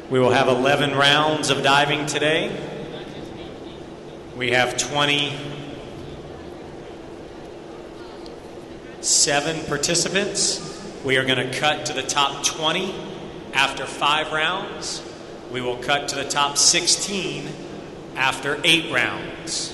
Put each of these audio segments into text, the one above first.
We will have 11 rounds of diving today. We have 27 participants. We are going to cut to the top 20 after 5 rounds. We will cut to the top 16 after 8 rounds.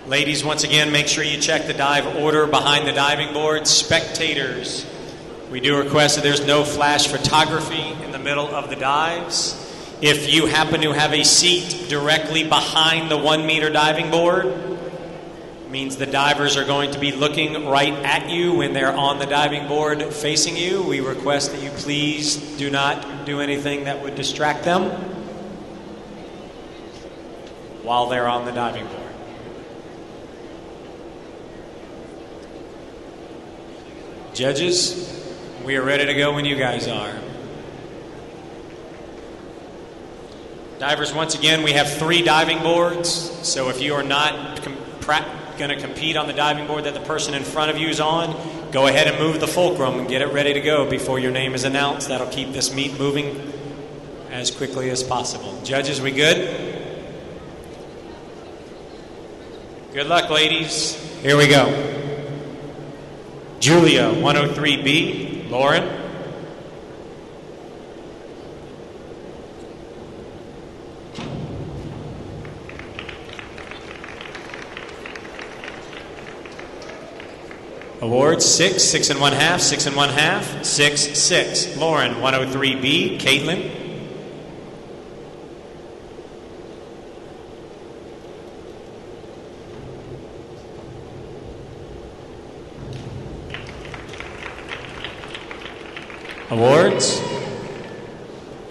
Ladies, once again, make sure you check the dive order behind the diving board. Spectators, we do request that there's no flash photography in the middle of the dives. If you happen to have a seat directly behind the 1 meter diving board, it means the divers are going to be looking right at you when they're on the diving board facing you. We request that you please do not do anything that would distract them while they're on the diving board. Judges, we are ready to go when you guys are. Divers, once again, we have 3 diving boards, so if you are not going to compete on the diving board that the person in front of you is on, go ahead and move the fulcrum and get it ready to go before your name is announced. That'll keep this meet moving as quickly as possible. Judges, we good? Good luck, ladies. Here we go. Julia, 103B. Lauren. Awards, 6, 6 and 1/2, 6 and 1/2, 6, 6. Lauren, 103B. Caitlin. Awards,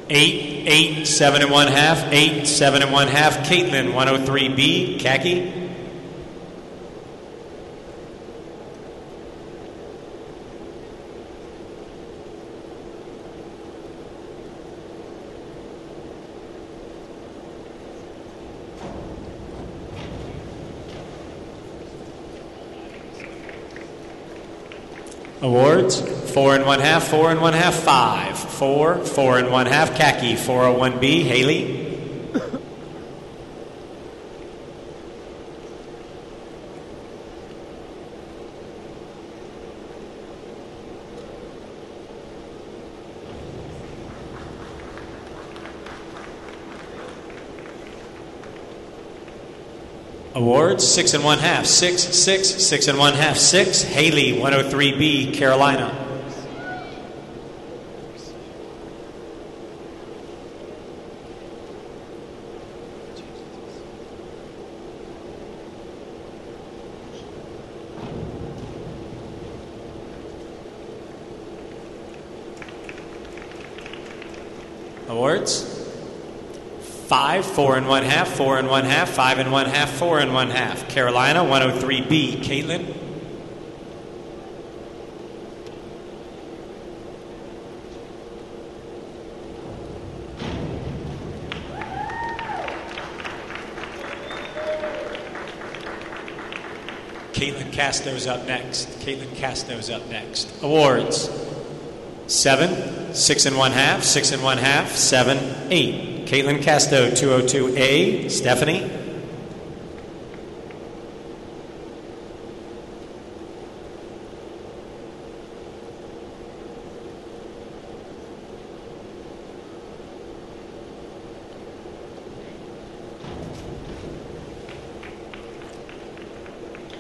8, 8, 7 and 1/2, 8, 7 and 1/2. Caitlin, 103B. Khaki. Awards, 4 and 1/2, 4 and 1/2, 5, 4, 4 and 1/2. Khaki, 401B. Haley. Awards, 6 and 1/2, 6, 6, 6 and 1/2, 6. Haley, 103B, Carolina. Awards, 5, 4 and 1/2, 4 and 1/2, 5 and 1/2, 4 and 1/2. Carolina, 103B, Caitlin. Caitlin Casto's up next. Caitlin Casto's up next. Awards. 7, 6 and 1/2, 6 and 1/2, 7, 8. Caitlin Casto, 202A. Stephanie.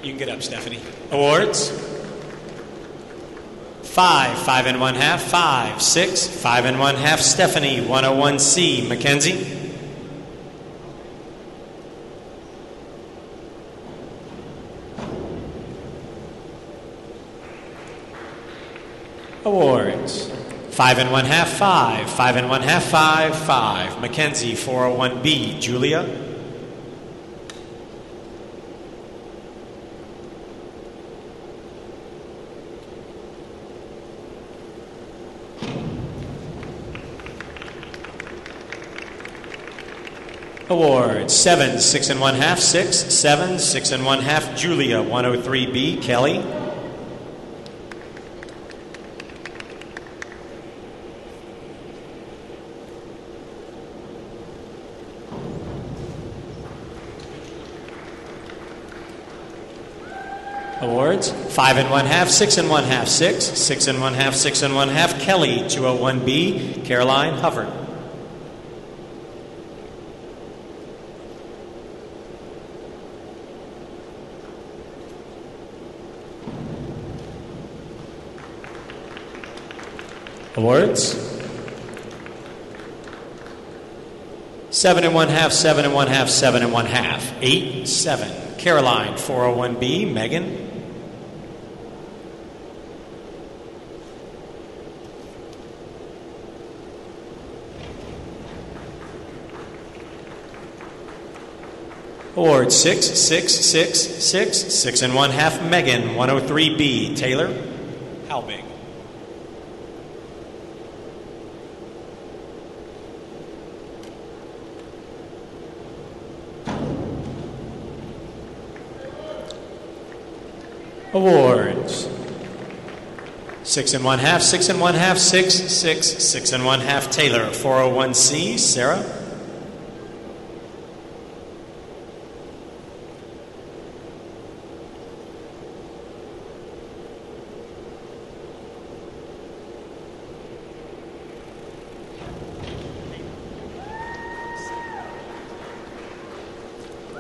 You can get up, Stephanie. Awards. 5, 5 and 1/2, 5, 6, 5 and 1/2, Stephanie, 101C, Mackenzie. Awards. 5 and 1/2, 5, 5 and 1/2, 5, 5, Mackenzie, 401B, Julia. Awards. 7, 6 and 1/2, 6, 7, 6 and 1/2, Julia, 103B, Kelly. Awards. 5 and 1/2, 6 and 1/2, 6, 6 and 1/2, 6 and 1/2, Kelly, 201B, Caroline Hubbard. Awards. 7 and 1/2, 7 and 1/2, 7 and 1/2, 8, 7. Caroline, 401B, Megan. Awards. 6, 6, 6, 6, 6 and 1/2, Megan, 103B, Taylor. How big? Awards. 6 and 1/2, 6 and 1/2, 6, 6, 6 and 1/2, Taylor, 401C, Sarah.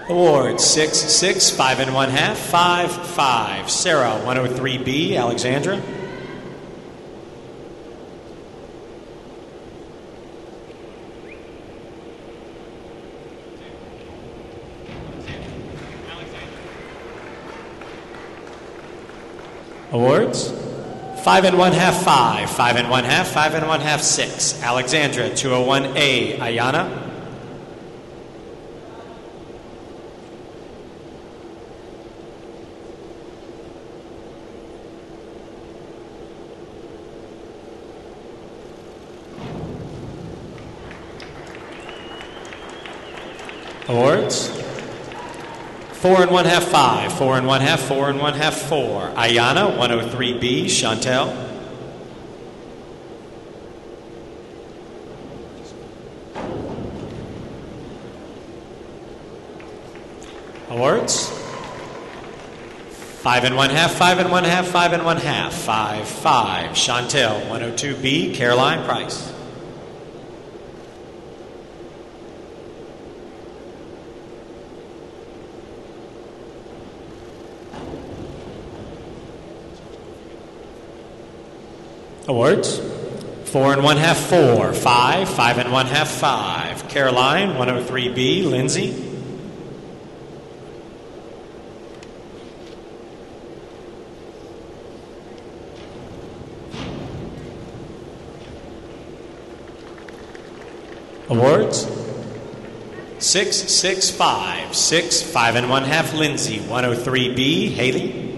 Awards. 6, 6, 5 and 1/2, 5, 5. Sarah, 103B, Alexandra. Awards. 5 and 1/2, 5, 5 and 1/2, 5 and 1/2, 6. Alexandra, 201A, Ayana. Awards. 4 and 1/2, 5, 4 and 1/2, 4 and 1/2, 4. Ayana, 103B, Chantel. Awards. 5 and 1/2, 5 and 1/2, 5 and 1/2, 5, 5. Chantel, 102B, Caroline Price. Awards. 4 and 1/2, 4, 5, 5 and 1/2, 5. Caroline, 103B, Lindsay. Awards. 665, 6, 5 1/2, Lindsay. 103B, Haley.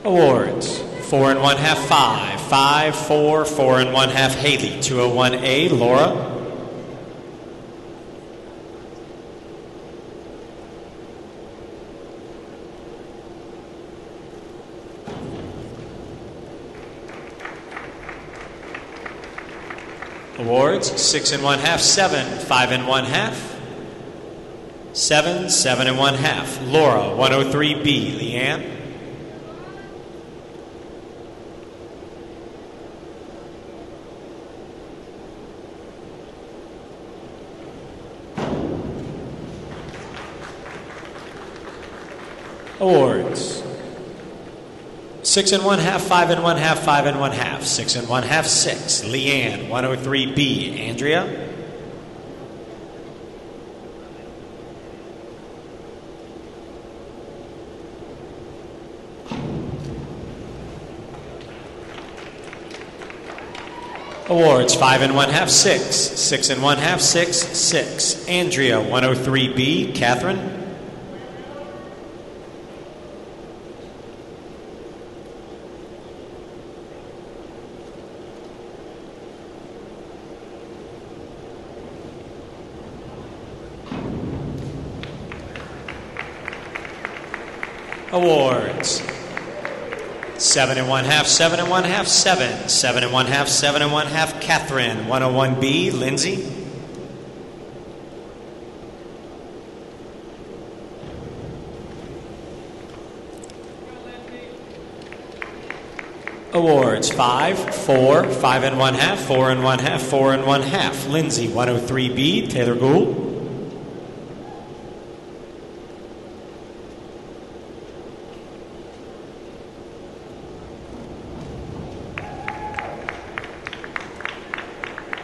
Awards. 4 1/2, 5, 5, 4, 4 1/2, Haley. 201A, Laura. Awards. 6 1/2, 7, 5 1/2, 7, 7 1/2, Laura. 103B, Leanne. Awards. 6 1/2, 5 1/2, 5 1/2, 6 1/2, 6, Leanne. 103B, Andrea. Awards. 5 1/2, 6, 6 1/2, 6, 6, Andrea. 103B, Catherine. Awards. 7 1/2, 7 1/2, 7, 7 1/2, 7 1/2, Catherine. 101B, Lindsay. Awards. 5, 4, 5 1/2, 4 1/2, 4 1/2, Lindsay. 103B, Taylor Gould.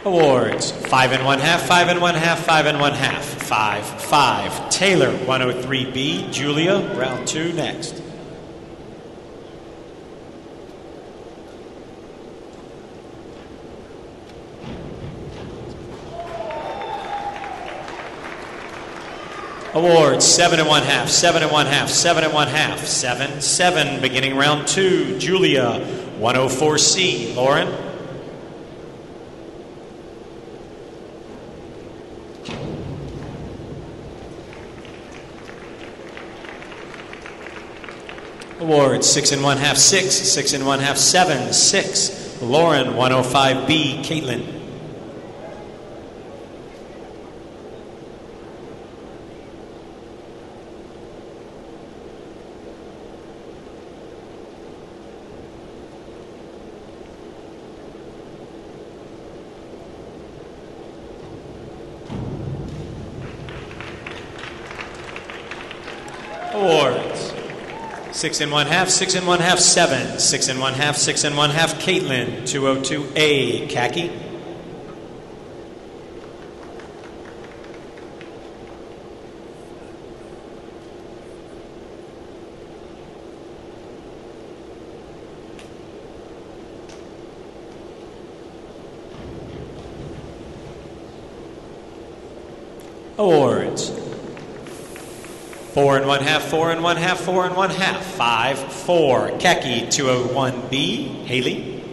Awards. 5 1/2, 5 1/2, 5 1/2, 5, 5, Taylor. 103B, Julia. Round 2 next. Awards. 7 1/2, 7 1/2, 7 1/2, 7, 7, beginning round 2, Julia. 104C, Lauren. Awards. 6 1/2, 6, 6 1/2, 7, 6, Lauren. 105B, Caitlin. Awards. 6 1/2, 6 1/2, 7, 6 1/2, 6 1/2, Caitlin. 202A, Khaki. Awards. 4 1/2, 4 1/2, 4 1/2, 5, 4, Khaki. 201B, Haley.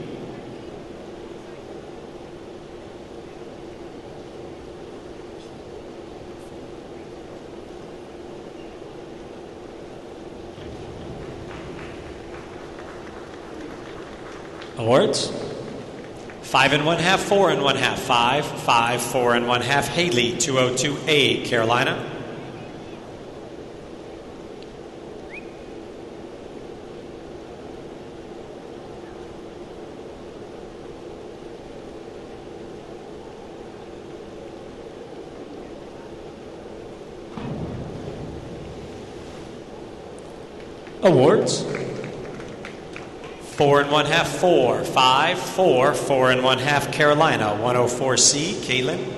Awards. 5 1/2, 4 1/2, 5, 5, 4 1/2, Haley. 202A, Carolina. Awards. 4 1/2, 4, 5, 4, 4 1/2, Carolina, 104C, Caitlin.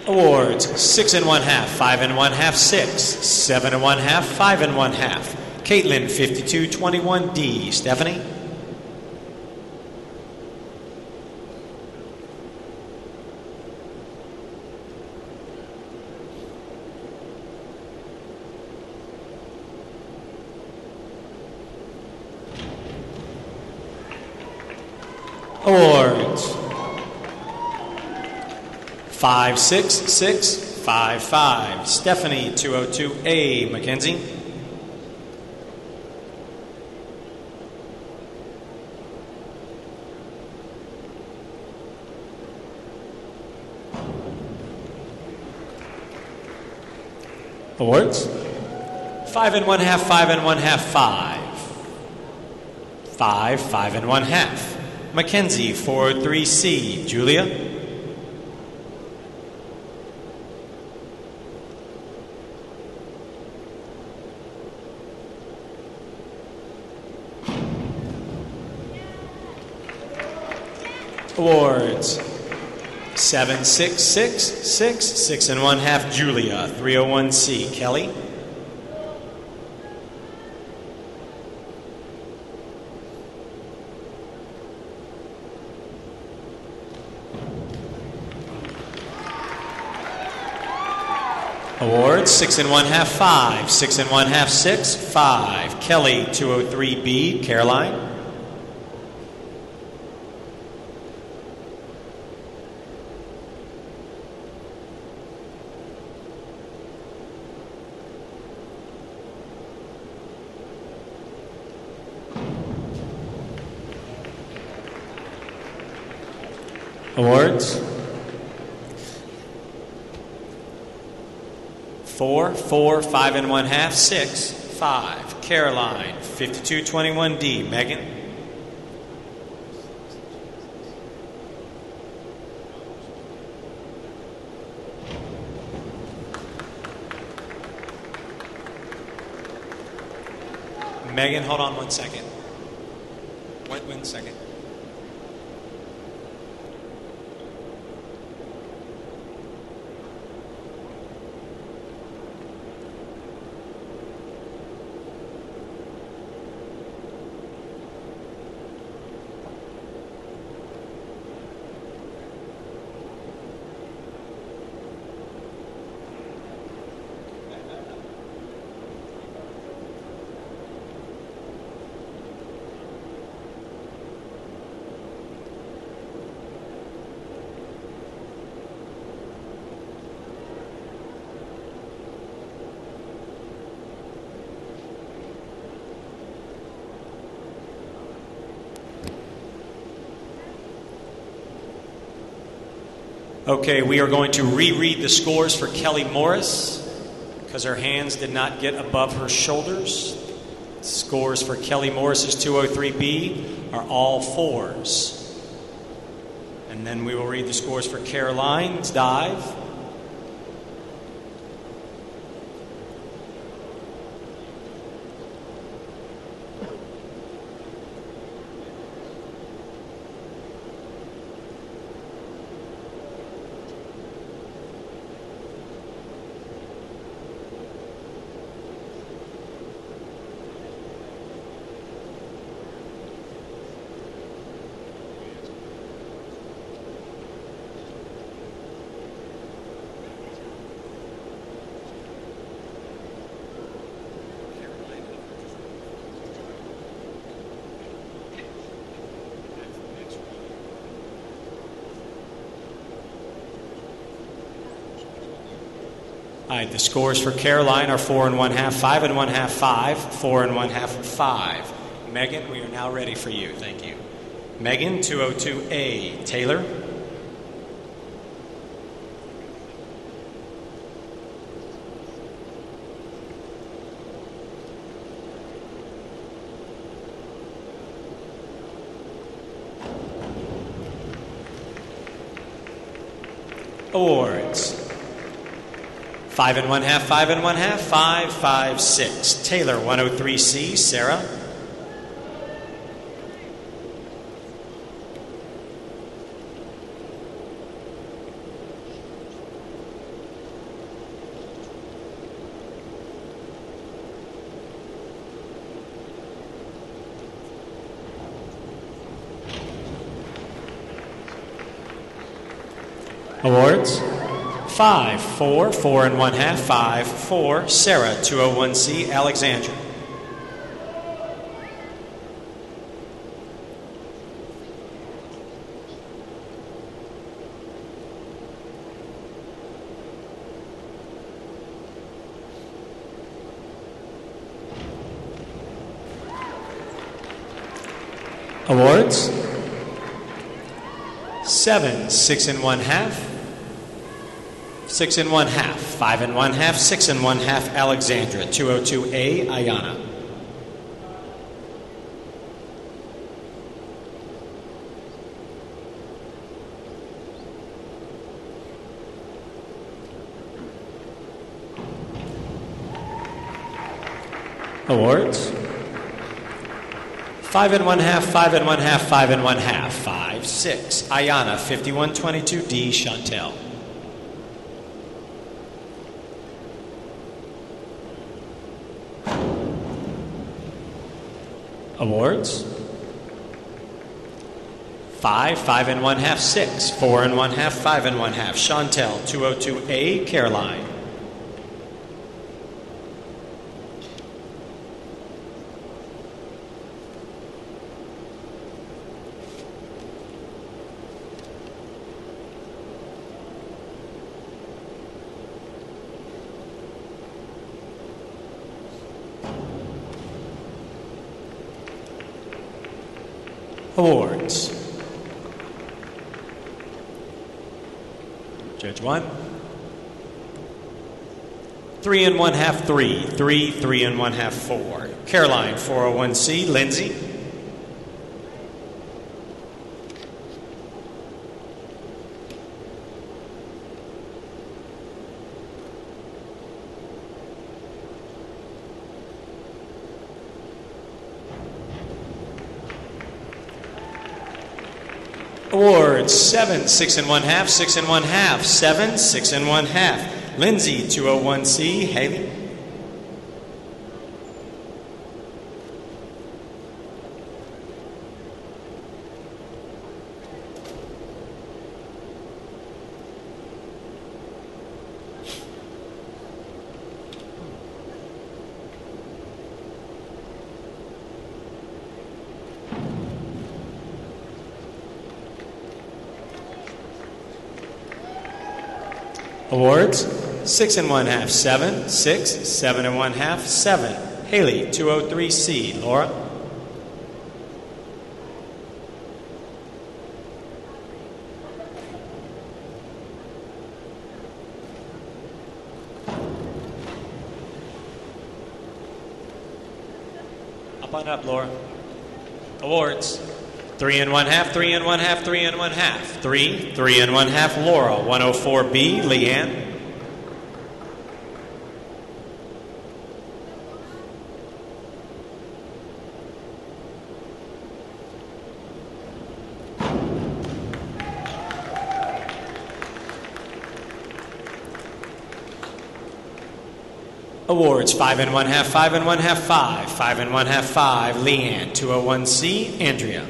Awards, 6 1/2, 5 1/2, 6, 7 1/2, 5 1/2. Caitlin, 5221D. Stephanie? Awards. 5 6 6 5 5. Stephanie, 202A. Mackenzie? Awards. 5 1/2, 5 1/2, 5. 5, 5 1/2. Mackenzie, 403C. Julia? Awards. 7 6 6 6 6 1/2, Julia, 301C. Kelly? Awards, 6 1/2, 5, 6 1/2, 6, 5. Kelly, 203B. Caroline? Awards. 4 4, 5 1/2, 6, 5. Caroline, 5221D. Megan? Megan, hold on 1 second. 1 second. Okay, we are going to reread the scores for Kelly Morris because her hands did not get above her shoulders. Scores for Kelly Morris's 203B are all 4s. And then we will read the scores for Caroline's dive. All right, the scores for Caroline are 4 1/2, 5 1/2, 5, 4 1/2, 5. Megan, we are now ready for you. Thank you. Megan, 202A. Taylor? Awards. 5 1/2, 5 1/2, 5, 5, 6. Taylor, 103C. Sarah. Awards. 5, 4, 4 1/2, 5, 4. Sarah, 201C. Alexandra. Awards. 7, 6 1/2. 6 1/2, 5 1/2, 6 1/2, Alexandra, 202A, Ayana. Awards. 5 1/2, 5 1/2, 5 1/2, 5, 6, Ayana, 5122D, Chantel. Awards. 5, 5 1/2, 6, 4 1/2, 5 1/2, Chantel, 202A, Caroline. Awards. Judge 1. 3 1/2, 3, 3, 3 1/2, 4. Caroline, 401C. Lindsay. Awards. 7, 6 1/2, 6 1/2, 7, 6 1/2. Lindsay, 201C. Haley. Awards. 6 1/2, 7, 6, 7 1/2, 7. Haley, 203C. Laura. Up on up, Laura. Awards. 3 1/2, 3 1/2, 3 1/2. 3, 3 1/2, Laura, 104B. Leanne. Awards. 5 1/2, 5 1/2, 5, 5 1/2, 5. Leanne, 201C. Andrea.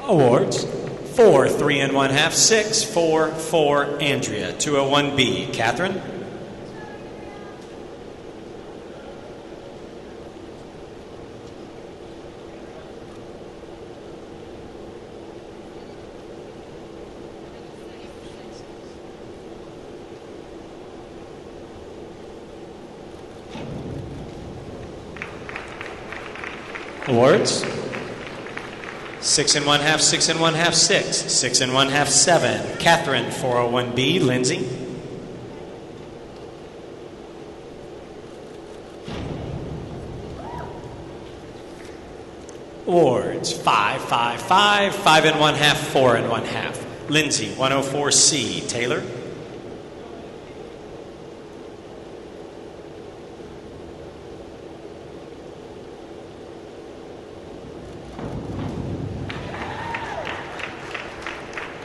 Awards. 4, 3 1/2, 6, 4, 4. Andrea, 201B. Catherine. Awards. 6 1/2, 6 1/2, 6, 6 1/2, 7. Catherine, 401B. Lindsay. Awards, 5, 5, 5, 5 1/2, 4 1/2. Lindsay, 104C. Taylor.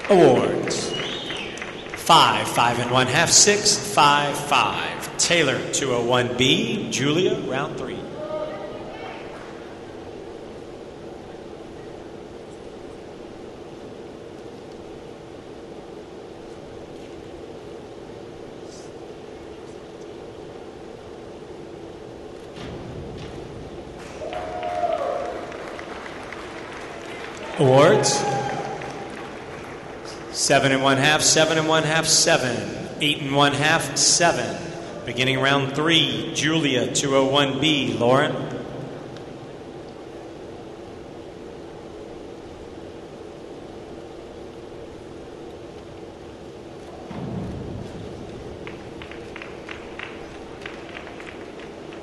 Awards, 5, 5 1/2, 6, 5, 5. Taylor, 201B. Julia, round 3. Awards, 7 1/2, 7 1/2, 7, 8 1/2, 7. Beginning round 3, Julia, 201B. Lauren.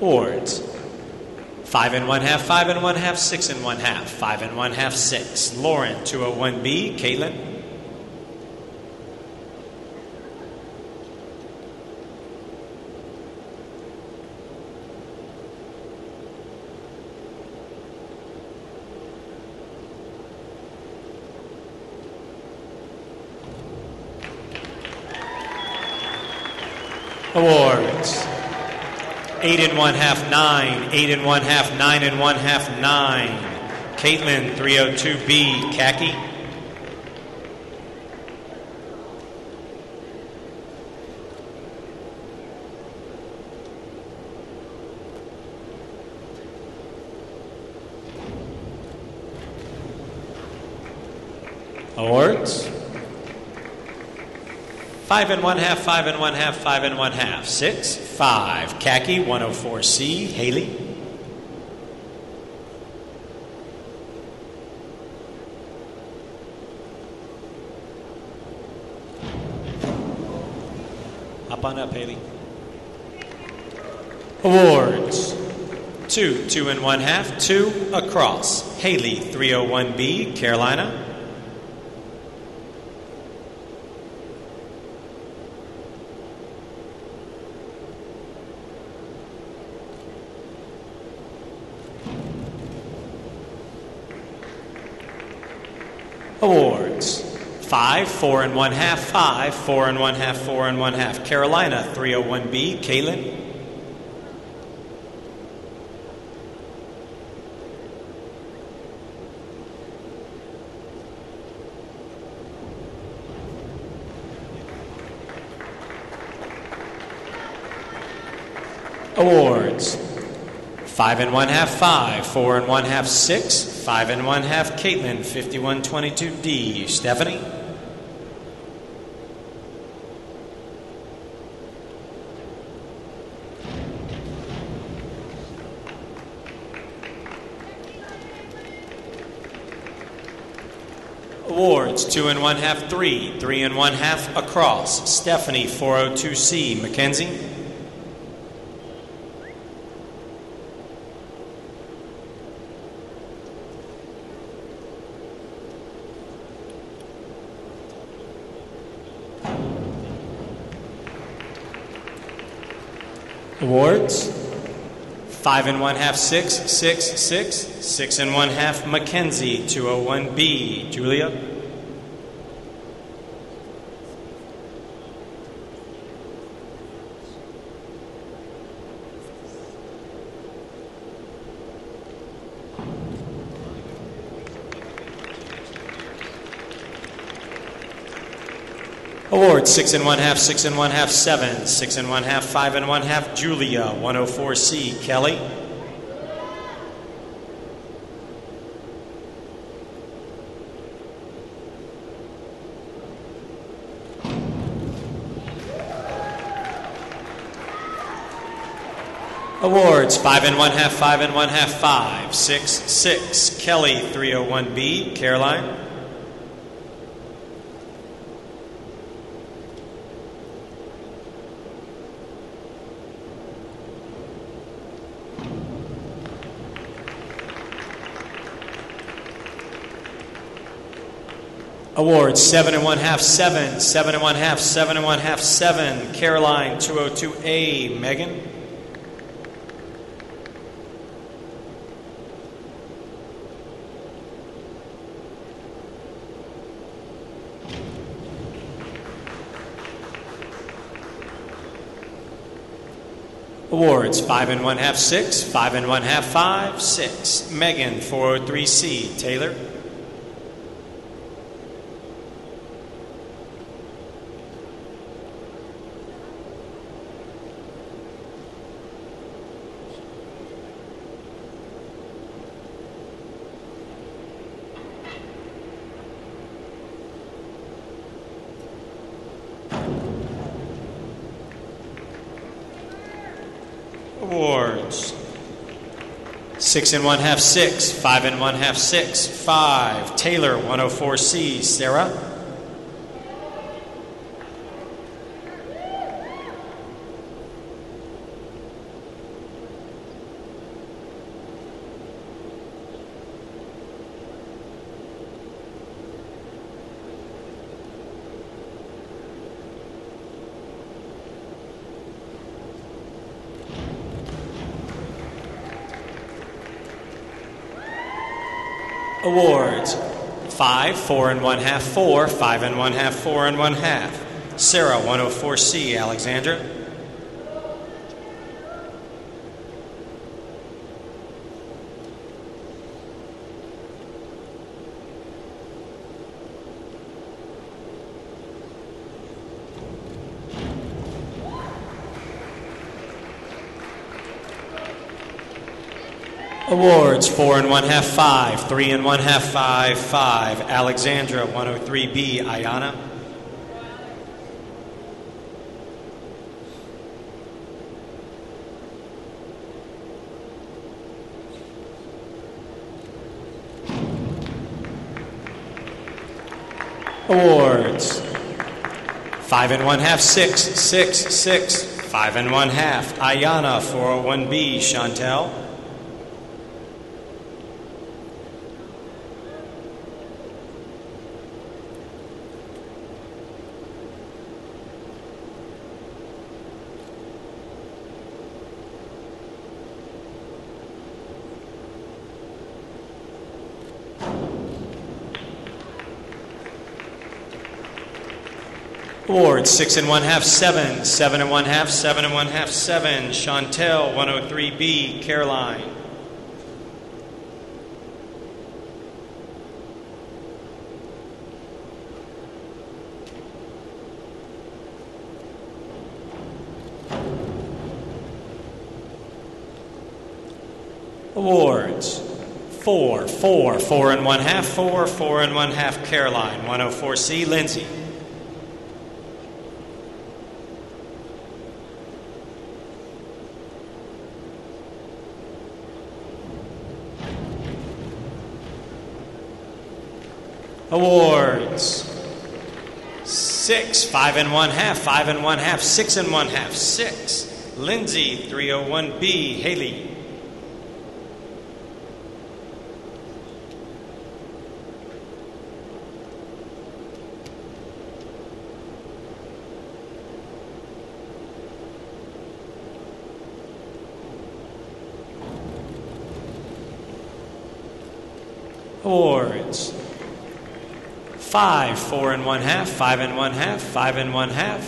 Awards, 5 1/2, 5 1/2, 6 1/2, 5 1/2, 6. Lauren, 201B. Caitlin. Awards, 8 1/2, 9, 8 1/2, 9 1/2, 9. Caitlin, 302B. Khaki. Awards, 5 1/2, 5 1/2, 5 1/2, 6, 5. Khaki, 104C. Haley. Hop on up, Haley. Awards, 2, 2 1/2, 2 across. Haley, 301B. Carolina. Awards, 5, 4 1/2, 5, 4 1/2, 4 1/2. Carolina, 301B. Kaylin. Awards, 5 1/2, 5, 4 1/2, 6, 5 1/2. Caitlin, 5122D. Stephanie. Awards, 2 1/2, 3, 3 1/2 across. Stephanie, 402C. Mackenzie. Awards, 5 1/2, 6, 6, 6, 6 1/2. Mackenzie, 201B. Julia. Awards, 6 1/2, 6 1/2, 7, 6 1/2, 5 1/2. Julia, 104C. Kelly. Awards 5 and 1/2, 5 and 1/2, 5, 6, 6. Kelly 301B, Caroline. Awards 7 and 1/2, 7, 7 and 1/2, 7 and 1/2, 7. Caroline 202A, Megan. Awards 5 and 1/2, 6, 5 and 1/2, 5, 6. Megan 403C, Taylor. Awards 6 and 1/2, 6, 5 and 1/2, 6, 5. Taylor 104C, Sarah. Awards 5, 4 and 1/2, 4, 5 and 1/2, 4 and 1/2. Sarah 104C, Alexandra. Awards 4 and 1/2, 5, 3 and 1/2, 5, 5. Alexandra 103B, Ayana. Awards 5 and 1/2, 6, 6, 6. 5 and 1/2. Ayana 401B, Chantel. Awards 6 and 1/2, 7, 7 and 1/2, 7 and 1/2, 7. Chantel 103B, Caroline. Awards 4, 4, 4 and 1/2, 4, 4 and 1/2, Caroline 104C, Lindsay. Awards 6, 5 and 1/2, 5 and 1/2, 6 and 1/2, 6. Lindsay 301B, Haley. Awards 5, 4 and 1/2, 5 and 1/2, 5 and 1/2.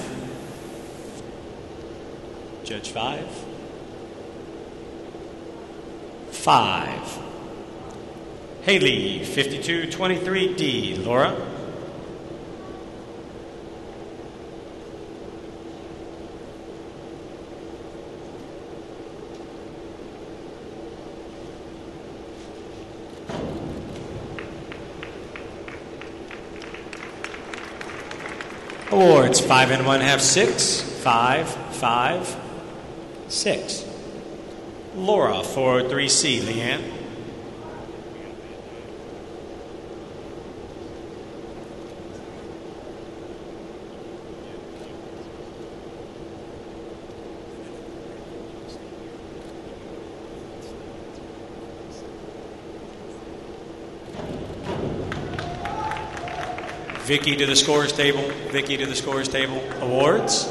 Judge 5. 5. Haley 5223D, Laura. Awards 5 and 1/2, 6, 5, 5, 6. Laura, 403C. Leanne. Vicky to the scores table. Vicky to the scores table. Awards.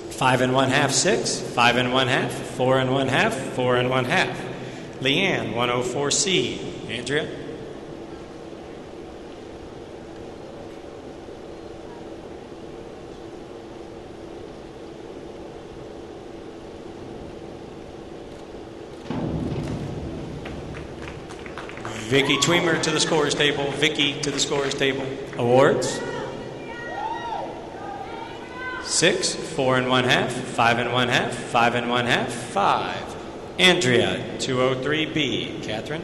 5 1/2, 6. 5 1/2, 4 1/2, 4 1/2. Leanne, 104C. Andrea. Vicky Tweemer to the scores table. Vicky to the scores table. Awards. 6, 4 1/2, 5 1/2, 5 1/2, 5. Andrea, 203B. Catherine.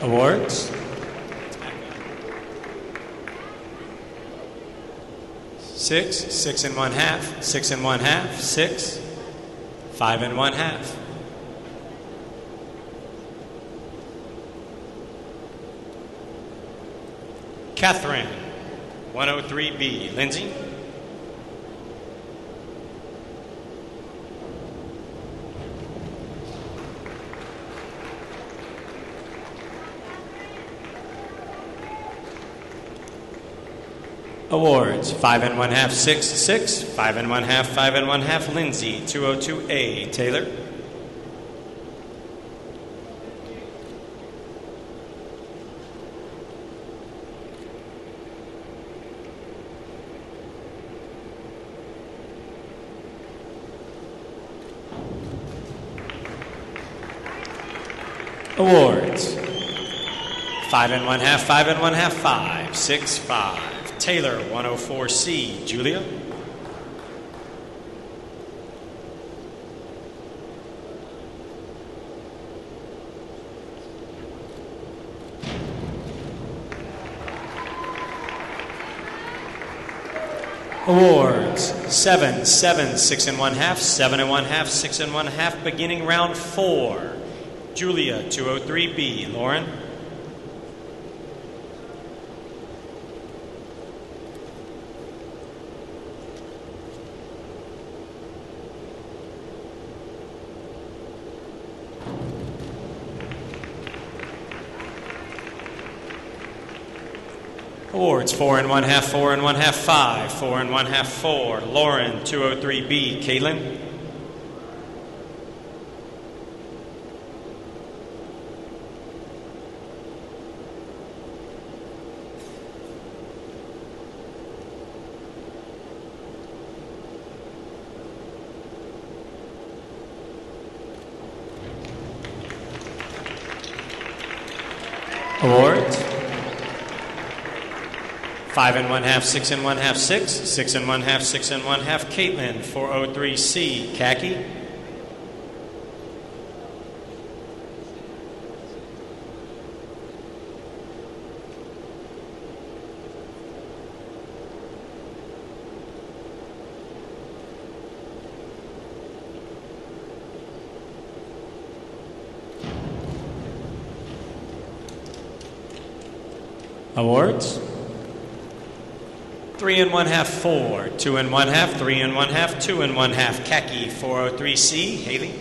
Awards. 6, 6 1/2, 6 1/2, 6, 5 1/2. Catherine, 103B. Lindsay. Awards. 5 1/2, 6, 6. 5 1/2, 5 1/2. Lindsay, 202A. Taylor. Awards. 5 1/2, 5 1/2, 5, 6, 5. Taylor, 104C. Julia. Awards. 7, 7, 6 1/2, 7 1/2, 6 1/2. Beginning round 4. Julia, 203B. Lauren. Awards. 4 1/2, 4 1/2, 5, 4 1/2, 4. Lauren, 203B. Caitlin. Awards. 5 1/2, 6 1/2, 6, 6 1/2, 6 1/2. Caitlin, 403C. Khaki. Awards. 3 1/2, 4, 2 1/2, 3 1/2, 2 1/2. Khaki, 403C. Haley.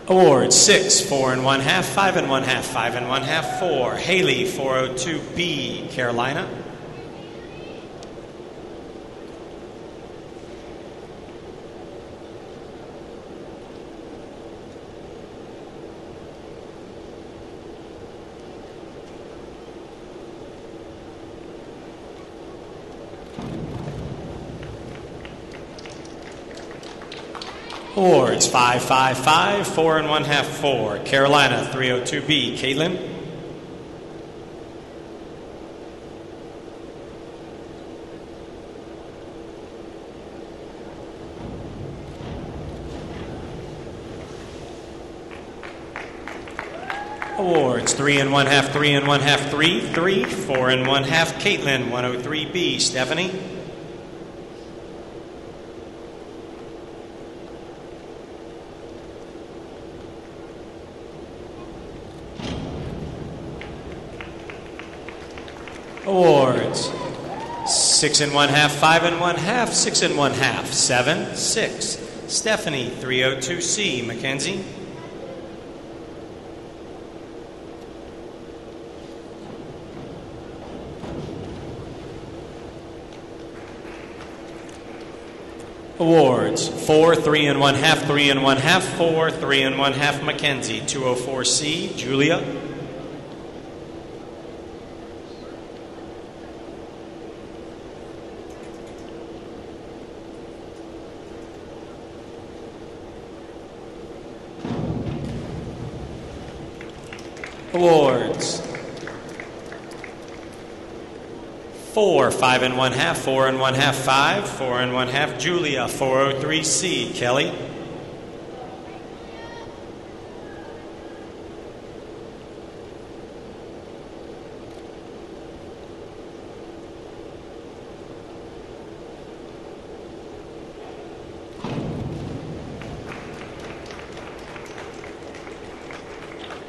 Awards. 6, 4 1/2, 5 1/2, 5 1/2, 4. Haley, 402B. Carolina. Awards 555, 4 1/2, 4. Carolina 302B, Caitlin. Awards 3 1/2, 3 1/2, 3, 3, 4 1/2, Caitlin 103B, Stephanie. Awards 6 1/2, 5 1/2, 6 1/2, 7, 6, Stephanie 302C, Mackenzie. Awards 4, 3 1/2, 3 1/2, 4, 3 1/2, Mackenzie 204C, Julia. Awards 4, 5 1/2, 4 1/2, 5, 4 1/2, Julia 403C, Kelly.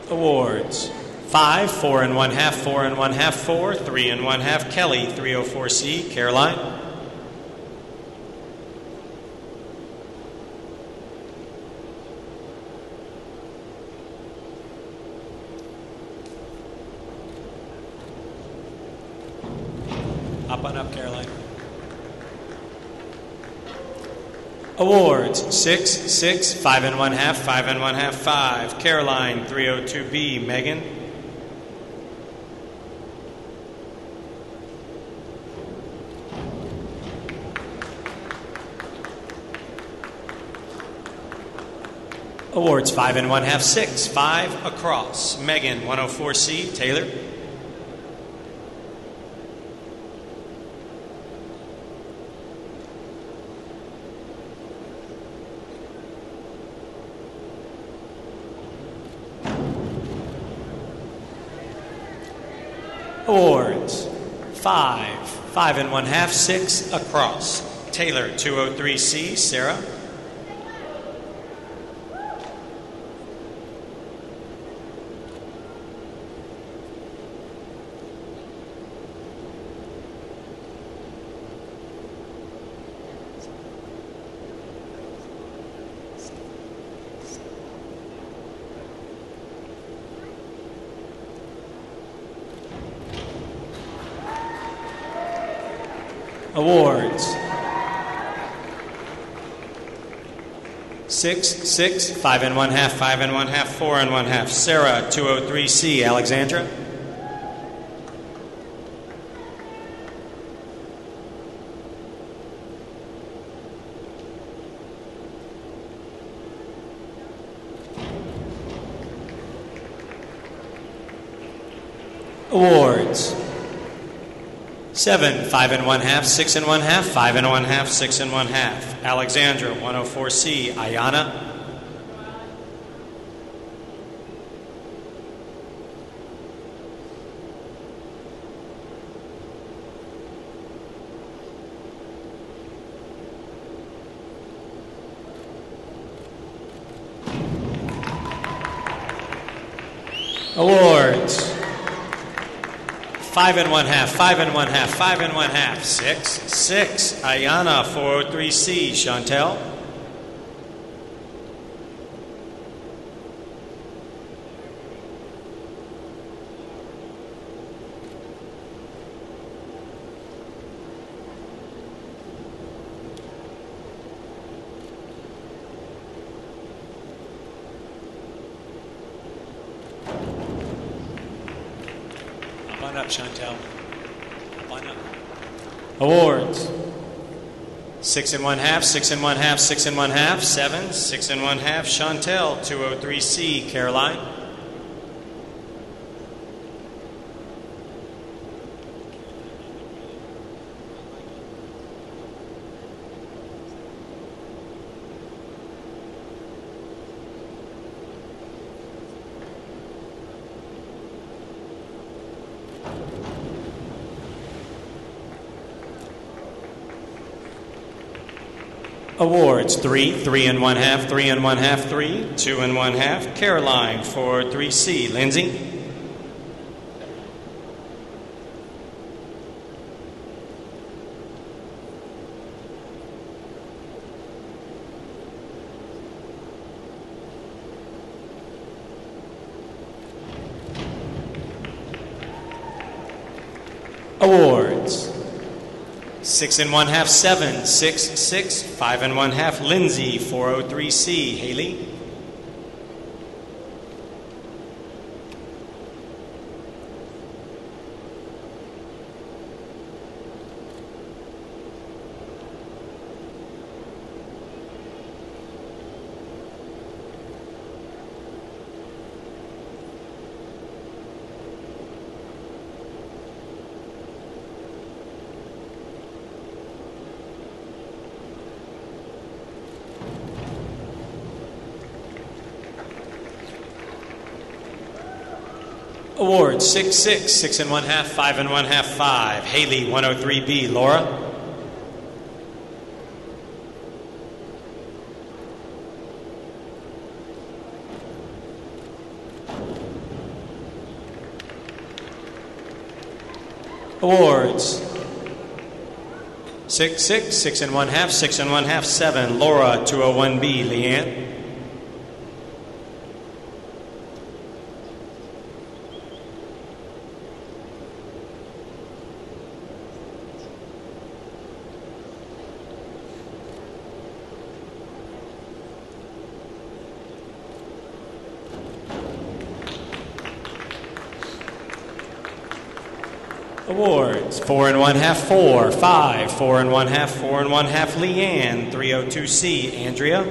Awards 5, 4 1/2, 4 1/2, 4, 3 1/2, Kelly 304C, Caroline. Hop on up, Caroline. Awards 6, 6, 5 1/2, 5 1/2, 5, Caroline 302B, Megan. Awards 5 1/2, 6, 5 across, Megan 104C, Taylor. Awards 5, 5 1/2, 6 across, Taylor 203C, Sarah. Awards 6, 6, 5 1/2, 5 1/2, 4 1/2, Sarah 203C, Alexandra. Awards 7, 5 1/2, 6 1/2, 5 1/2, 6 1/2, Alexandra 104C, Ayana. Awards 5 1/2, 5 1/2, 5 1/2, 6, 6, Ayana 403C, Chantel. Up, Chantel. Up. Awards 6 and 1/2, 6 and 1/2, 6 and 1/2, 7, 6 and 1/2, Chantel, 203C, Caroline. Awards, 3, 3 and 1/2, 3 and 1/2, 3, 2 and 1/2, Caroline for 3C. Lindsay. Awards. 6 and 1/2, 7, 6, 6, 5 and 1/2, Lindsay, 403C, Haley. Awards, 6, 6, 6 and 1/2, 5 and 1/2, 5. Haley, 103B. Laura. Awards, 6, 6, 6 and 1/2, 6 and 1/2, 7. Laura, 201B. Leanne. Awards, 4 and 1/2, 4, 5, 4 and 1/2, 4 and 1/2, Leanne, 302C, Andrea.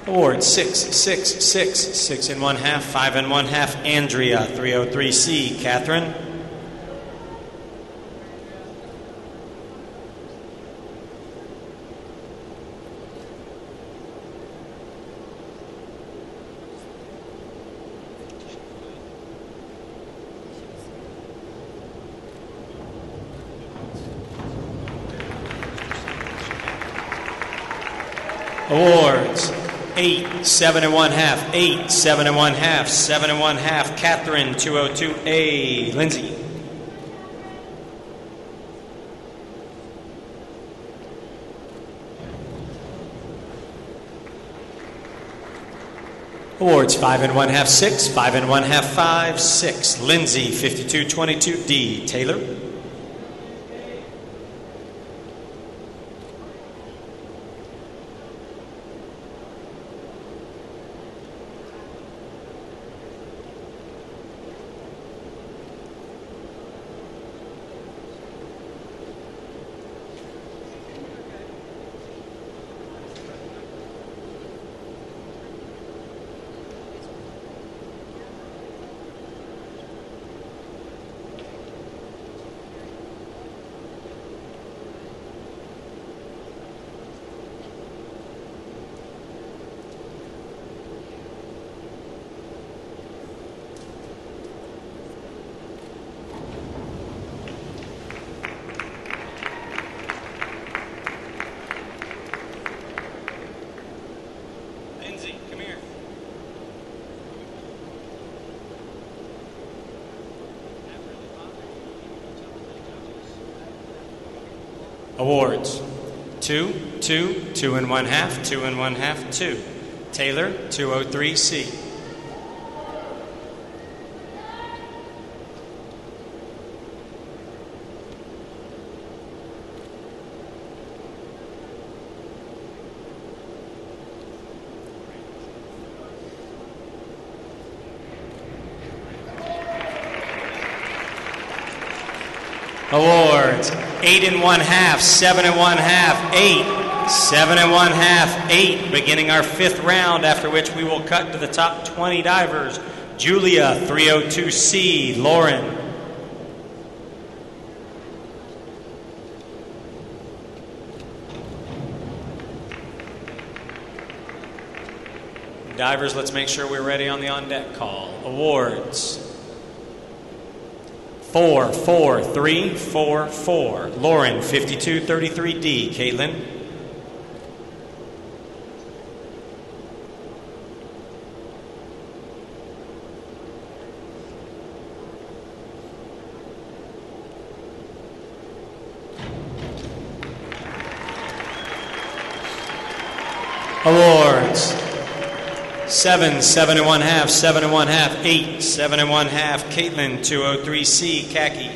Awards, 6, 6, 6, 6 and 1/2, 5 and 1/2, Andrea, 303C, Catherine. Awards, 8, 7 and 1/2, 8, 7 and 1/2, 7 and 1/2, Catherine, 202A, Lindsay. Awards, 5 and 1/2, 6, 5 and 1/2, 5, 6, Lindsay, 5222D, Taylor. Awards, 2, 2, 2 and 1/2, 2 and 1/2, 2. Taylor, 203C. Awards, 8 1/2, 7 1/2, 8, 7 1/2, 8, beginning our 5th round, after which we will cut to the top 20 divers. Julia, 302C, Lauren. Divers, let's make sure we're ready on the on-deck call. Awards. 4, 4, 3, 4, 4. Lauren, 5233D. Caitlin. Awards. 7, 7 1/2, 7 1/2, 8, 7 1/2, Caitlin, 203C, khaki.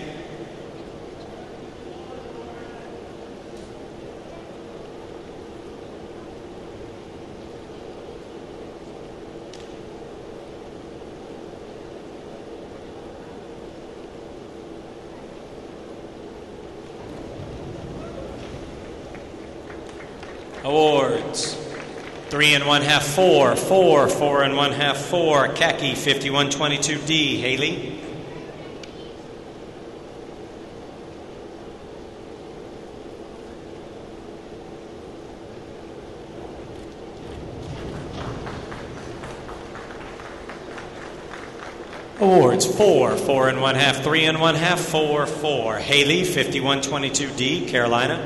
Awards. 3 1/2, 4, 4, 4 1/2, 4, khaki, 5122D, Haley. Awards, 4, 4 1/2, 3 1/2, 4, 4, Haley, 5122D, Carolina.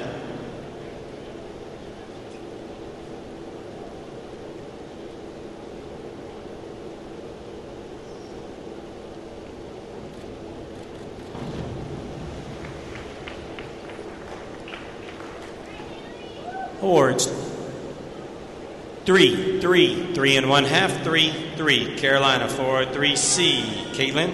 Awards, 3, 3, 3 1/2, 3, 3, Carolina, 403C, Caitlin.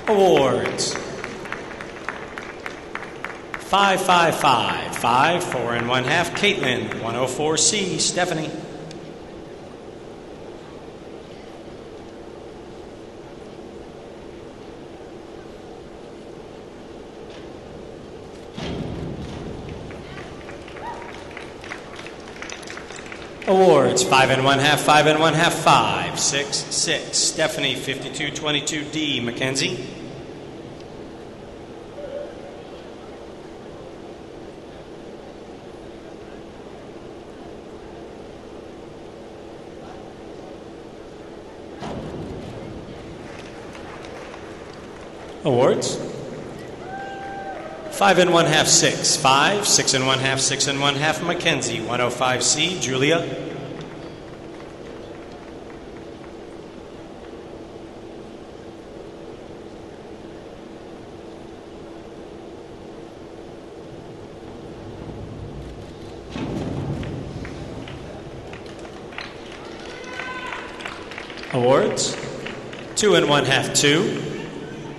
Awards. 5, 5, 5, 5, 4 1/2, Caitlin, 104C, Stephanie. Awards, 5 1/2, 5 1/2, 5, 6, 6, Stephanie, 5222D, Mackenzie. Awards. 5 1/2, 6, 5, 6 1/2, 6 1/2, Mackenzie, 105C, Julia. Awards. 2 1/2, 2.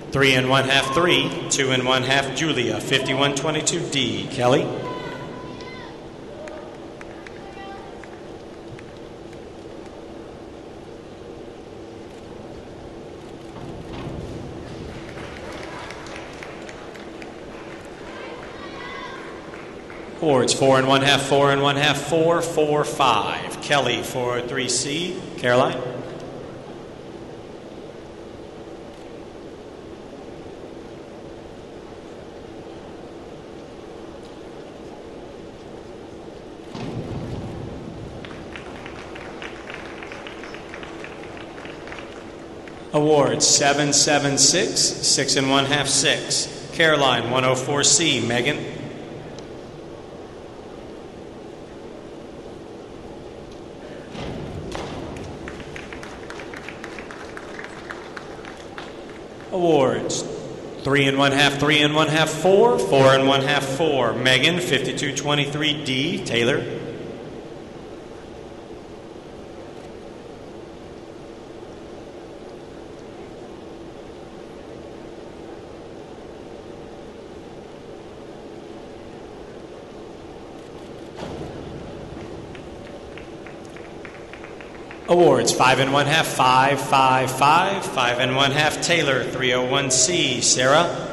3 1/2, 3, 2 1/2, Julia, 5122D, Kelly. Awards, 4 1/2, 4 1/2, 4, 4, 5, Kelly, 403C, Caroline. Awards, 7, 7, 6, 6 1/2, 6, Caroline, 104C, Megan. Awards, 3 1/2, 3 1/2, 4, 4 1/2, 4, Megan, 5223D, Taylor. Awards, 5 1/2, 5, 5, 5, 5 1/2, Taylor, 301C, Sarah.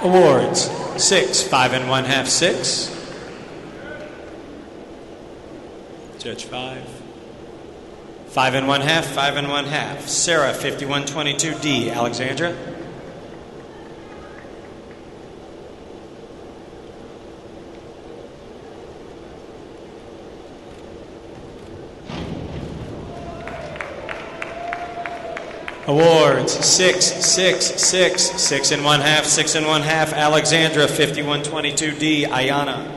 Awards, 6, 5 1/2, 6. Judge 5. 5 1/2, 5 1/2. Sarah, 5122D. Alexandra. Awards, 6, 6, 6, 6 1/2, 6 1/2. Alexandra, 5122D. Ayana.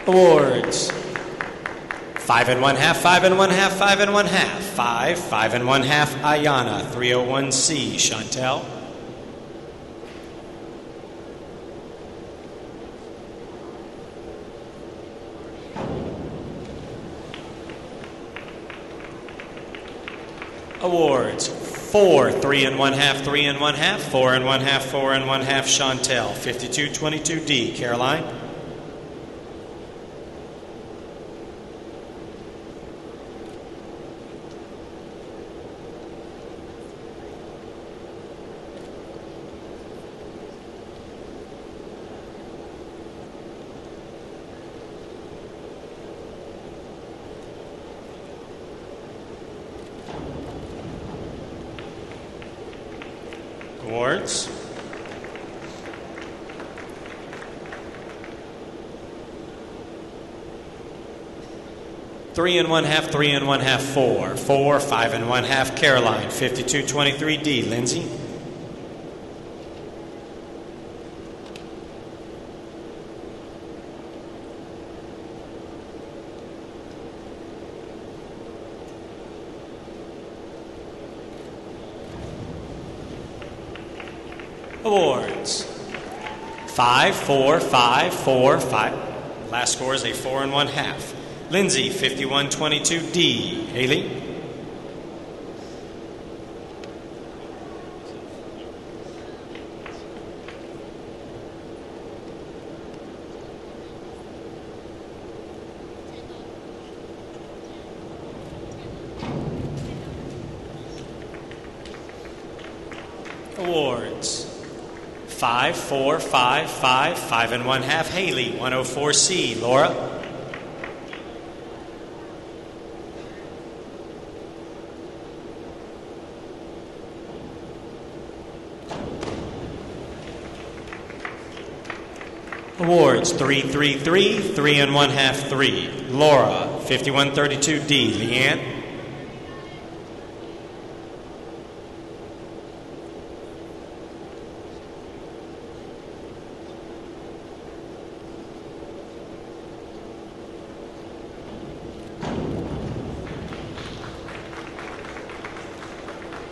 Awards, 5 1/2, 5 1/2, 5 1/2. 5, 5 1/2. Ayana, 301C. Chantel. Awards, 4, 3 1/2, 3 1/2. 4 1/2, 4 1/2. Chantel, 5222D. Caroline. Awards. Three and 1/2, 3 1/2, 4. 4, 5 1/2. Caroline, 5223D. Lindsay. Awards, 5, 4, 5, 4, 5. Last score is a 4 1/2. Lindsay, 5122D. Haley. Awards, 5, 4, 5, 5, 5 1/2. Haley, 104C. Laura. Awards, 3, 3, 3, 3 1/2, 3. Laura, 5132D. Leanne.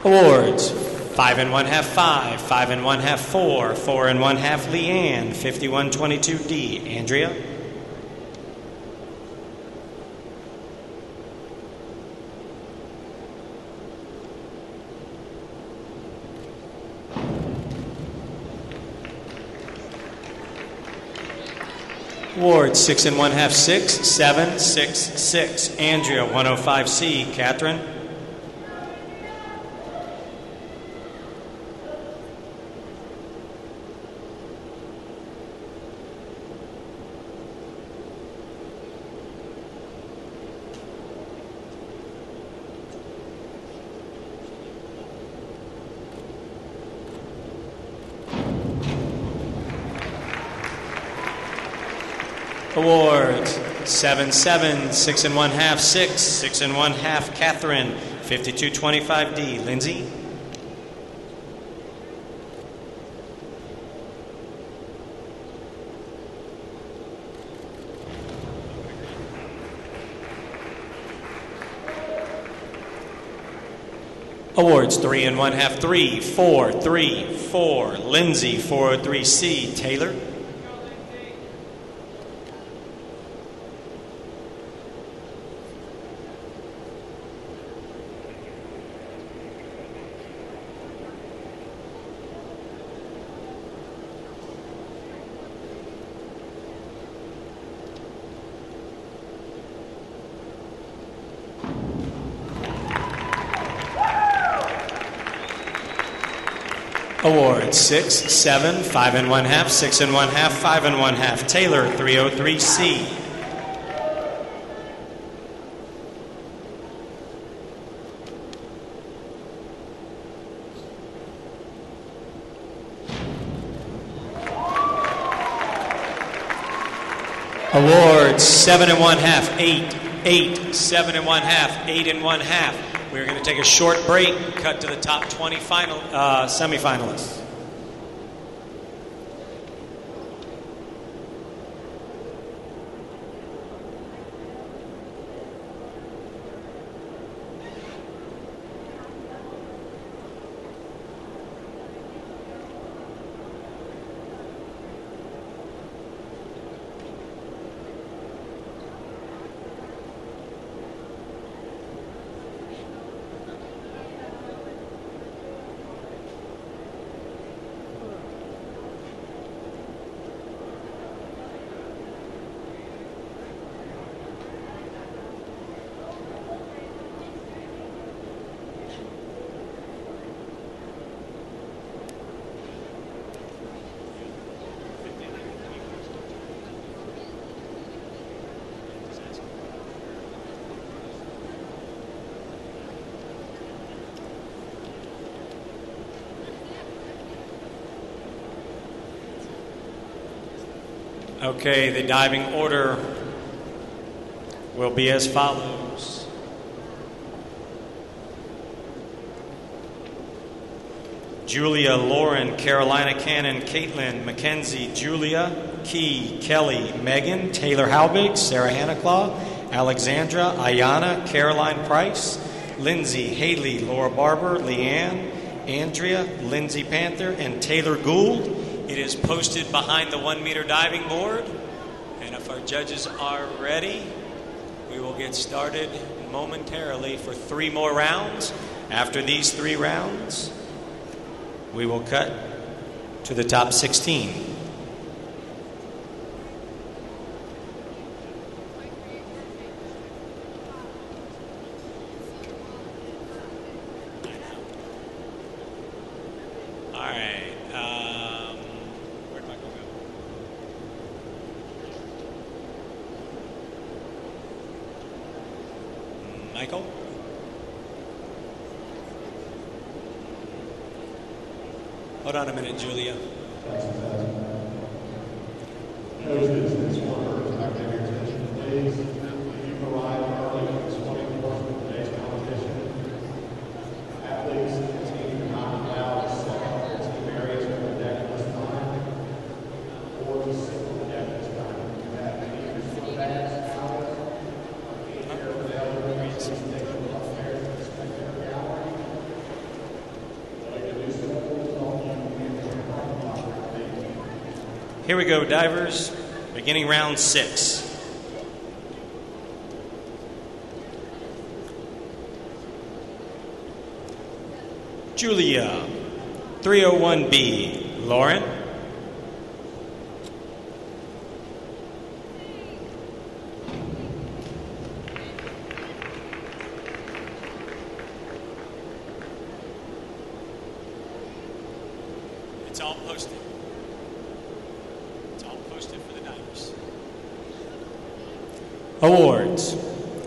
Awards, 5 1/2, 5, 5 1/2, 4, 4 1/2. Leanne, 5122D. Andrea. Awards, 6 1/2, 6, 7, 6, 6. Andrea, 105C. Catherine. Awards 7-7, 6 1/2, 6, 6 1/2, Catherine, 5225D, Lindsay. Awards 3 1/2, 3, 4, 3, 4, Lindsay, 403C, Taylor. Awards 6, 7, 5 1/2, 6 1/2, 5 1/2, Taylor, 303C. Awards 7 1/2, 8, 8, 7 1/2, 8 1/2. We're going to take a short break, cut to the top 20 semifinalists. Okay, the diving order will be as follows. Julia, Lauren, Carolina, Cannon, Caitlin, Mackenzie, Julia, Key, Kelly, Megan, Taylor Halbig, Sarah Hannaclaw, Alexandra, Ayana, Caroline Price, Lindsay, Haley, Laura Barber, Leanne, Andrea, Lindsay Panther, and Taylor Gould. It is posted behind the 1 meter diving board. And if our judges are ready, we will get started momentarily for 3 more rounds. After these 3 rounds, we will cut to the top 16. Michael? Hold on a minute, Julia. Coaches, this order is back to your attention, please. You arrived early for the swimming portion of today's competition. Athletes and teams are not allowed to set up their team areas on the deck at this time, or to sit on the deck at this time. You have any of your swim bags out. Here we go, divers, beginning round 6. Julia, 301B, Lauren. It's all posted. It's all posted for the divers. Awards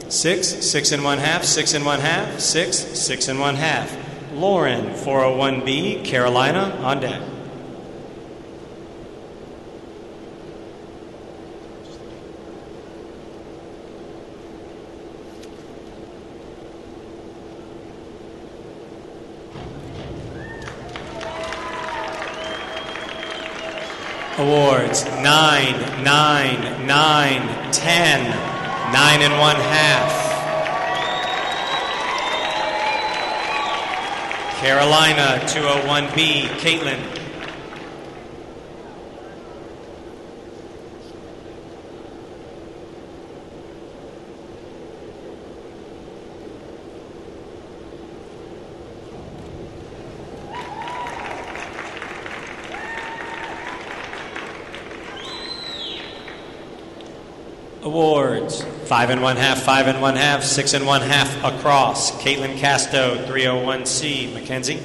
6, 6 1/2, 6 1/2, 6, 6 1/2. Lauren, 401B, Carolina, on deck. Awards 9, 9, 9, 10, 9 1/2. Carolina 201B, Caitlin. Awards 5 1/2, 5 1/2, 6 1/2 across. Caitlin Casto, 301C. Mackenzie.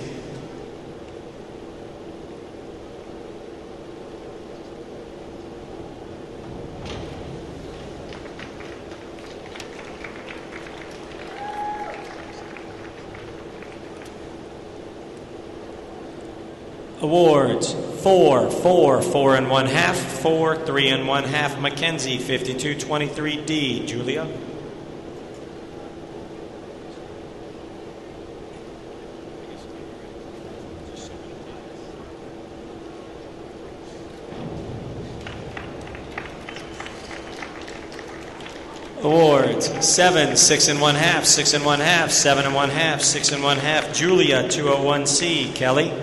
Awards 4, 4, 4 1/2, 4, 3 1/2. Mackenzie, 5223D. Julia. Awards 7, 6 1/2, 6 1/2, 7 1/2, 6 1/2. Julia, 201C. Kelly.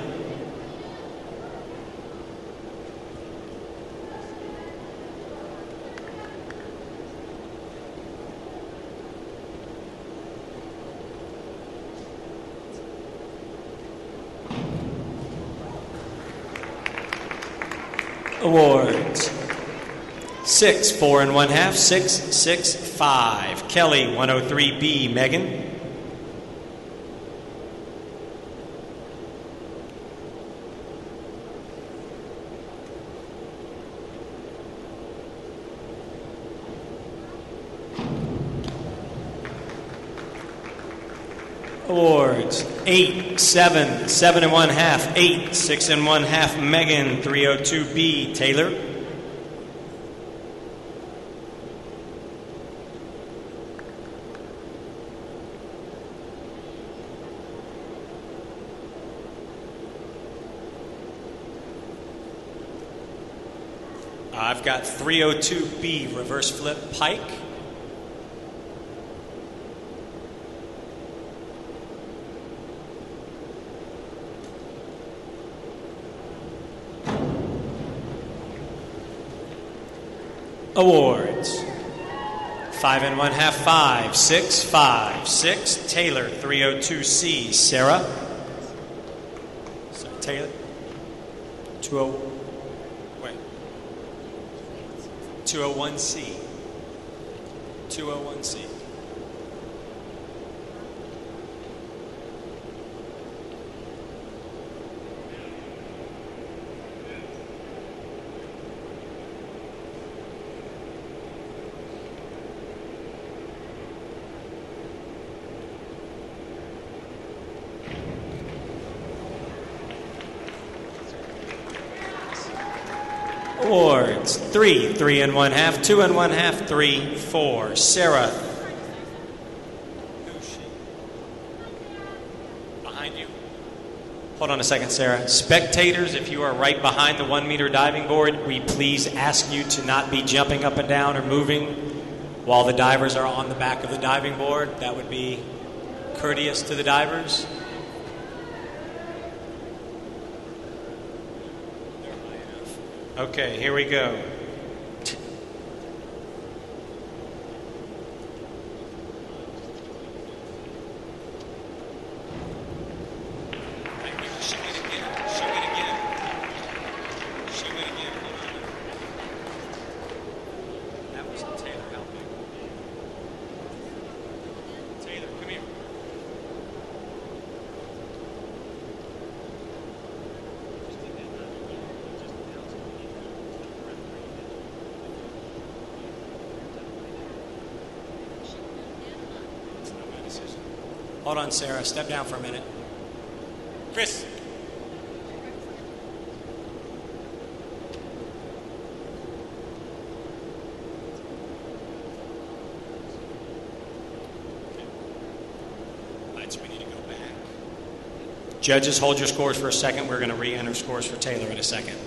Awards 6, 4 1/2, 6, 6, 5. Kelly, 103B. Megan. Awards 8, 7, 7 1/2, 8, 6 1/2. Megan, 302B. Taylor. I've got 302B. Reverse flip Pike. Awards 5 1/2, 5, 6, 5, 6. Taylor, 302C. Sarah. Taylor. 201C. 201C. Awards 3, 3 1/2, 2 1/2, 3, 4. Sarah. Who's she? Behind you. Hold on a second, Sarah. Spectators, if you are right behind the 1 meter diving board, we please ask you to not be jumping up and down or moving while the divers are on the back of the diving board. That would be courteous to the divers. Okay, here we go. That was Taylor helping. Taylor, come here. Hold on, Sarah. Step down for a minute. Chris. All right, so we need to go back. Judges, hold your scores for a second. We're going to re-enter scores for Taylor in a second.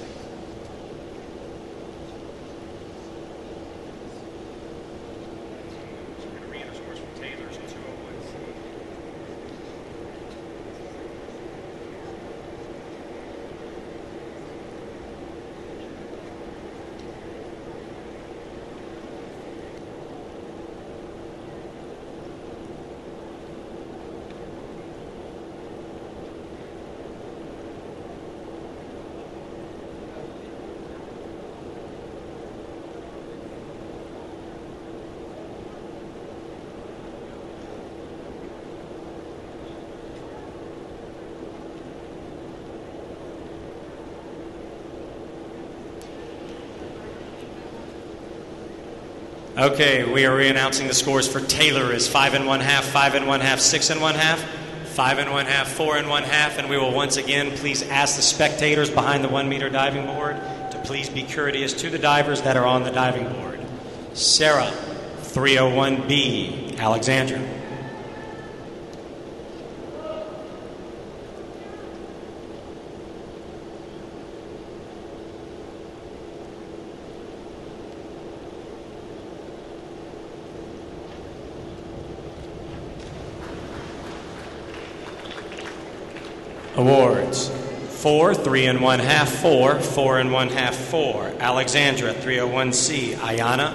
Okay, we are re-announcing the scores for Taylor is 5 1/2, 5 1/2, 6 1/2, 5 1/2, 4 1/2, and we will once again please ask the spectators behind the 1 meter diving board to please be courteous to the divers that are on the diving board. Sarah, 301B, Alexandra. Awards. 4, 3 1/2, 4, 4 1/2, 4. Alexandra, 301C. Ayana.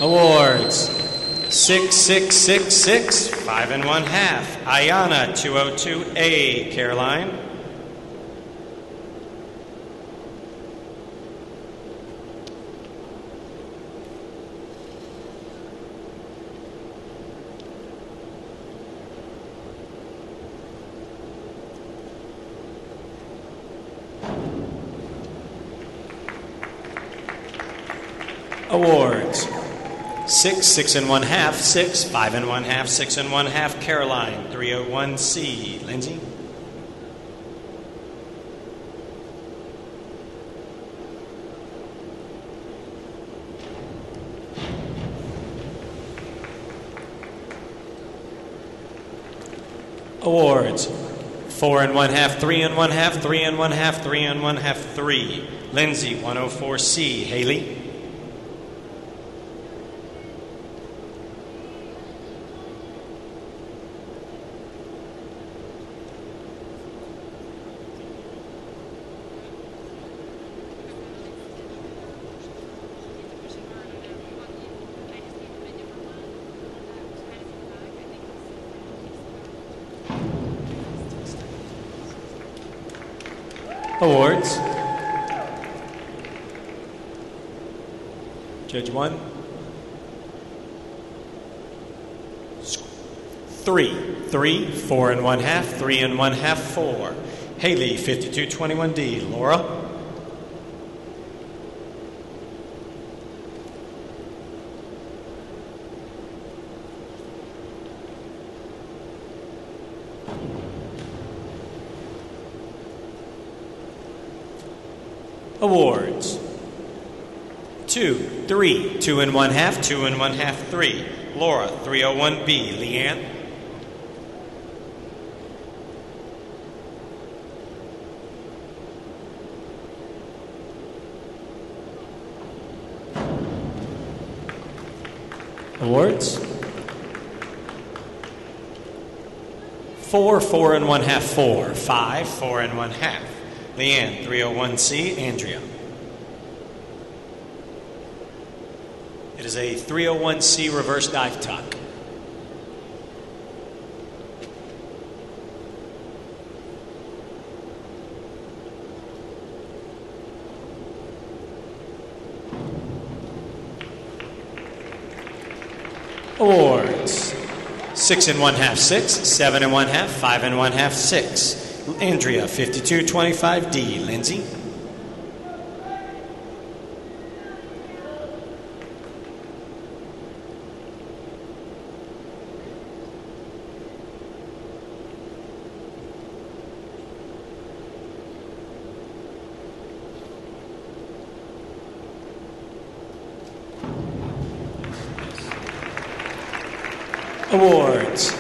Awards. 6, 6, 6, 6, 5 1/2. Ayana, 202A. Caroline. Awards. 6, 6 1/2, 6, 5 1/2, 6 1/2. Caroline, 301C. Lindsay. Awards. 4 1/2, 3 1/2, 3 1/2, 3 1/2, 3. Lindsay, 104C. Haley. Awards. Judge 1. 3, 3, 4 1/2, 3 1/2, 4. Haley, 5221D. Laura. Awards. 2, 3, 2 1/2, 2 1/2, 3. Laura, 301B. Leanne. Awards. 4, 4 1/2, 4. 5, 4 1/2. Leanne, 301C. Andrea. It is a 301C reverse dive tuck. Awards. 6 1/2, 6, 7 1/2, 5 1/2, 6. Andrea, 5225D. Lindsay. Awards.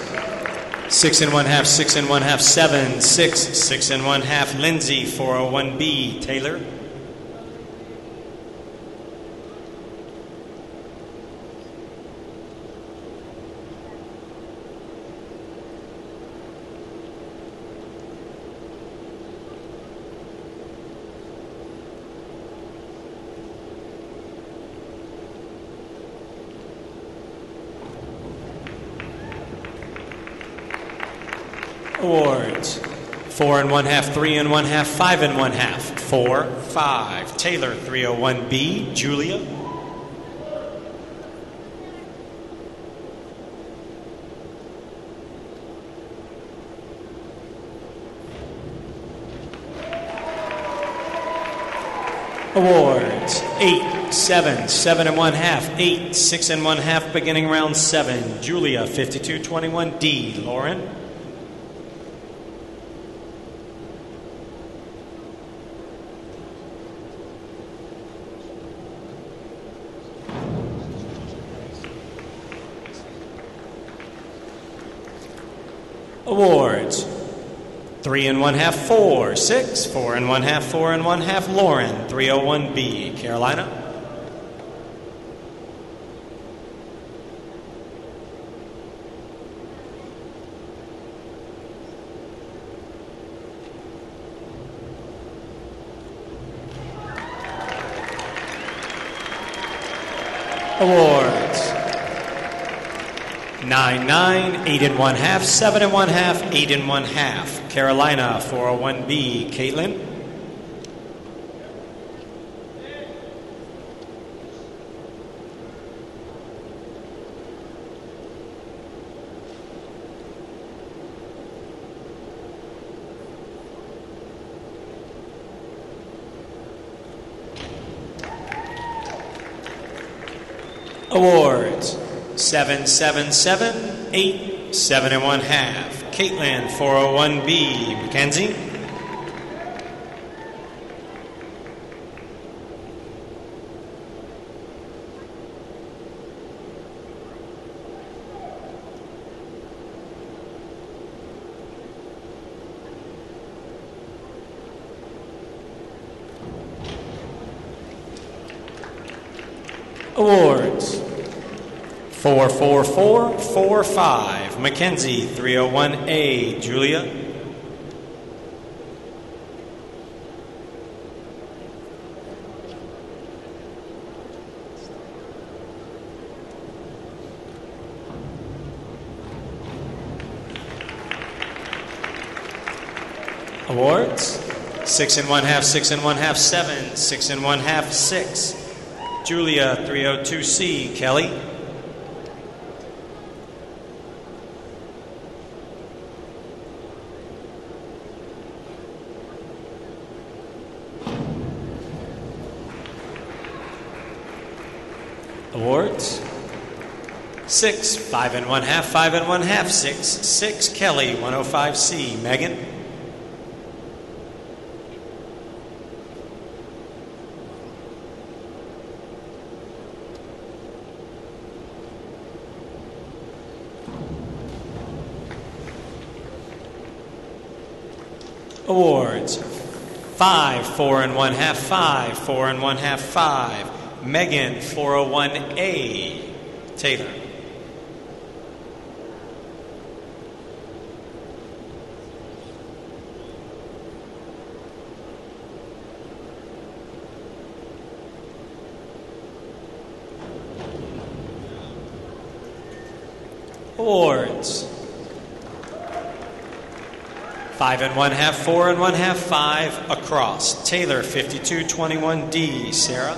6 1/2, 6 1/2, 7, 6, 6 1/2. Lindsay, 401B. Taylor. Awards. 4 1/2, 3 1/2, 5 1/2. 4, 5. Taylor, 301B. Julia. Awards 8, 7, 7 1/2, 8, 6 1/2, beginning round 7. Julia 5221D. Lauren. Awards 3 1/2, 4, 6, 4 1/2, 4 1/2, Lauren 301B. Carolina. Awards 9, 9, 8 1/2, 7 1/2, 8 1/2. Carolina 401B. Caitlin. Awards 7, 7, 7, 8, 7 1/2. Caitlin 401B. Mackenzie. Awards 4, 4, 4, 4, 5. Mackenzie 301A. Julia. Awards 6 1/2, 6 1/2, 7, 6 1/2, 6. Julia 302C. Kelly. Awards 6, 5 1/2, 5 1/2, 6, 6. Kelly 105C. Megan. Awards 5, 4 1/2, 5, 4 1/2, 5. Megan 401A. Taylor. Awards 5 1/2, 4 1/2, 5 across. Taylor 5221D. Sarah.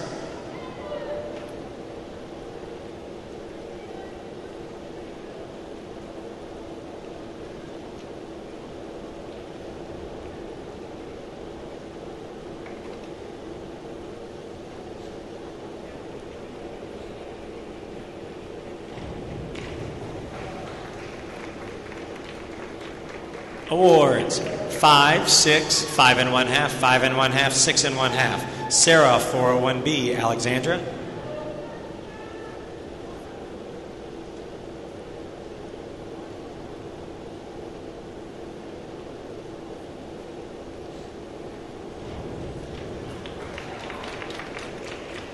Awards 5, 6, 5 1/2, 5 1/2, 6 1/2. Sarah 401B. Alexandra.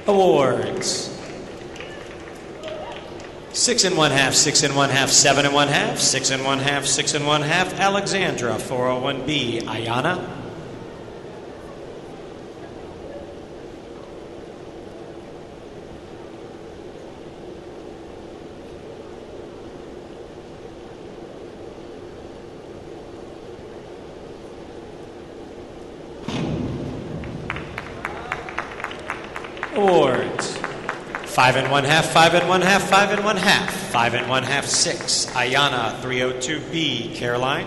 Awards 6 1/2, 6 1/2, 7 1/2, 6 1/2, 6 1/2. Alexandra 401B. Ayana. Awards 5 1/2, 5 1/2, 5 1/2, 5 1/2, 6. Ayana 302B. Caroline.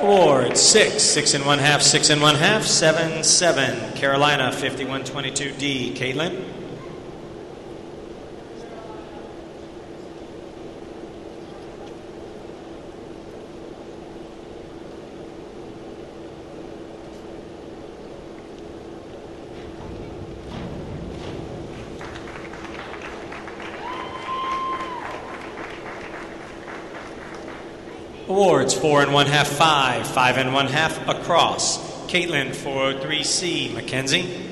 Award 6, 6 1/2, 6 1/2, 7-7. Carolina 5122D. Caitlin. Awards 4 1/2 5, 5 1/2 across. Caitlin 403C, Mackenzie.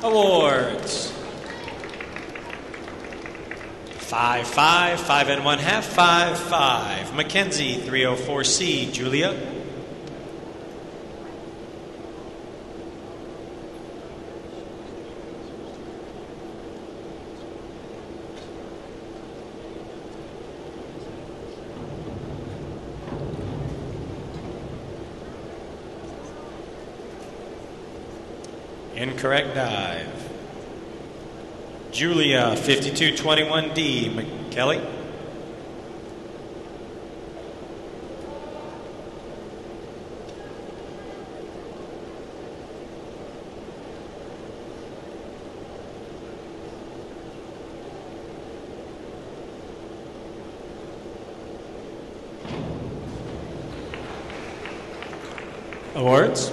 Awards 5 5, 5 1/2 5 5. Mackenzie 304C, Julia. Incorrect dive. Julia, 5221D. McKelly. Awards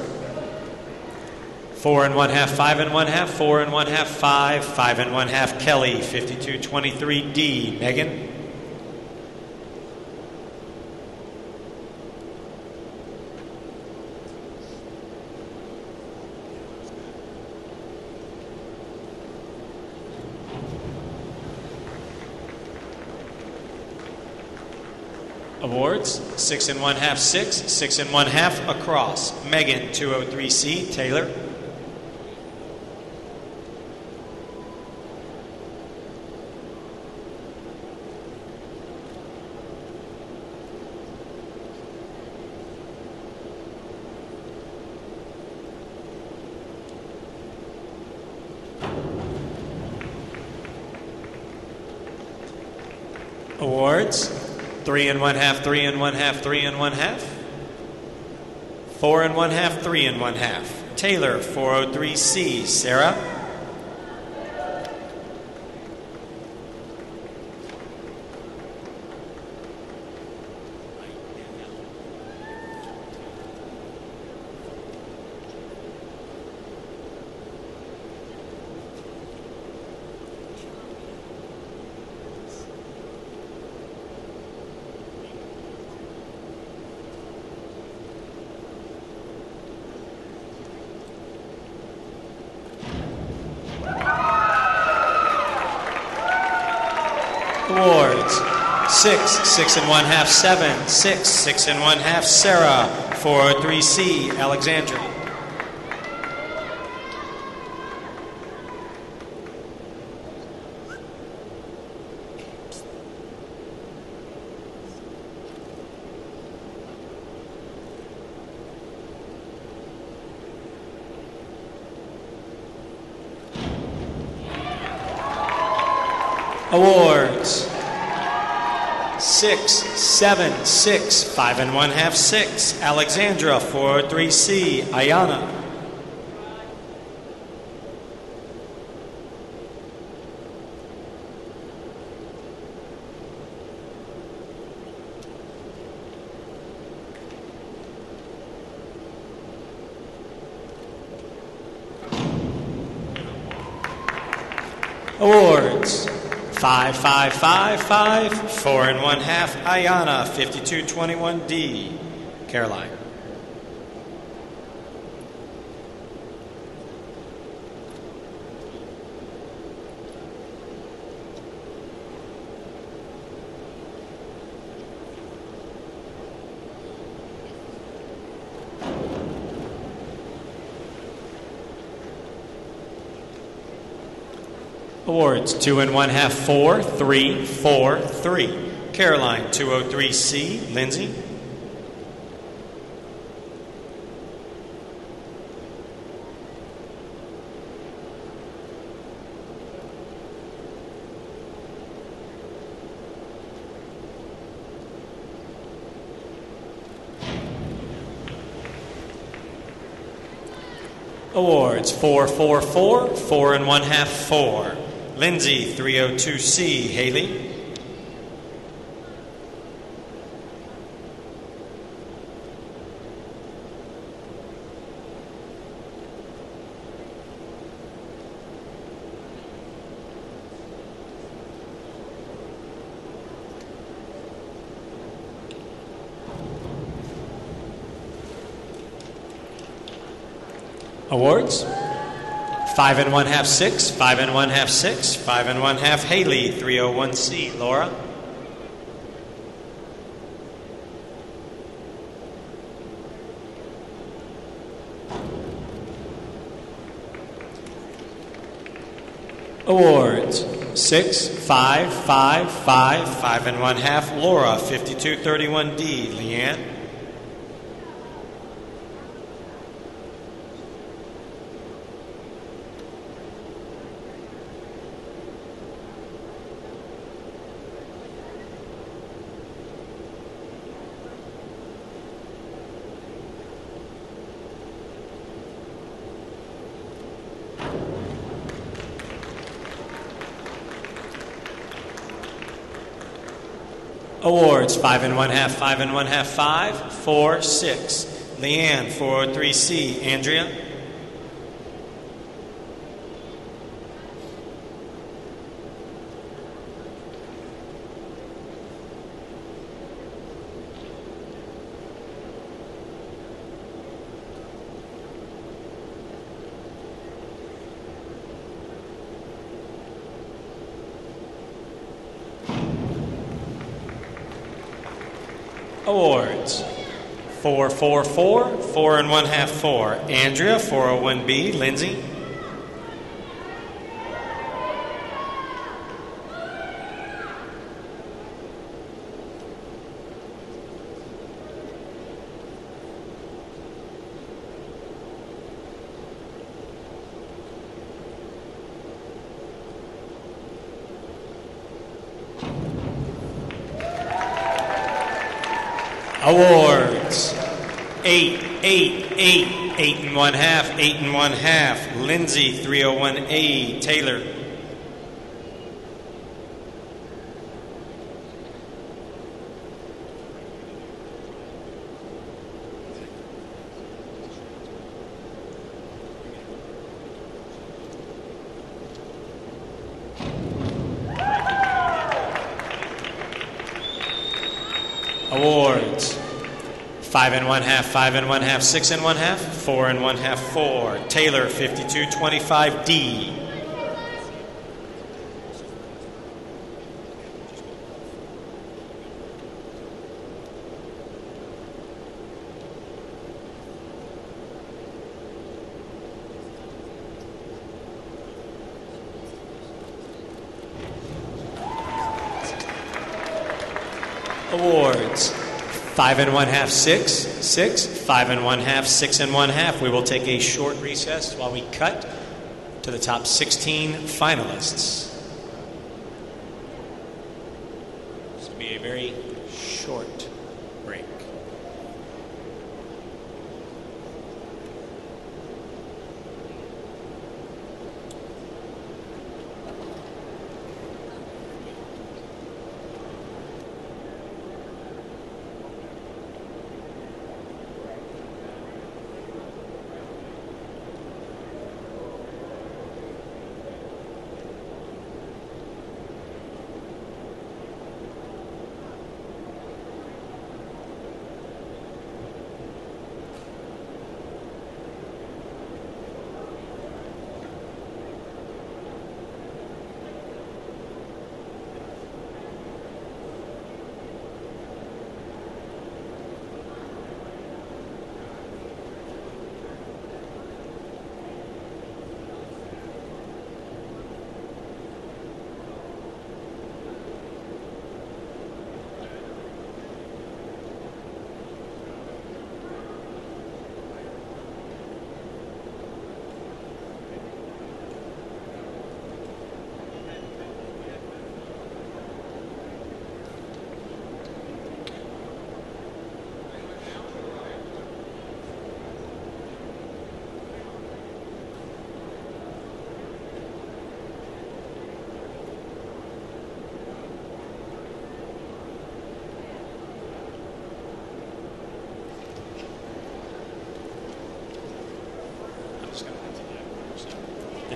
4 1/2 5 1/2 4 1/2 5 5 1/2 Kelly, 5223D. Megan. Awards 6 1/2 6, 6 1/2 across. Megan 203C, Taylor. Awards 3 1/2 3 1/2 3 1/2 4 1/2 3 1/2. Taylor 403C, Sarah. Awards 6 1/2 7, 6 1/2 Sarah, 403C, Alexandria. Awards 6 7 6, 5 1/2 6, Alexandra, 403C, Ayana. Awards 5 5 5 5, 4 1/2 Ayana, 5221D, Caroline. Awards 2 1/2 4 3 4 3. Caroline 203C, Lindsay. Awards 4 4 4, 4 1/2 4. Lindsay, 302C. Haley. Awards. 5 1/2, 6, 5 1/2, 6, 5 1/2, Haley, 301C. Laura. Awards. 6, 5, 5, 5, 5 1/2, Laura, 5231D. Leanne. Awards. 5 1/2, 5 1/2, 5, 4, 6. Leanne, 403C. Andrea. Awards. 4, 4, 4, 4 1/2, 4. Andrea, 401B. Lindsay. Awards. 8, 8, 8, 8 1/2, 8 1/2. Lindsay, 301A. Taylor. Awards. 5 1/2, 5 1/2, 6 1/2, 4 1/2, 4. Taylor, 5225D. Awards. 5 1/2, 6, 6, 5 1/2, 6 1/2. We will take a short recess while we cut to the top 16 finalists. This will be a very short break.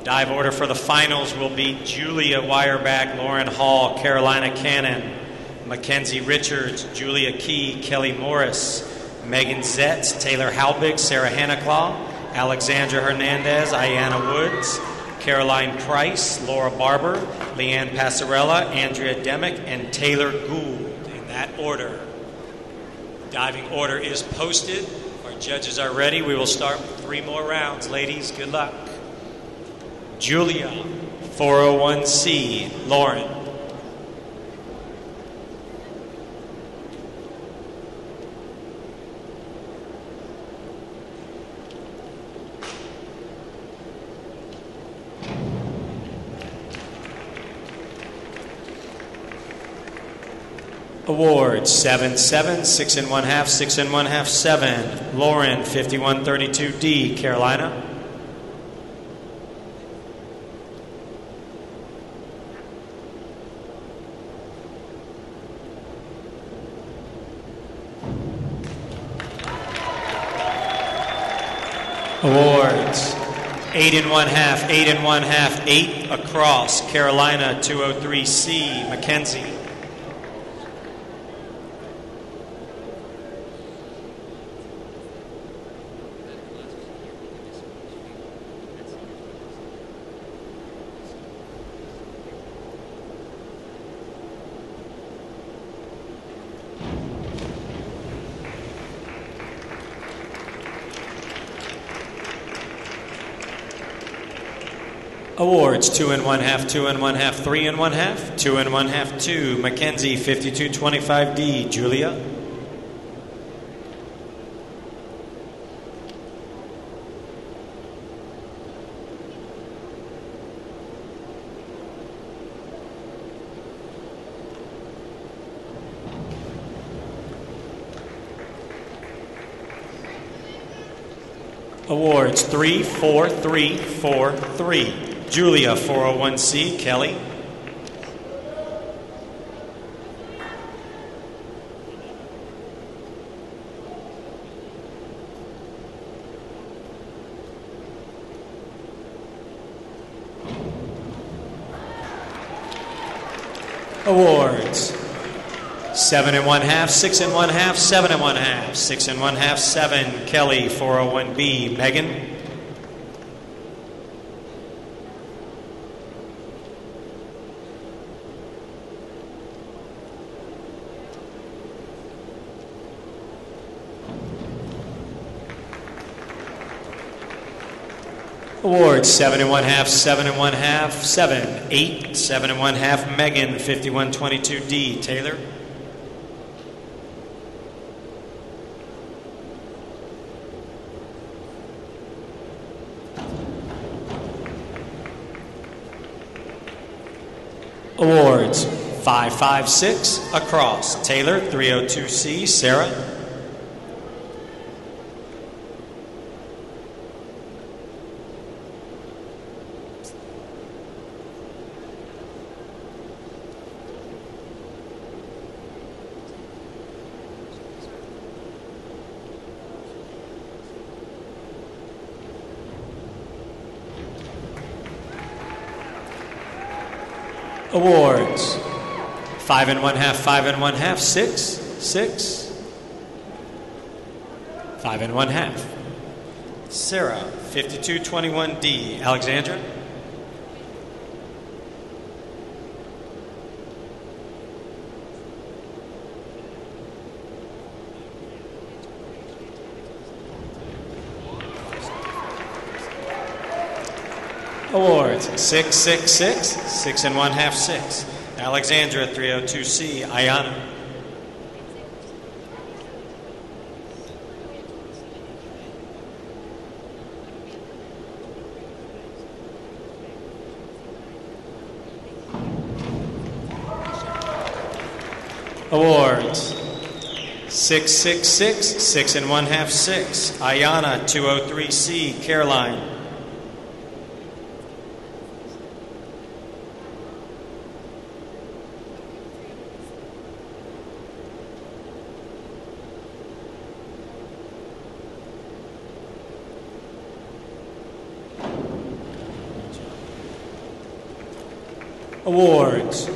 Dive order for the finals will be Julia Wireback, Lauren Hall, Carolina Cannon, Mackenzie Richards, Julia Key, Kelly Morris, Megan Zetz, Taylor Halbig, Sarah Hannaclaw, Alexandra Hernandez, Ayanna Woods, Caroline Price, Laura Barber, Leanne Passarella, Andrea Demick, and Taylor Gould in that order. Diving order is posted. Our judges are ready. We will start with 3 more rounds. Ladies, good luck. Julia, 401C, Lauren. Awards 7-7, 6 1/2, 6 1/2, 7. Lauren 5132D, Carolina. Awards 8 1/2, 8 1/2, 8 across, Carolina 203C, Mackenzie. Awards 2 1/2, 2 1/2, 3 1/2, 2 1/2, 2. Mackenzie 5225D, Julia. Awards 3 4 3 4 3. Julia 401C, Kelly. Awards 7 1/2, 6 1/2, 7 1/2, 6 1/2, 7. Kelly 401B, Megan. Awards 7 1/2, 7 1/2, 7, 8, 7 1/2, Megan 5122D, Taylor. Awards 5 5 6 across, Taylor 302C, Sarah. Awards 5 1/2, 5 1/2, 6, 6. 5 1/2. Sarah 5221D, Alexandra. Awards 6 6 6, 6 1/2, 6. Alexandra 302C, Ayanna. Awards 6 6 6, 6 1/2, 6. Ayanna 203C, Caroline. Awards.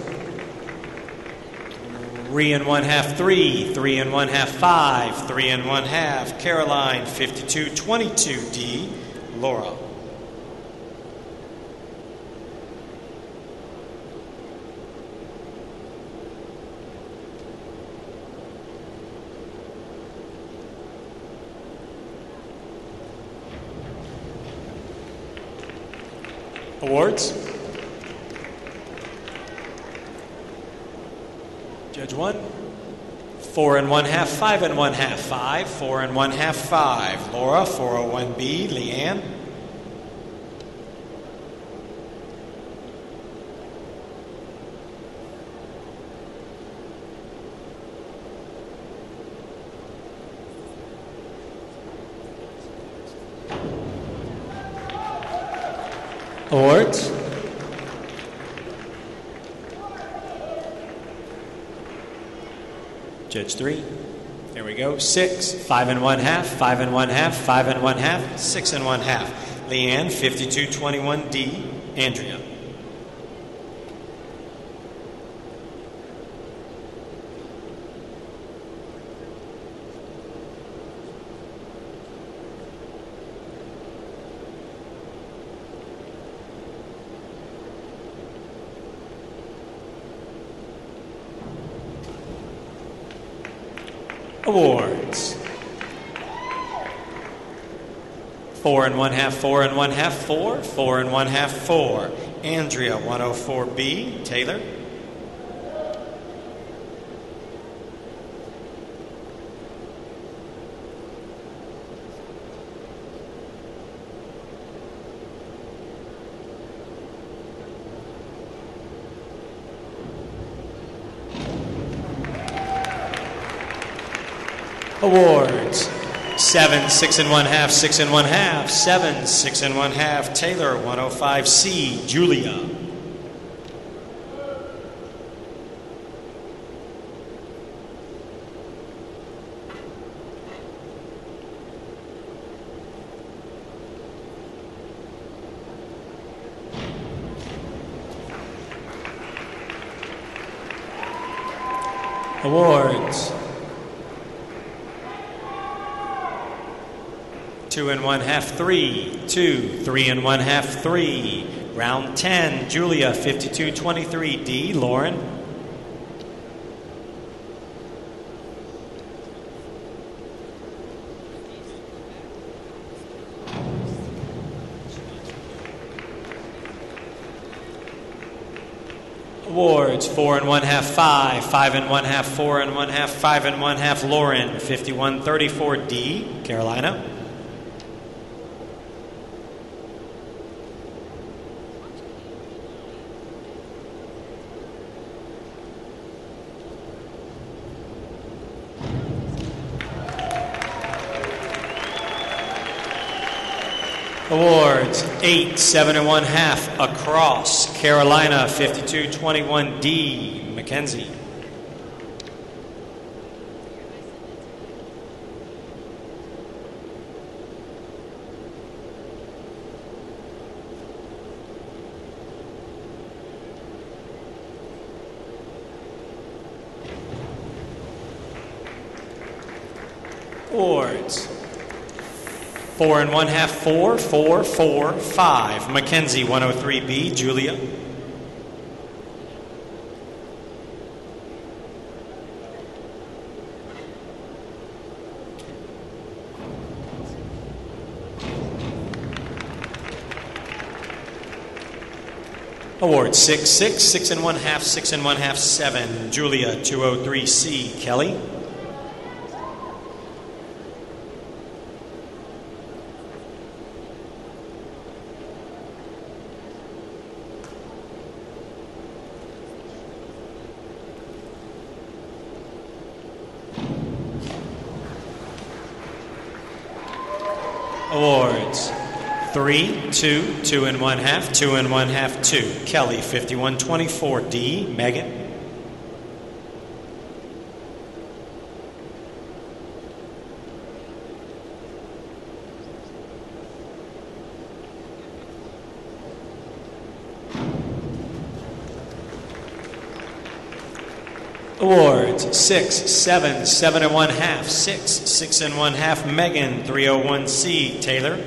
3 1/2, 3, 3 1/2, 5, 3 1/2, Caroline, 5222D, Laura. Awards. Judge 1. 4 1/2, 5 1/2, 5, 4 1/2, 5. Laura, 401B, Leanne. Awards. Judge 3. There we go. 6, 5 1/2, 5 1/2, 5 1/2, 6 1/2. Leanne, 5221D, Andrea. Awards. 4 1/2, 4 1/2, 4, 4 1/2, 4. Andrea, 104B, Taylor. Awards. 7, 6 1/2, 6 1/2, 7, 6 1/2, Taylor, 105C, Julia. Awards. 2 1/2, 3, 2, 3 1/2, 3. Round 10, Julia, 5223D, Lauren. Awards. 4 1/2, 5, 5 1/2, 4 1/2, 5 1/2, Lauren, 5134D, Carolina. Awards. 8, 7 1/2, across, Carolina, 5221D, Mackenzie. Awards. 4 1/2, 4, 4, 4, 5. Mackenzie, 103B, Julia. Award 6, 6, 6 1/2, 6 1/2, 7. Julia, 203C, Kelly. Awards. 3, 2, 2 1/2, 2 1/2, 2. Kelly, 5124D. Megan. Awards 6, 7, 7 1/2, 6, 6 1/2, Megan 301C, Taylor.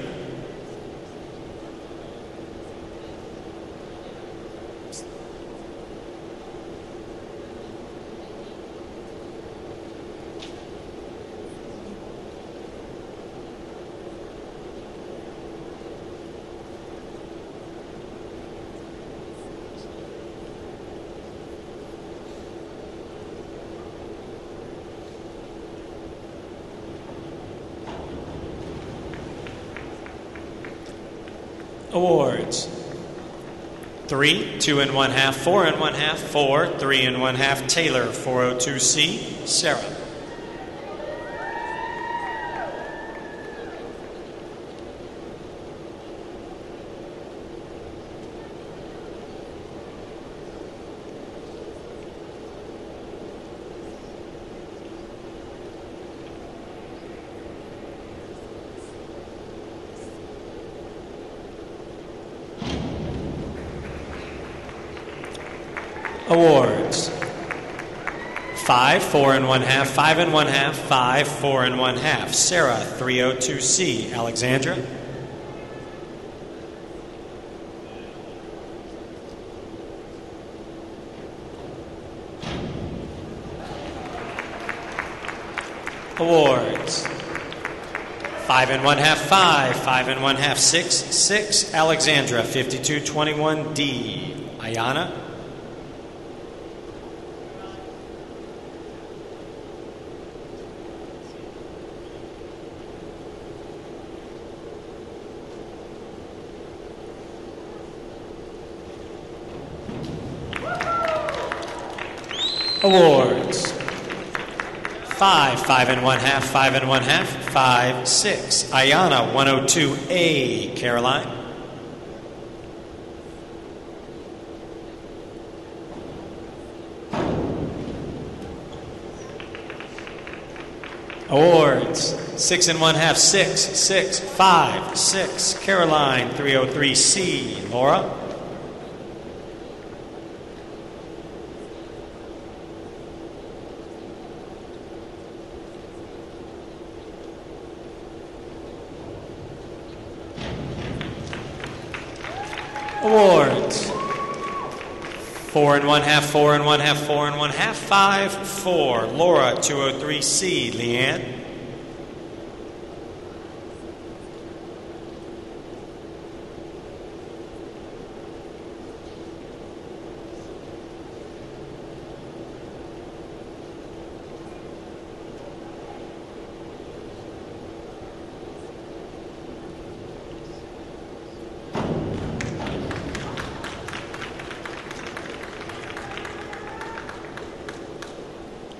Awards 3, 2 1/2, 4 1/2, 4, 3 1/2, Taylor 402C, Sarah. Awards 5, 4 1/2, 5 1/2, 5, 4 1/2, Sarah 302C, Alexandra. Awards 5 1/2, 5, 5 1/2, 6, 6, Alexandra 5221D, Ayana. Awards 5, 5 1/2, 5 1/2, 5, 6, Ayana 102A, Caroline. Awards 6 1/2, 6, 6, 5, 6, Caroline 303C, Laura. Awards 4 1/2, 4 1/2, 4 1/2, 5, 4, Laura 203C, Leanne.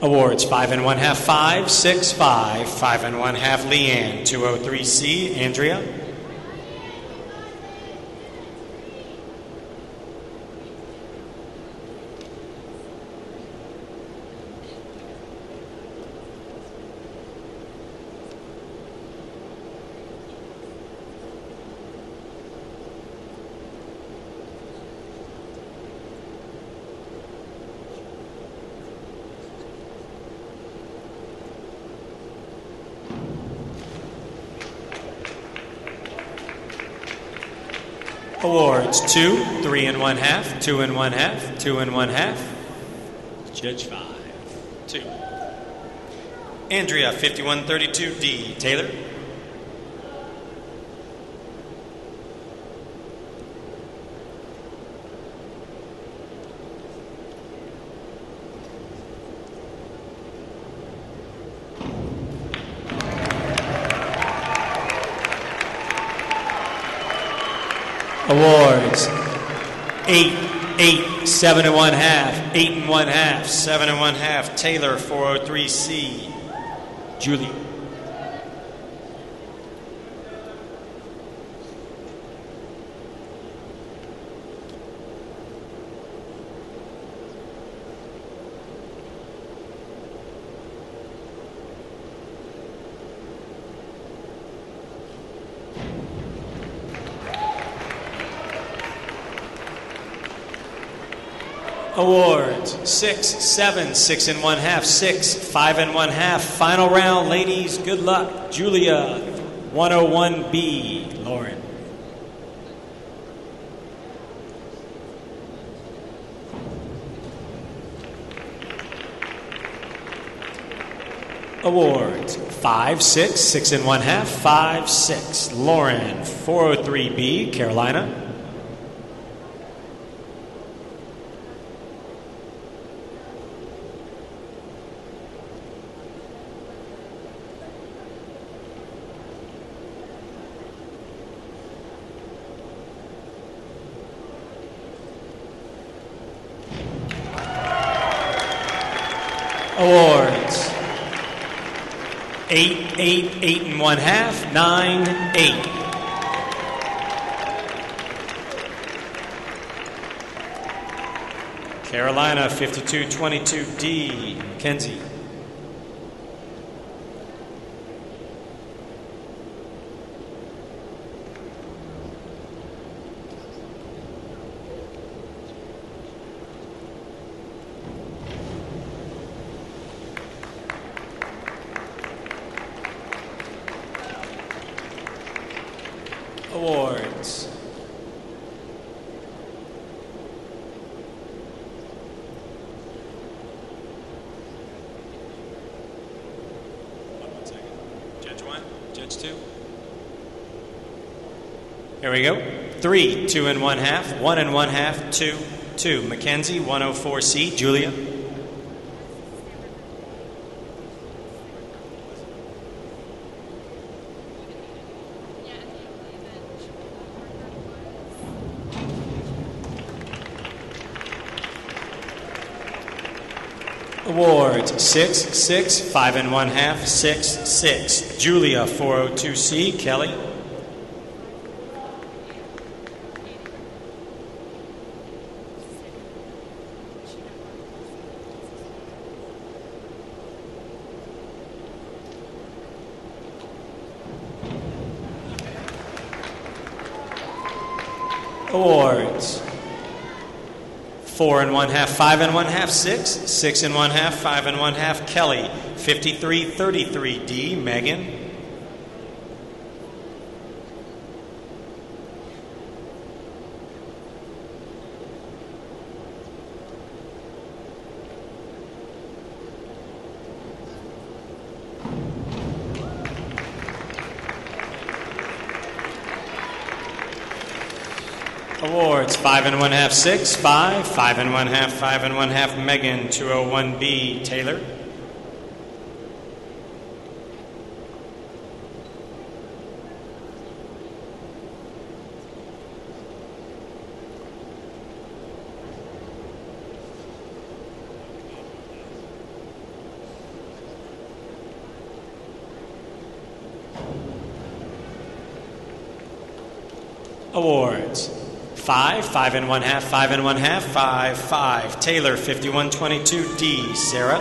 Awards 5 1/2, 5, 6, 5, 5 1/2, Leanne 203C, Andrea. Awards 2, 3 1/2, 2 1/2, 2 1/2, Judge 5, 2. Andrea 5132D, Taylor. Awards 8, 8, 7 1/2, 8 1/2, 7 1/2, Taylor 403C, Julie. Awards 6, 7, 6 1/2, 6, 5 1/2. Final round, ladies. Good luck. Julia, 101B. Lauren. Awards 5, 6, 6 1/2, 5, 6. Lauren, 403B. Carolina. Awards 8, 8, 8 1/2, 9, 8. Carolina, 5222D. Mackenzie. Awards. One second. Judge 1, Judge 2. Here we go. 3, 2 1/2, 1 1/2, 2, 2. Mackenzie, 104C. Julia. Awards 6, 6, 5 1/2, 6, 6. Julia, 402C. Kelly. Awards 4 1/2, 5 1/2, 6, 6 1/2, 5 1/2. Kelly, 5333D. Megan. Awards 5 1/2, 6, 5, 5 1/2, 5 1/2. Megan, 201B. Taylor. Awards 5, 5 1/2, 5 1/2, 5, 5. Taylor, 5122D. Sarah.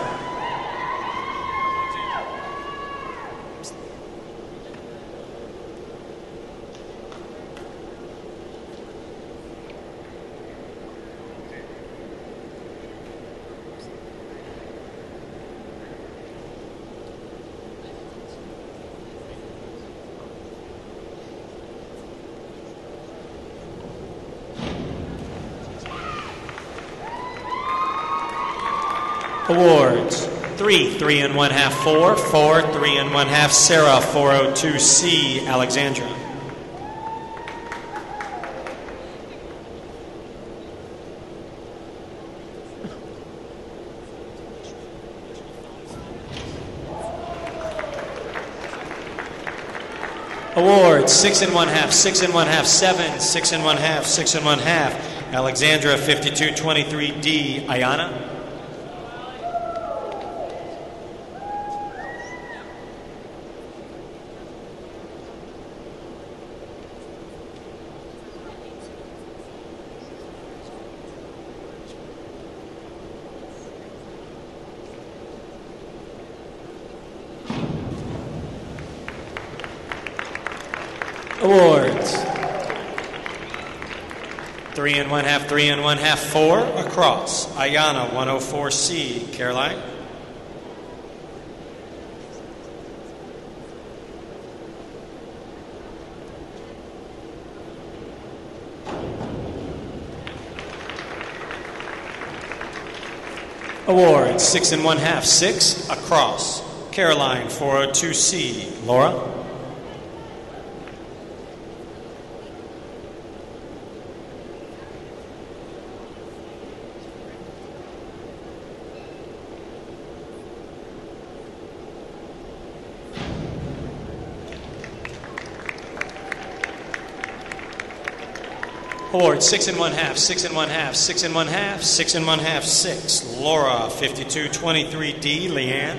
Awards 3, 3 1/2, 4, 4, 3 1/2. Sarah, 402C. Alexandra. Awards 6 1/2, 6 1/2, 7, 6 1/2, 6 1/2. Alexandra, 5223D. Ayana. Awards 3 and 1/2, 3 and 1/2, 4 across. Ayana, 104C. Caroline. Award, 6 and 1/2, 6 across. Caroline, 402C. Laura. Award, 6 and 1/2, 6 and 1/2, 6 and 1/2, 6 and 1/2, 6. Laura, 5223D. Leanne.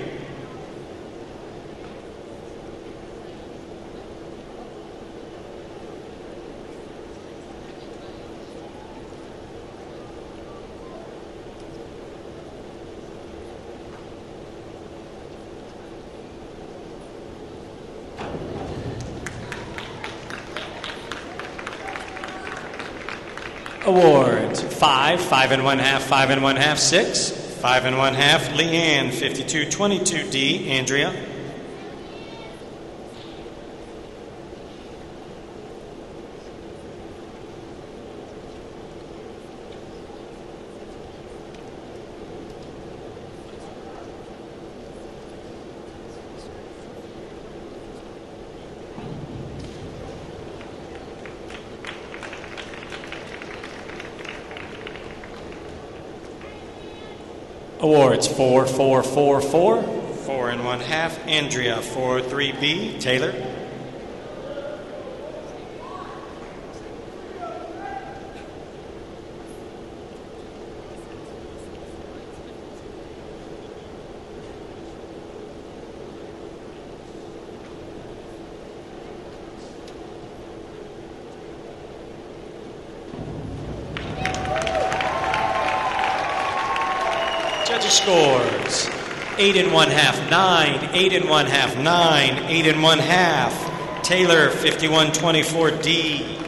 Award, 5, 5 and 1/2, 5 and 1/2, 6, 5 and 1/2. Leanne, 5222D. Andrea. Awards, 4, 4, 4, 4, 4 and 1/2. Andrea, 403B. Taylor. Judges' scores, 8 and 1/2, 9, 8 and 1/2, 9, 8 and 1/2. Taylor, 5124D.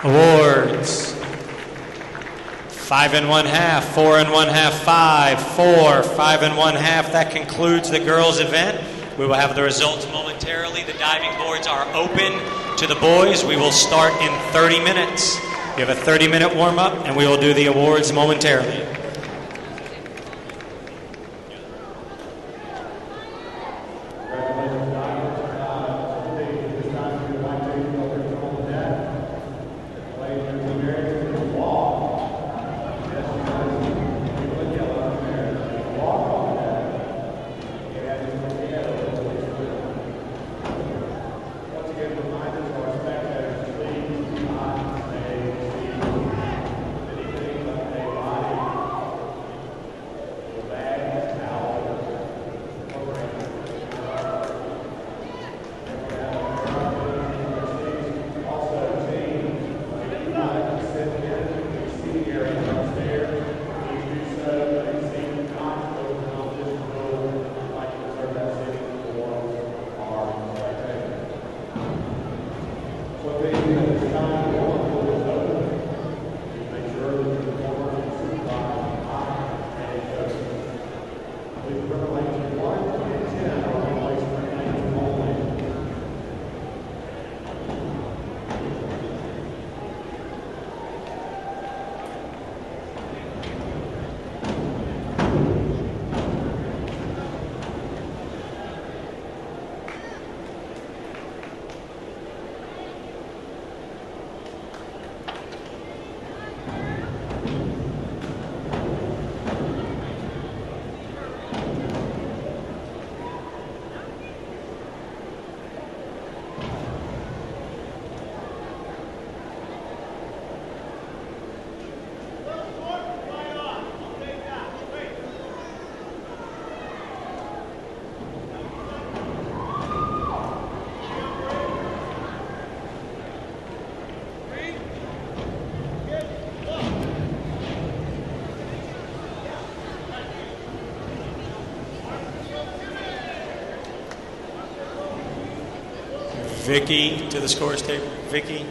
Awards. 5 and 1/2, 4 and 1/2, 5, 4, 5 and 1/2. That concludes the girls' event. We will have the results momentarily. The diving boards are open to the boys. We will start in 30 minutes. We have a 30-minute warm-up, and we will do the awards momentarily. Vicky to the scores table. Vicky.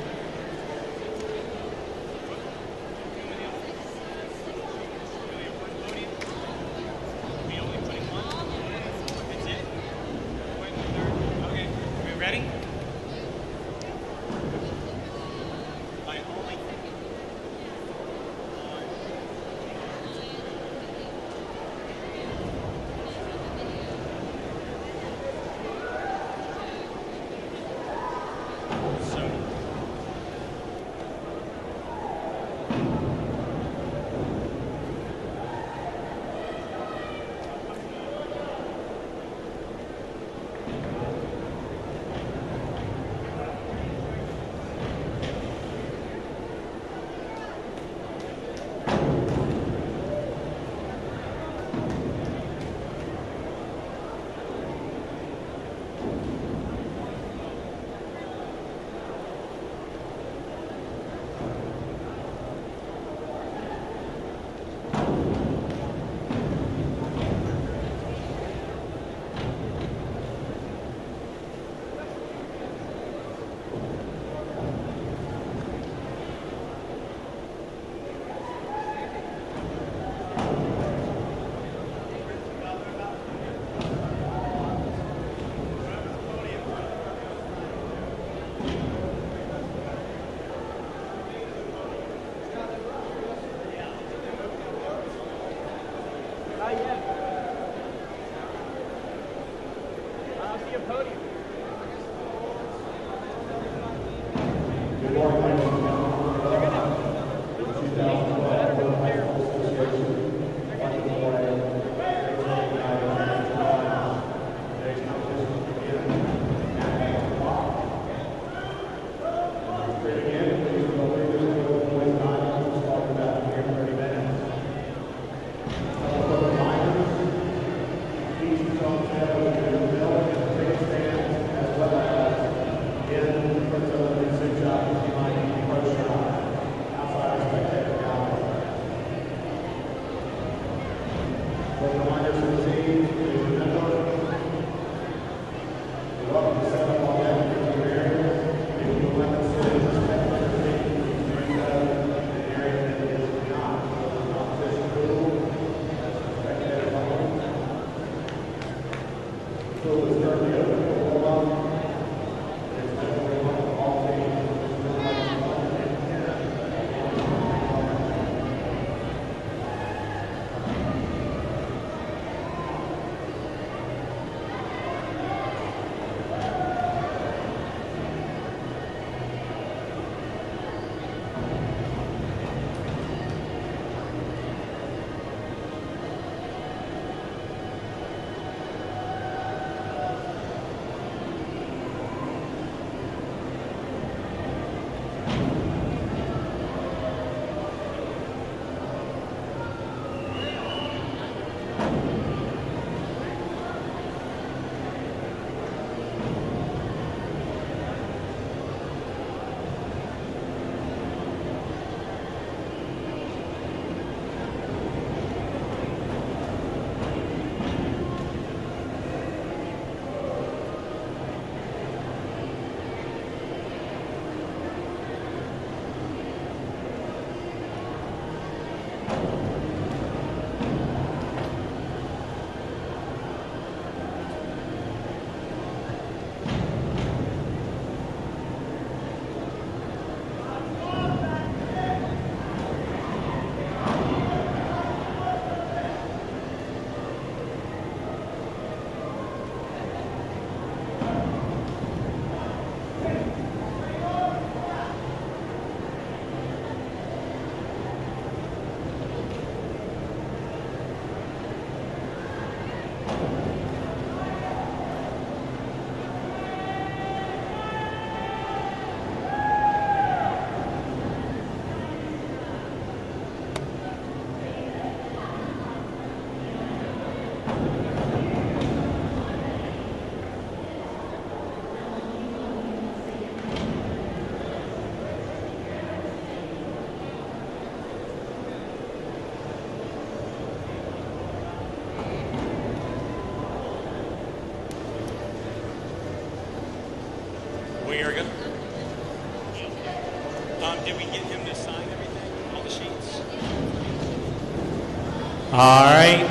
All right.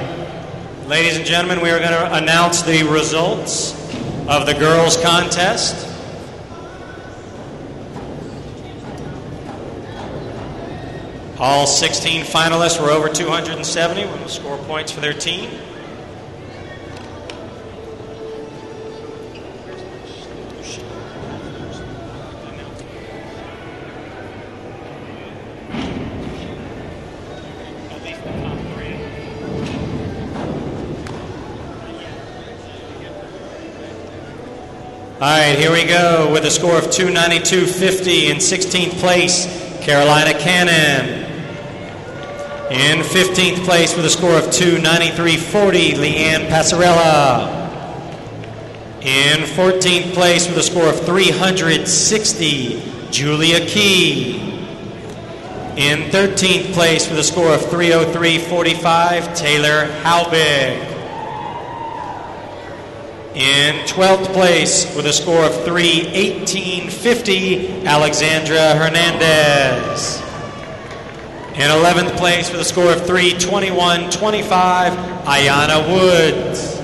Ladies and gentlemen, we are going to announce the results of the girls' contest. All 16 finalists were over 270 when we score points for their team. All right, here we go with a score of 292.50 in 16th place, Carolina Cannon. In 15th place with a score of 293.40, Leanne Passarella. In 14th place with a score of 360, Julia Key. In 13th place with a score of 303.45, Taylor Halbig. In 12th place with a score of 318.50, Alexandra Hernandez. In 11th place with a score of 321.25, Ayana Woods.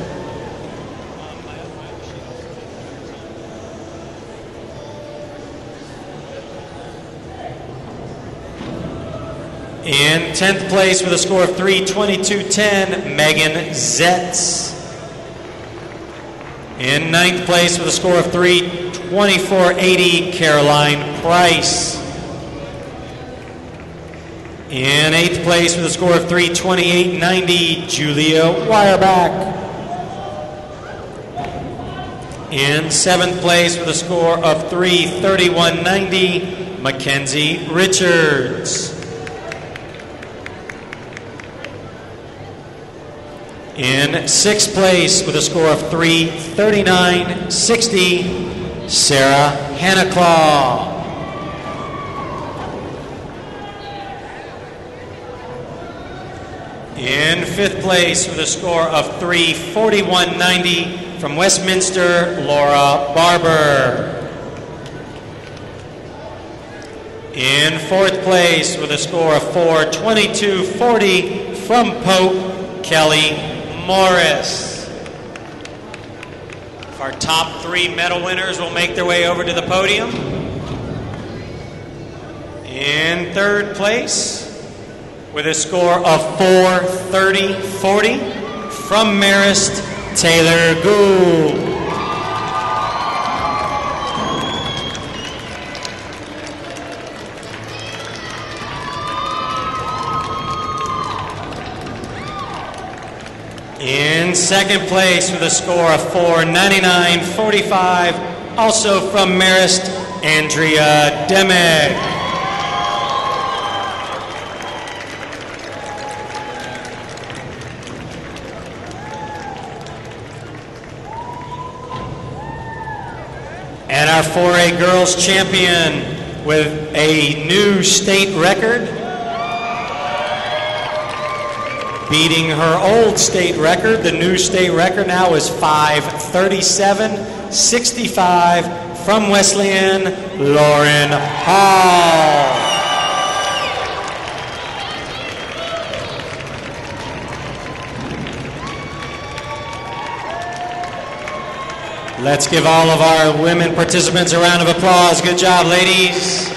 In 10th place with a score of 322.10, Megan Zetz. In 9th place with a score of 324.80, Caroline Price. In 8th place with a score of 328.90, Julia Wireback. In 7th place with a score of 331.90, Mackenzie Richards. In 6th place with a score of 339.60, Sarah Hannaclaw. In 5th place with a score of 341.90 from Westminster, Laura Barber. In 4th place with a score of 422.40 from Pope, Kelly Morris. Our top 3 medal winners will make their way over to the podium. In 3rd place with a score of 430.40 from Marist, Taylor Gould. In 2nd place with a score of 499.45, also from Marist, Andrea Demick. And our 4A girls champion with a new state record, beating her old state record. The new state record now is 5:37.65 from Wesleyan, Lauren Hall. Let's give all of our women participants a round of applause. Good job, ladies.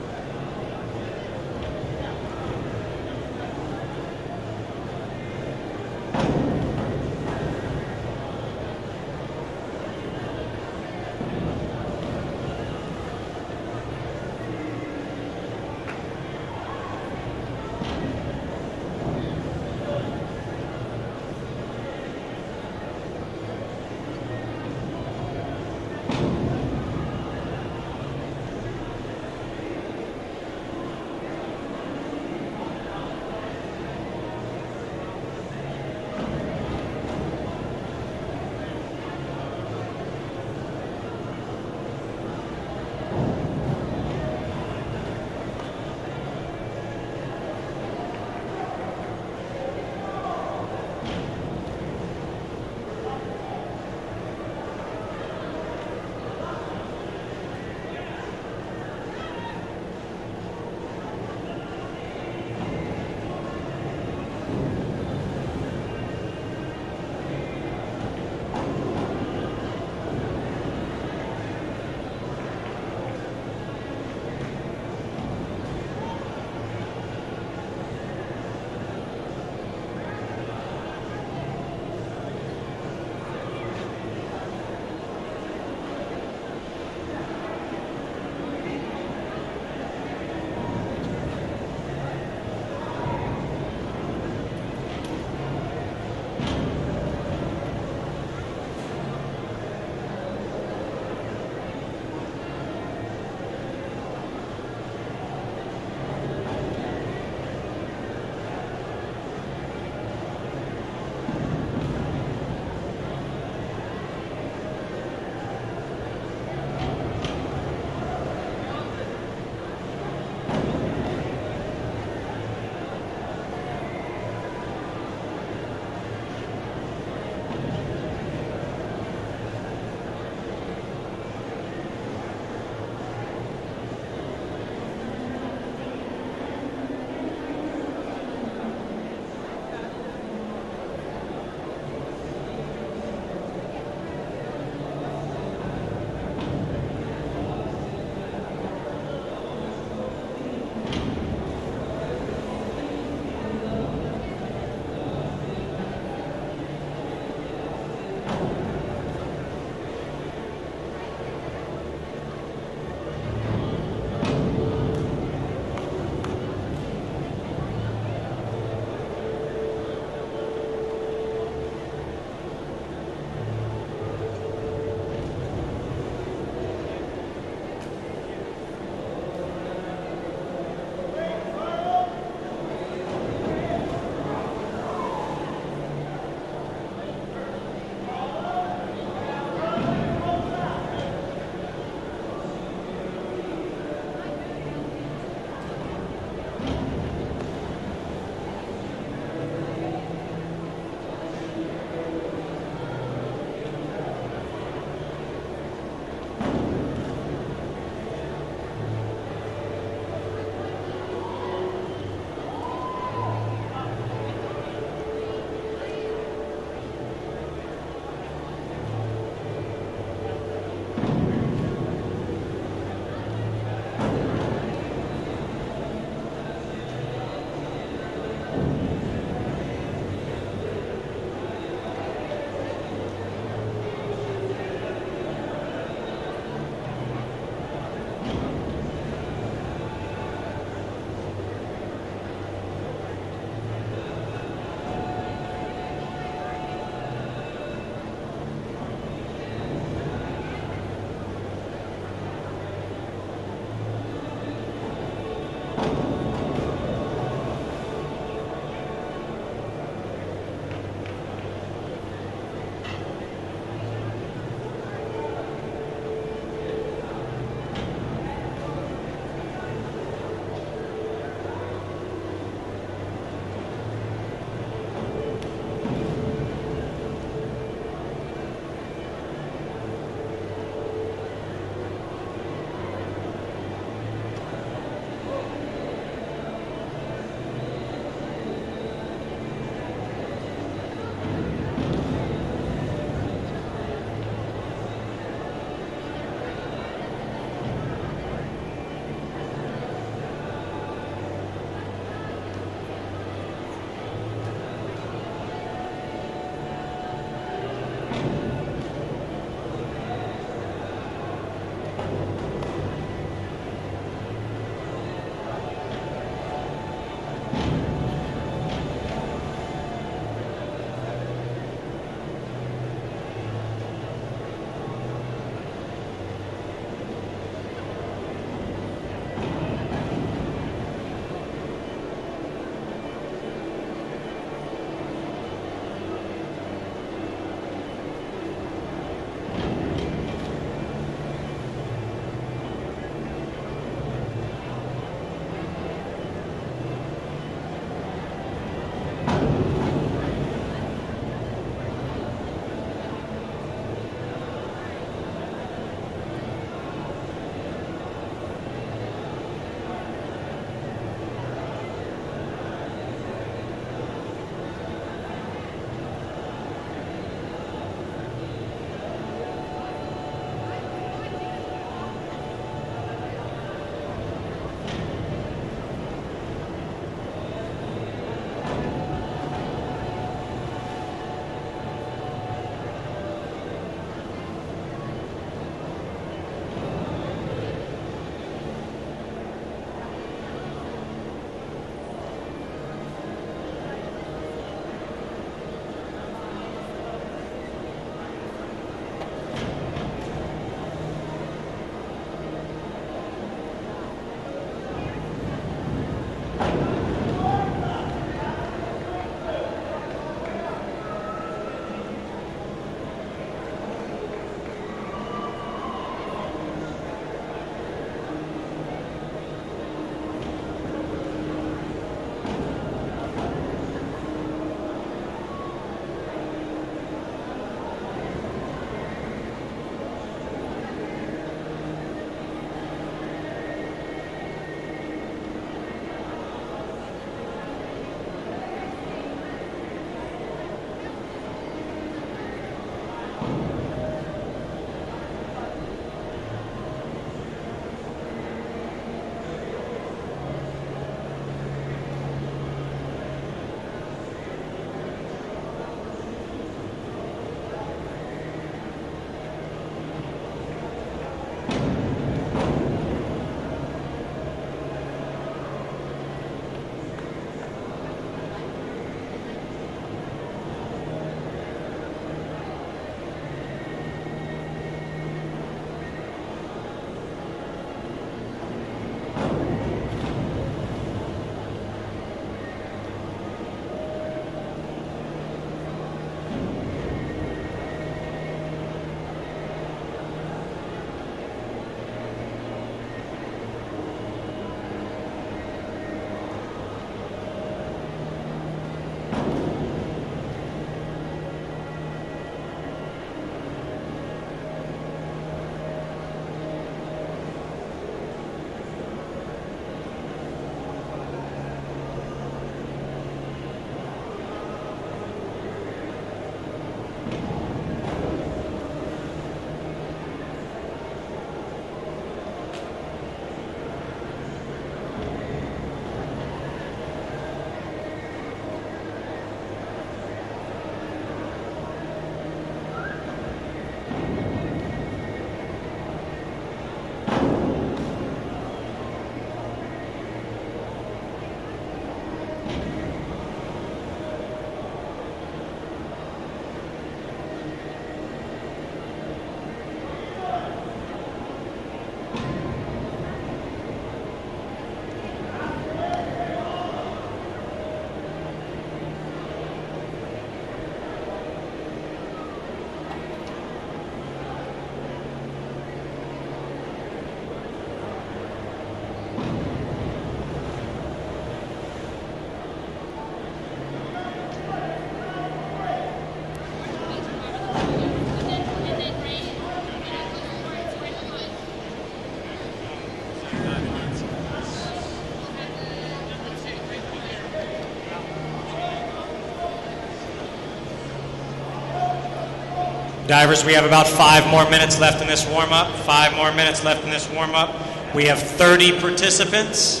Divers, we have about 5 more minutes left in this warm-up. 5 more minutes left in this warm-up. We have 30 participants.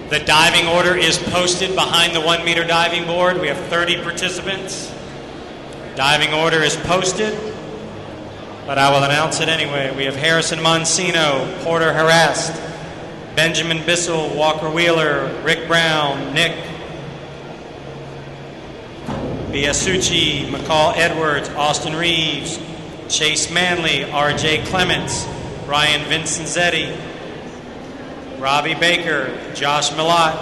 The diving order is posted behind the 1 meter diving board. We have 30 participants. Diving order is posted, but I will announce it anyway. We have Harrison Monsino, Porter Harassed, Benjamin Bissell, Walker Wheeler, Rick Brown, Nick Biasucci, McCall Edwards, Austin Reeves, Chase Manley, R.J. Clements, Ryan Vincenzetti, Robbie Baker, Josh Millott,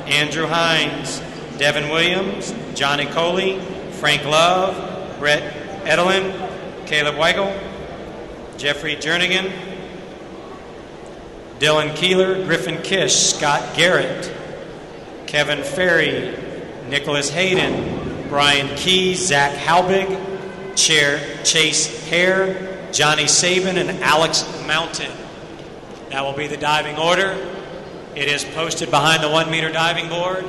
Andrew Hines, Devin Williams, Johnny Coley, Frank Love, Brett Edelin, Caleb Weigel, Jeffrey Jernigan, Dylan Keeler, Griffin Kish, Scott Garrett, Kevin Ferry, Nicholas Hayden, Brian Key, Zach Halbig, Chase Hare, Johnny Sabin, and Alex Mountain. That will be the diving order. It is posted behind the 1 meter diving board.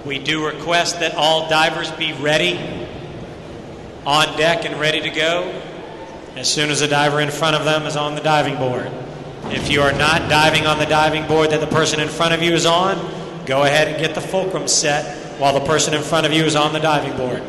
We do request that all divers be ready on deck and ready to go as soon as the diver in front of them is on the diving board. If you are not diving on the diving board that the person in front of you is on, go ahead and get the fulcrum set while the person in front of you is on the diving board.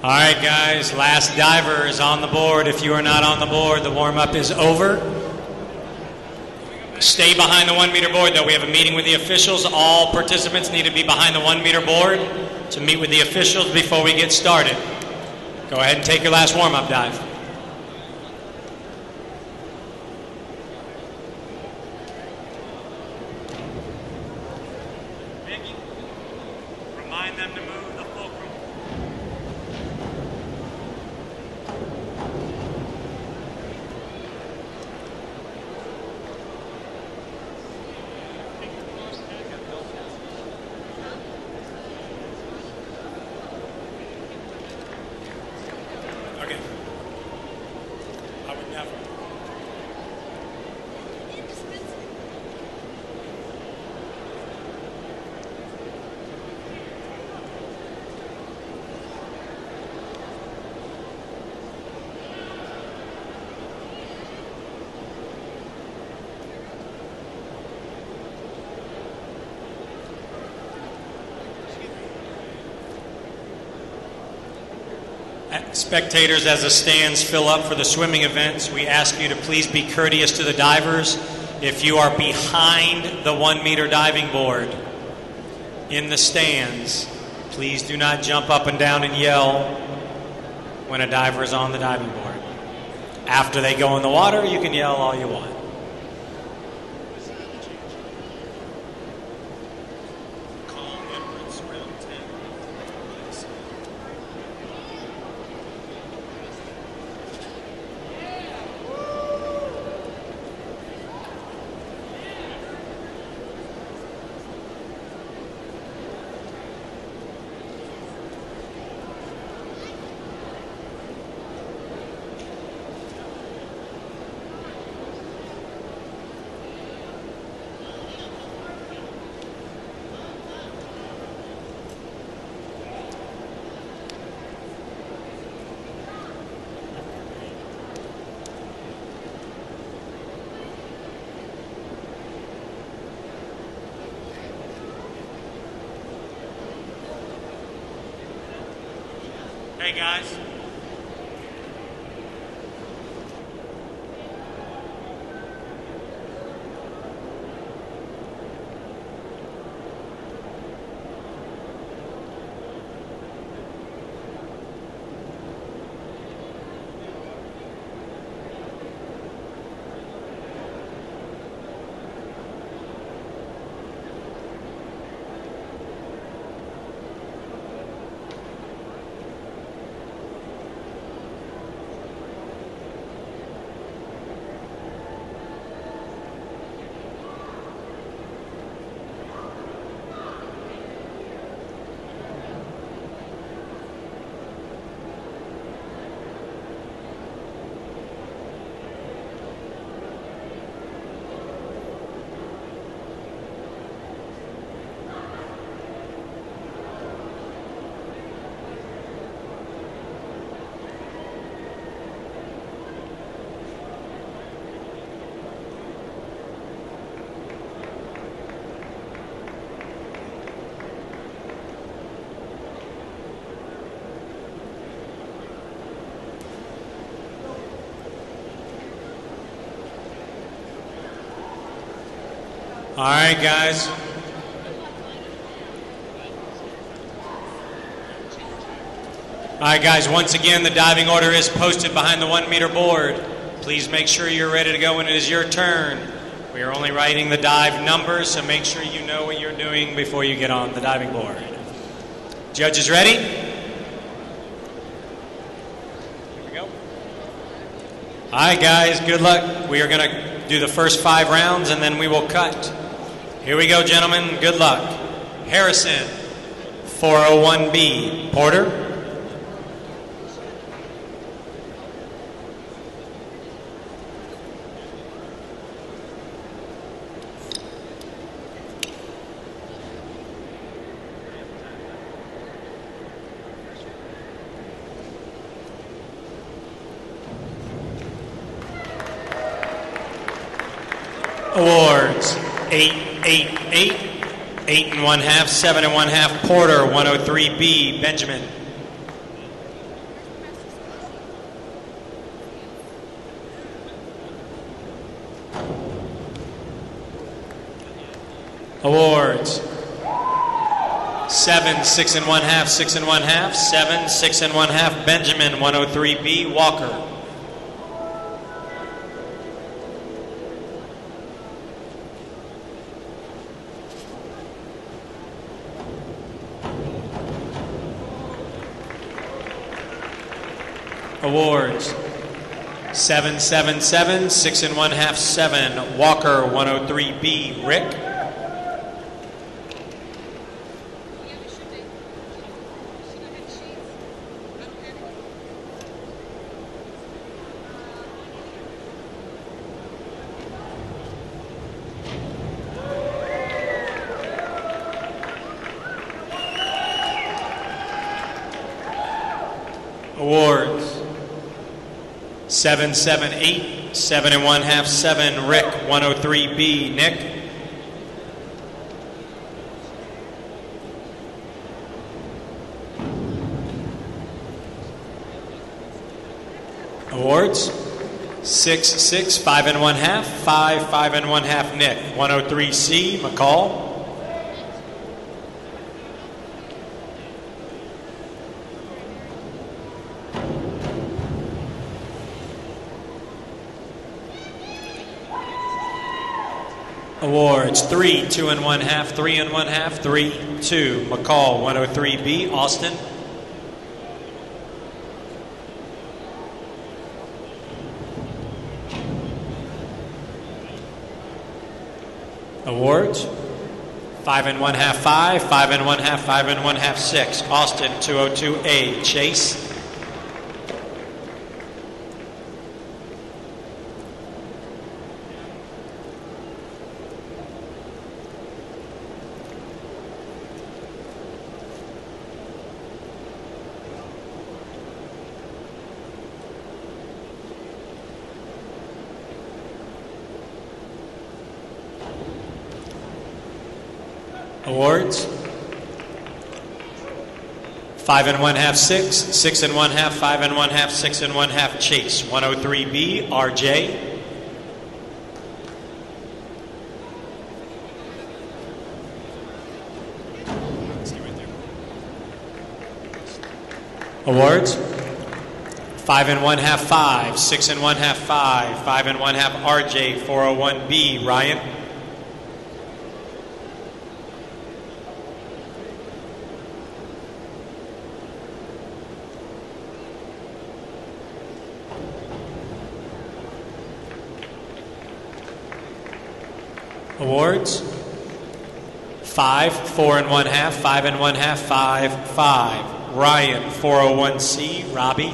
All right, guys, last diver is on the board. If you are not on the board, the warm-up is over. Stay behind the 1 meter board, though. We have a meeting with the officials. All participants need to be behind the 1 meter board to meet with the officials before we get started. Go ahead and take your last warm-up dive. Remind them to move the fulcrum. Okay. I would never. Spectators, as the stands fill up for the swimming events, we ask you to please be courteous to the divers. If you are behind the 1 meter diving board in the stands, please do not jump up and down and yell when a diver is on the diving board. After they go in the water, you can yell all you want. Hey guys. All right, guys. All right, guys, once again, the diving order is posted behind the 1 meter board. Please make sure you're ready to go when it is your turn. We are only writing the dive numbers, so make sure you know what you're doing before you get on the diving board. Judges ready? Here we go. All right, guys, good luck. We are going to do the first 5 rounds, and then we will cut. Here we go, gentlemen. Good luck. Harrison, 401B. Porter. Awards, 8-8-8, 8 1/2, 7 1/2, Porter, 103B, Benjamin. Awards. 7, 6 1/2, 6 1/2, 7, 6 1/2, Benjamin, 103B, Walker. Awards. 7, 7, 7, 6 1/2, 7, Walker, 103B, Rick. Awards. 7, 7, 8, 7 1/2, 7, Rick, 103B, Nick. Awards. 6, 6, 5 1/2, 5, 5 1/2, Nick, 103C, McCall. Awards. 3, 2 1/2, 3 1/2, 3, 2, McCall, 103B, Austin. Awards. 5 1/2, 5, 5 1/2, 5 1/2, 6, Austin, 202A, Chase. Awards. 5 1/2, 6, 6 1/2, 5 1/2, 6 1/2, Chase, 103B, RJ. Awards. 5 1/2, 5, 6 1/2, 5, 5 1/2, RJ, 401B, Ryan. Awards. 5, 4 1/2, 5 1/2, 5, 5, Ryan, 401C, Robbie.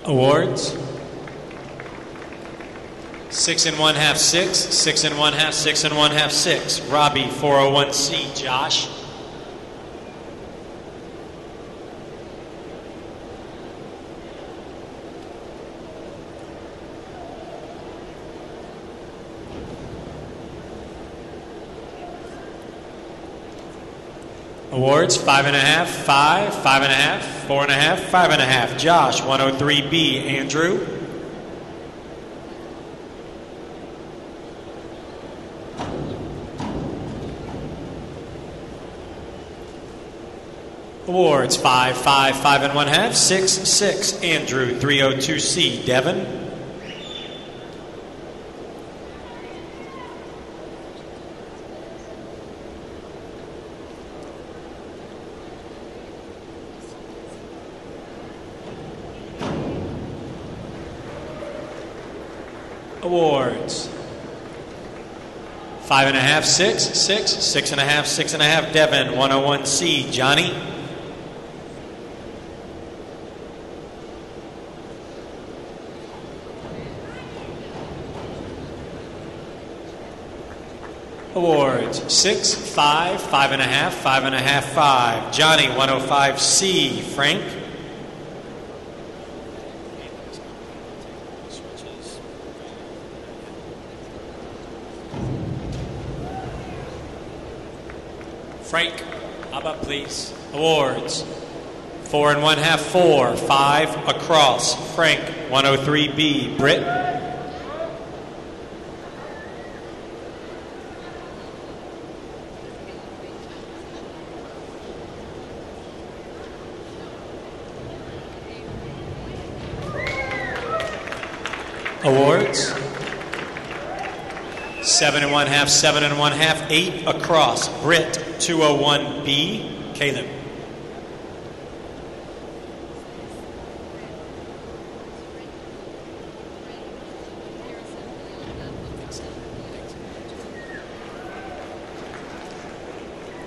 Awards. 6 1/2, 6, 6 1/2, 6 1/2, 6, Robbie, 401C, Josh. Awards. 5 1/2, 5, 5 1/2, 4 1/2, 5 1/2, Josh, 103B, Andrew. Awards. 5, 5, 5 1/2, 6, 6, Andrew, 302C, Devin. Awards. 5 1/2, 6, 6, 6 1/2, 6 1/2, Devin, 101C, Johnny. Awards. 6, 5, 5 1/2, 5 1/2, 5, Johnny, 105C, Frank. Frank, hop up, please. Awards. 4 1/2, 4, 5 across. Frank, 103B. Britt. Awards. 7 1/2, 7 1/2, 8 across. Britt, 201B. Caleb.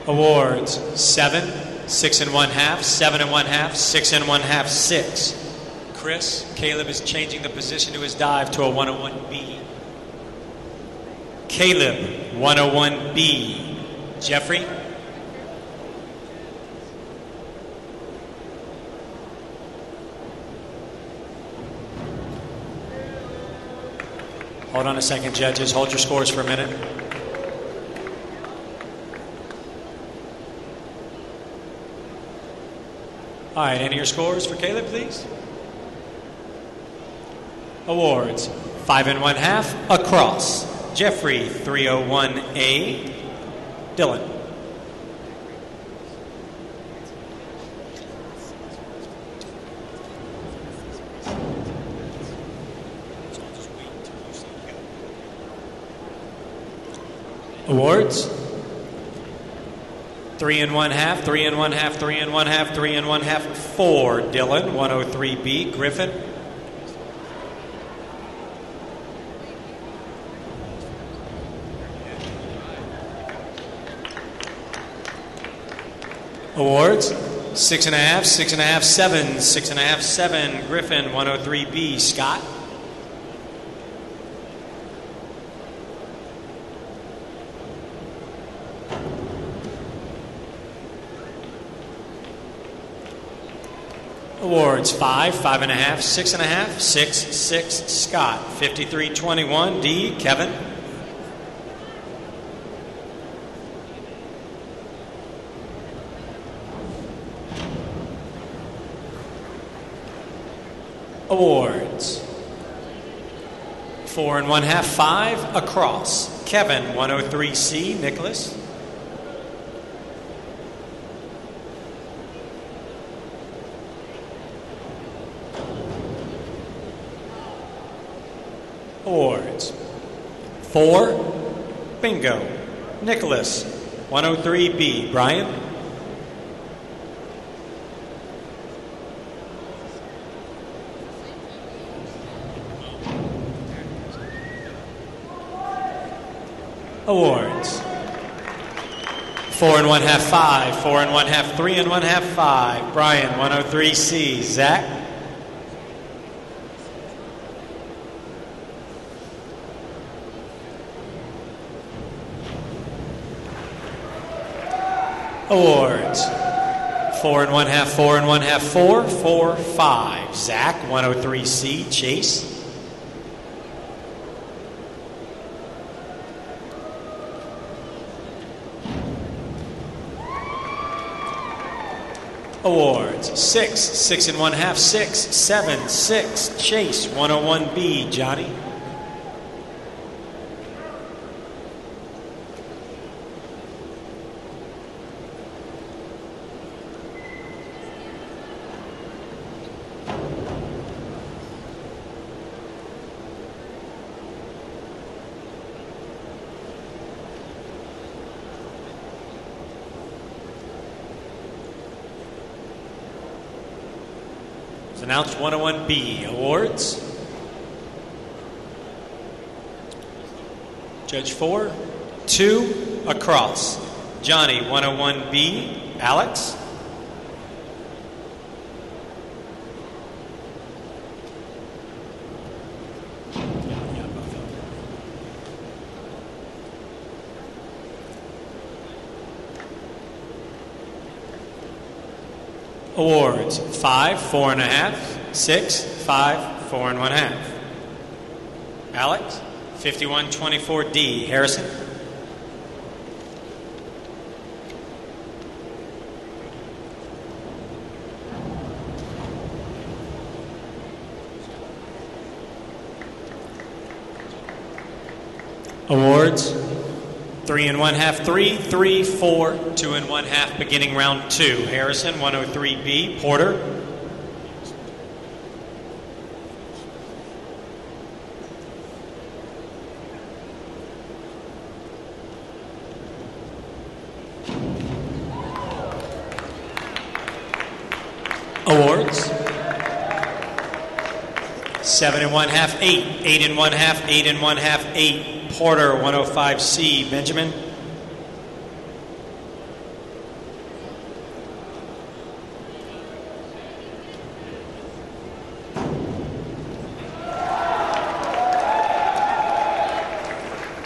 Awards. 7, 6 1/2, 7 1/2, 6 1/2, 6. Chris, Caleb is changing the position to his dive to a 101B. Caleb, 101B. Jeffrey. Hold on a second, judges. Hold your scores for a minute. All right, enter your scores for Caleb, please. Awards. 5 1/2 across. Jeffrey, 301A. Dylan. Awards. 3 1/2, 3 1/2, 3 1/2, 3 1/2, 4. Dylan, 103B. Griffin. Awards. 6 1/2, 6 1/2, 7, 6 1/2, 7. Griffin, 103B. Scott. Awards. 5, 5 1/2, 6 1/2, 6, 6. Scott. 53-21. Kevin. Awards. 4 1/2, 5 across. Kevin, 103C. Nicholas. Awards. 4, bingo. Nicholas, 103B. Brian. Awards. 4 1/2, 5, 4 1/2, 3 1/2, 5. Brian, 103C. Zach. Awards. 4 1/2, 4 1/2, 4, 4, 5. Zach, 103C. Chase. Awards. 6, 6 1/2, 6, 7, 6. Chase, 101B. Johnny. Announced 101B. Awards. Judge 4, 2 across. Johnny, 101B. Alex. Awards. 5, 4 1/2, 6, 5, 4 1/2. Alex. 5124D, Harrison. Awards, 3 1/2, 3, 3, 4, 2 1/2, beginning round 2. Harrison, 103B, Porter. Awards, 7 1/2, 8, 8 1/2, 8 1/2, 8. Porter, 105C, Benjamin.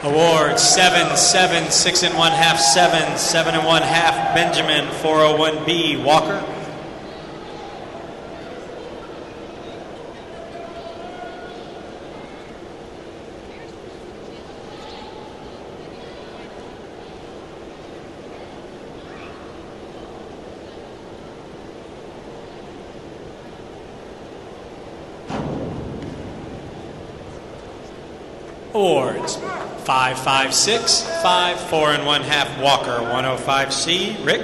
Awards, 7, 7, 6 1/2, 7, 7 1/2, Benjamin, 401B, Walker. Awards, 5, 5, 6, 5, 4 1/2, Walker, 105C, Rick.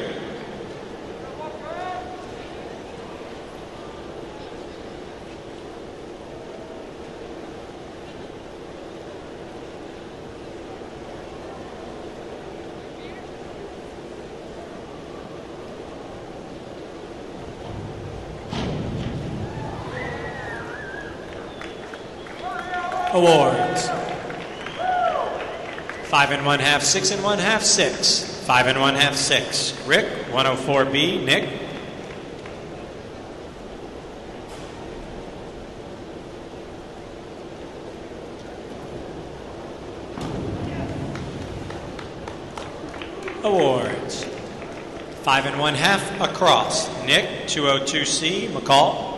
Awards, 5 1/2, 6 1/2, 6, 5 1/2, 6. Rick, 104B, Nick. Awards, 5 1/2, across. Nick, 202C, McCall.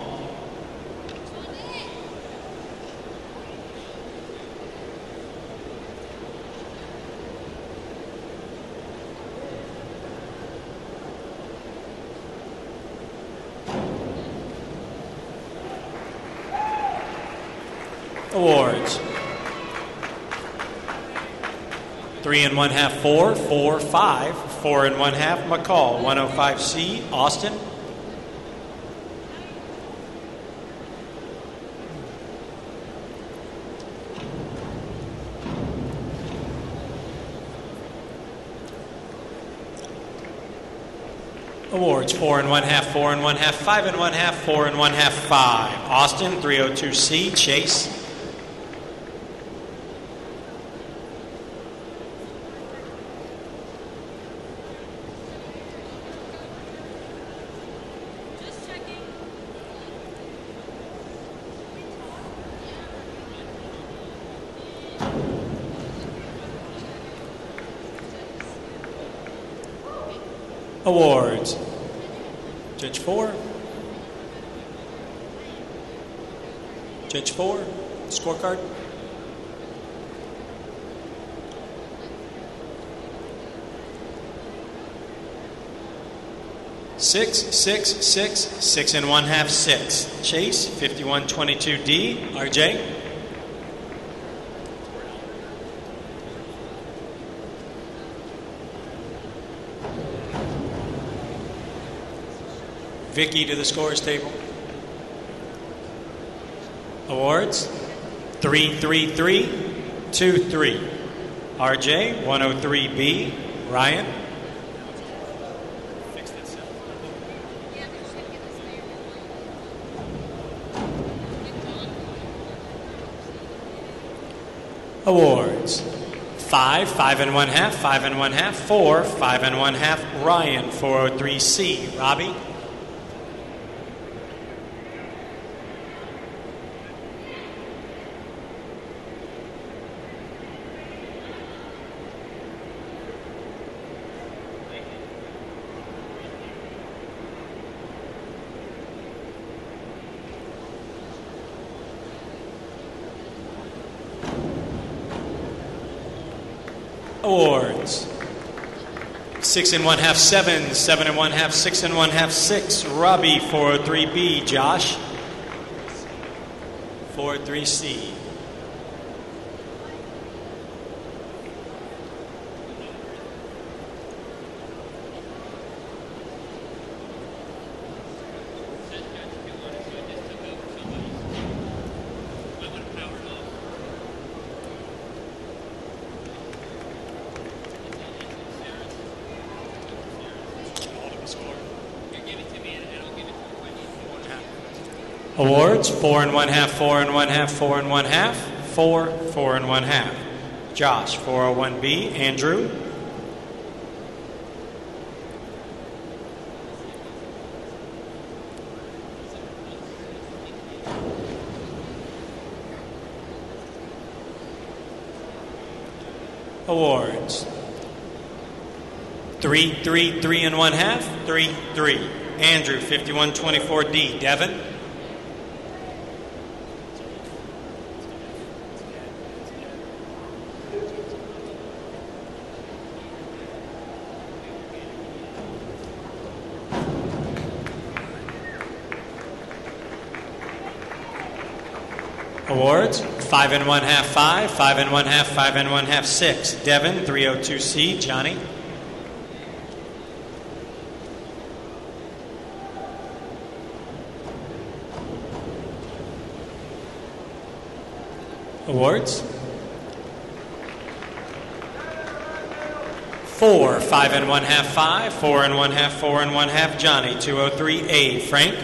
Awards, 3 1/2, 4, 4, 5, 4 1/2, McCall, 105C, Austin. Awards, 4 1/2, 4 1/2, 5 1/2, 4 1/2, 5. Austin, 302C, Chase. Awards, Judge 4. Judge 4, scorecard. Six, 6, 6, 6 1/2, 6. Chase, 5122D, RJ. Vicky to the scores table. Awards, 3, 3, 3, 2, 3. RJ, 103B, Ryan. Awards, 5, 5 1/2, 5 1/2, 4, 5 1/2, Ryan, 403C, Robbie. Awards. 6 1/2, 7, 7 1/2, 6 1/2, 6. Robbie, 403B. Josh, 403C. Awards, 4 1/2, 4 1/2, 4 1/2, 4, 4 1/2. Josh, 401B. Andrew, awards. 3, 3, 3 1/2, 3, 3. Andrew, 5124D. Devin, awards, 5 1/2, 5, 5 1/2, 5 1/2, 6. Devin, 302C. Johnny, awards. 4, 5 1/2, 5, 4 1/2, 4 1/2. Johnny, 203A. Frank,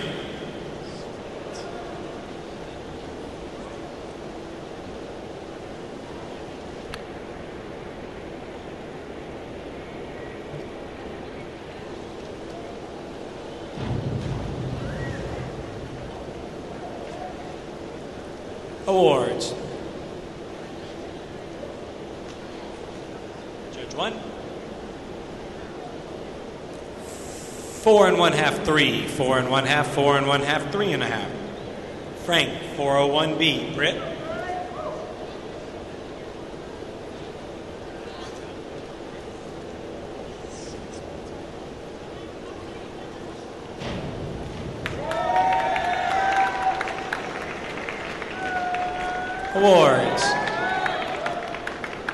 awards. Judge 1. 4 1/2, 3, 4 1/2, 4 1/2, 3 1/2. Frank, 401B. Britt, awards.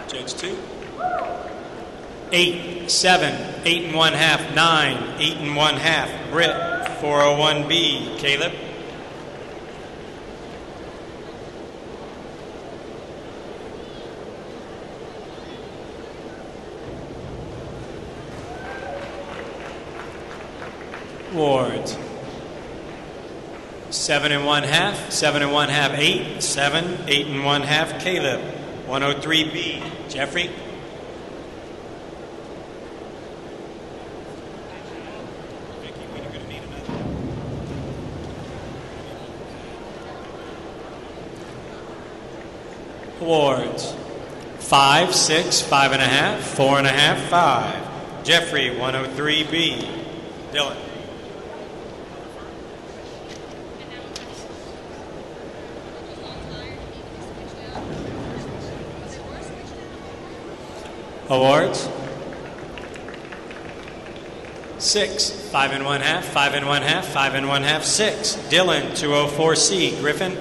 Judge 2. 8, 7, 8 1/2, 9, 8 1/2. Britt, 401B. Caleb, awards. 7 1/2, 7 1/2, 8, 7, 8 1/2. Caleb, 103B. Jeffrey, awards. 5, 6, 5 1/2, 4 1/2, 5. Jeffrey, 103B. Dylan, awards. 6, 5 1/2, 5 1/2, 5 1/2, 6. Dylan, 204C. Griffin,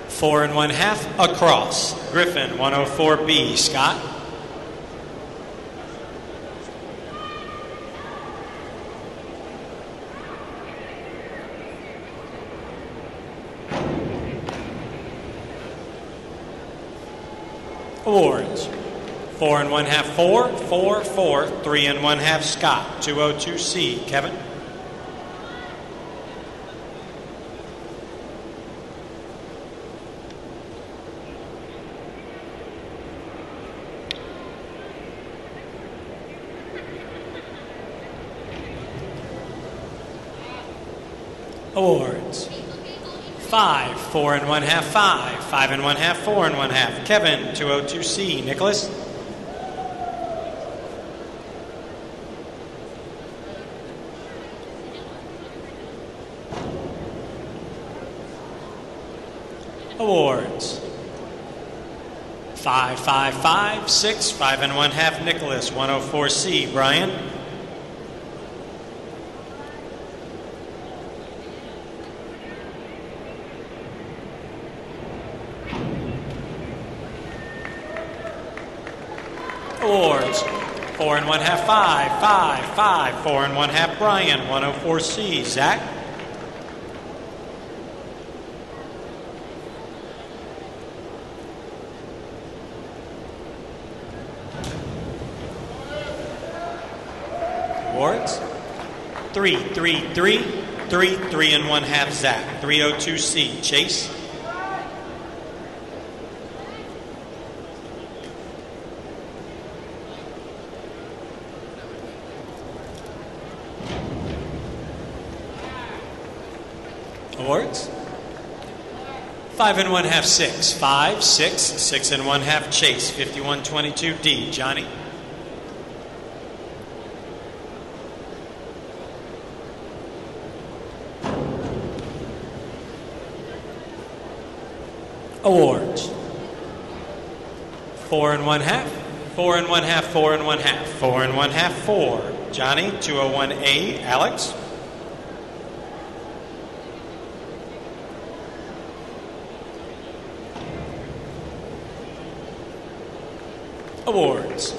four 1/2 across. Griffin, 104B. Scott, awards. 4 1/2, 4, 4, 4, 3 1/2. Scott, 202C. Kevin, awards. 5, 4 1/2, 5, 5 1/2, 4 1/2. Kevin, 202C. Nicholas, Awards. 5, 5, 5, 6, 5 1/2 Nicholas, 104C Brian. Awards. 4 1/2 5, 5, 5, 4 1/2 Brian, 104C Zach. Awards. 3, 3, 3, 3, 3 1/2 Zach, 302C Chase. Awards. 5 1/2 6, 5, 6, 6 1/2 Chase, 5122D Johnny. Awards. 4 1/2, 4 1/2, 4 1/2, 4 1/2 4 Johnny, 201A Alex. Awards.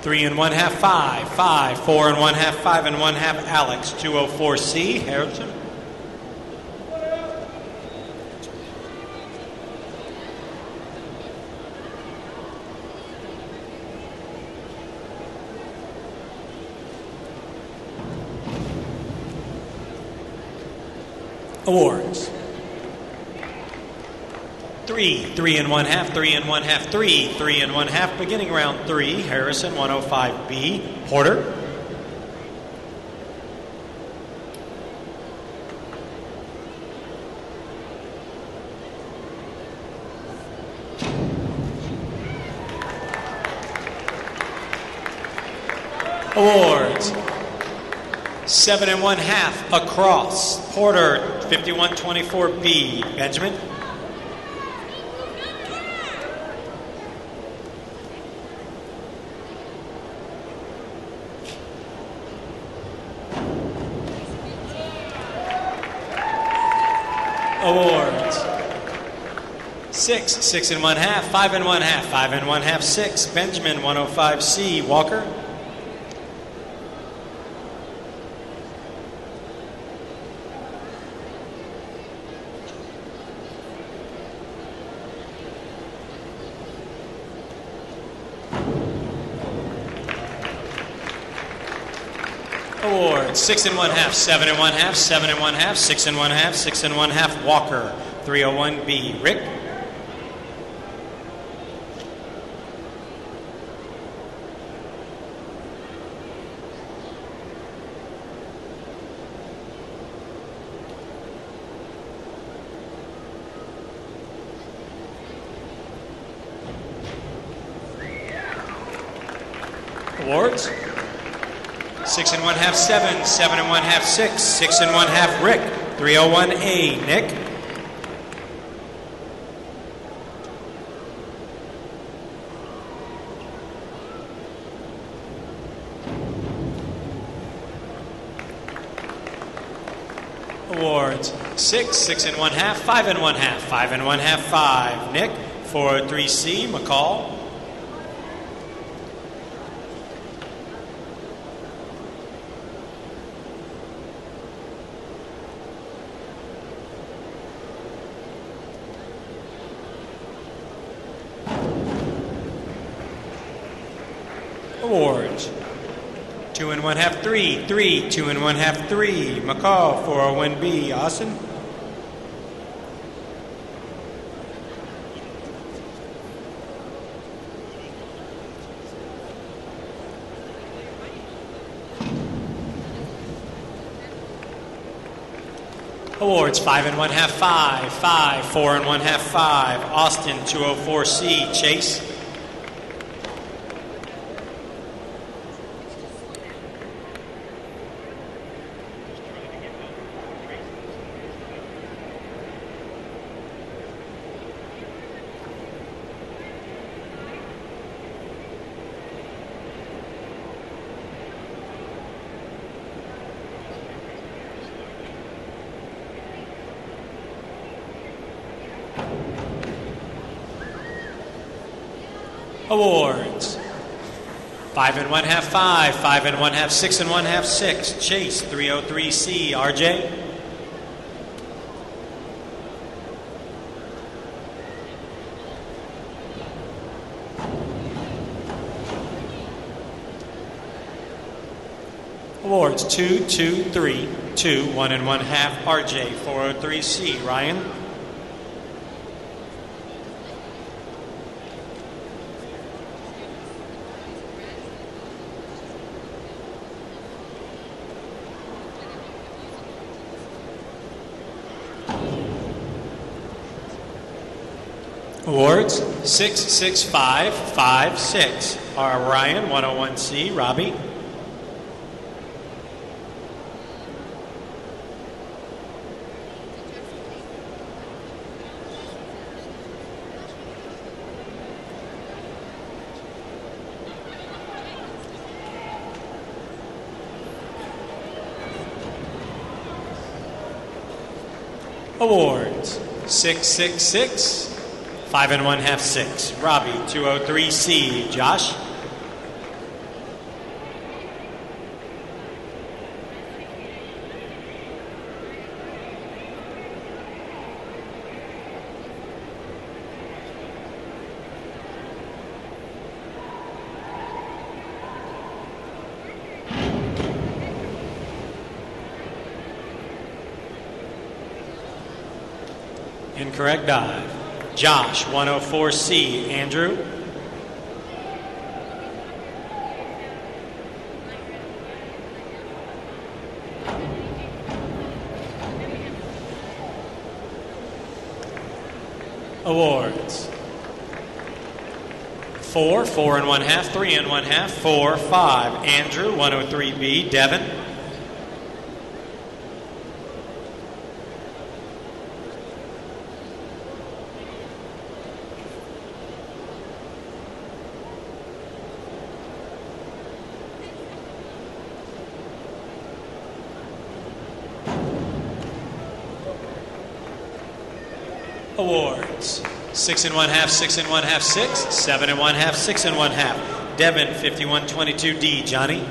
3 1/2 5, 5, 4 1/2, 5 1/2 Alex, 204C Harrison. Awards. 3, 3 1/2, 3 1/2, 3, 3 1/2, beginning round 3, Harrison, 105B, Porter. Awards. 7 1/2 across, Porter, 5124B, Benjamin. Awards. 6, 6 1/2, 5 1/2, 5 1/2 6, Benjamin, 105C, Walker. Awards. 6 1/2, 7 1/2, 7 1/2, 6 1/2, 6 1/2 Walker, 301B, Rick. Awards. 6 1/2 7, 7 1/2 6, 6 1/2 Rick, 301A Nick. Awards. 6, 6 1/2, 5 1/2, 5 1/2 5 Nick, 403C McCall. Awards. 2 1/2 3, 3, 2 1/2 3 McCall, 401B Austin. Awards. 5 1/2 5, 5, 4 1/2 5 Austin, 204C Chase. Awards. 5 1/2 5, 5 1/2 6 1/2 6. Chase 303C, RJ. Awards 2 2 3 2 1 1/2 RJ 403C, Ryan. Awards 6 6 5 5 6 are Ryan 101C, Robbie. Awards 6 6 6 5 1/2 6. Robbie 203C, Josh. Incorrect dive. Josh 104C, Andrew. Awards 4 4 1/2 3 1/2 4 5 Andrew 103B, Devin. Awards 6 1/2 6 1/2 6 7 1/2 6 1/2 Devin 5122D, Johnny.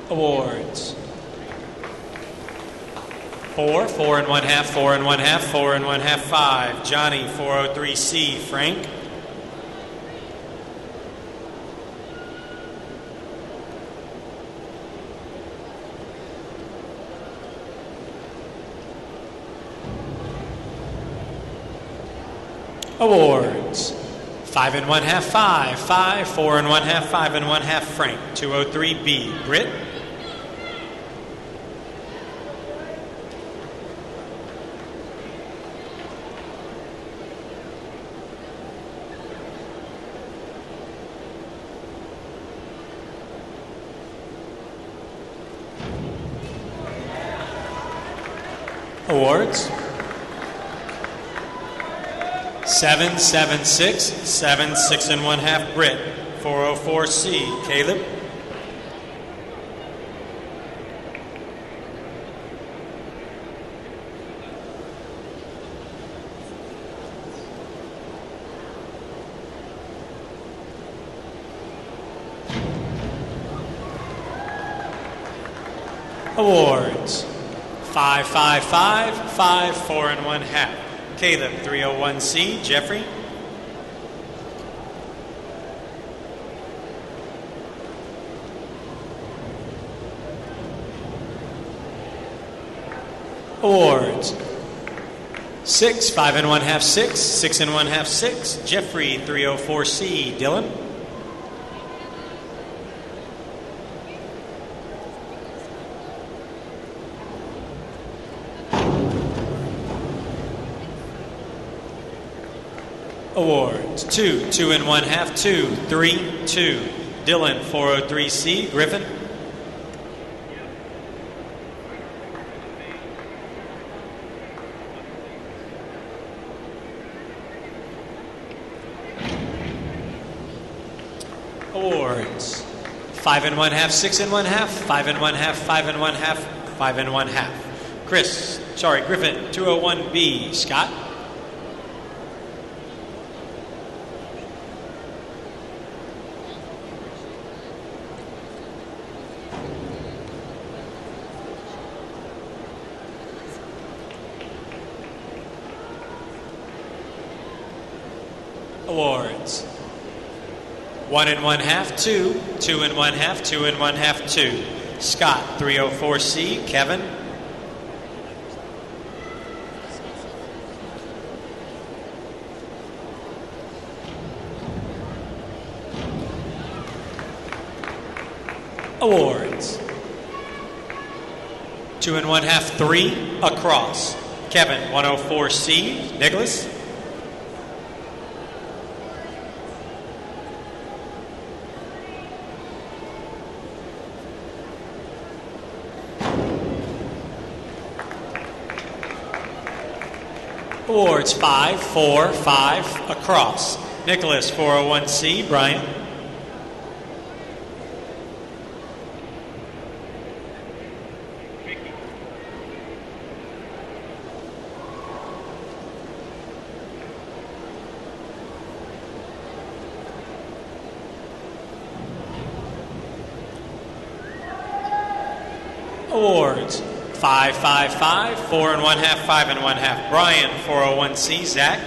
Awards 4 4 1/2 4 1/2 4 1/2 5 Johnny 403C, Frank. Awards 5 1/2 5 5 4 1/2 5 1/2 Frank 203B, Britt. Awards 7 7 6 7 6 1/2 Britt 404C, Caleb. Awards 5 5 5 5 4 1/2 Caleb 301C, Jeffrey. Awards 6 5 1/2 6 6 1/2 6 Jeffrey 304C, Dylan. Awards 2 2 1/2 2 3 2 Dylan 403C, Griffin. Awards 5 1/2, 6 1/2, 5 1/2, 5 1/2, 5 1/2. Griffin, 201B. Scott? Awards. 1 1/2, 2, 2 1/2, 2 1/2, 2. Scott, 304C. Kevin? Awards. 2 1/2, 3, across. Kevin, 104C. Nicholas? Awards 5, 4, 5, across. Nicholas, 401C. Brian? Awards 5, 5, 5, 4 1/2, 5 1/2. Brian, 401C. Zach?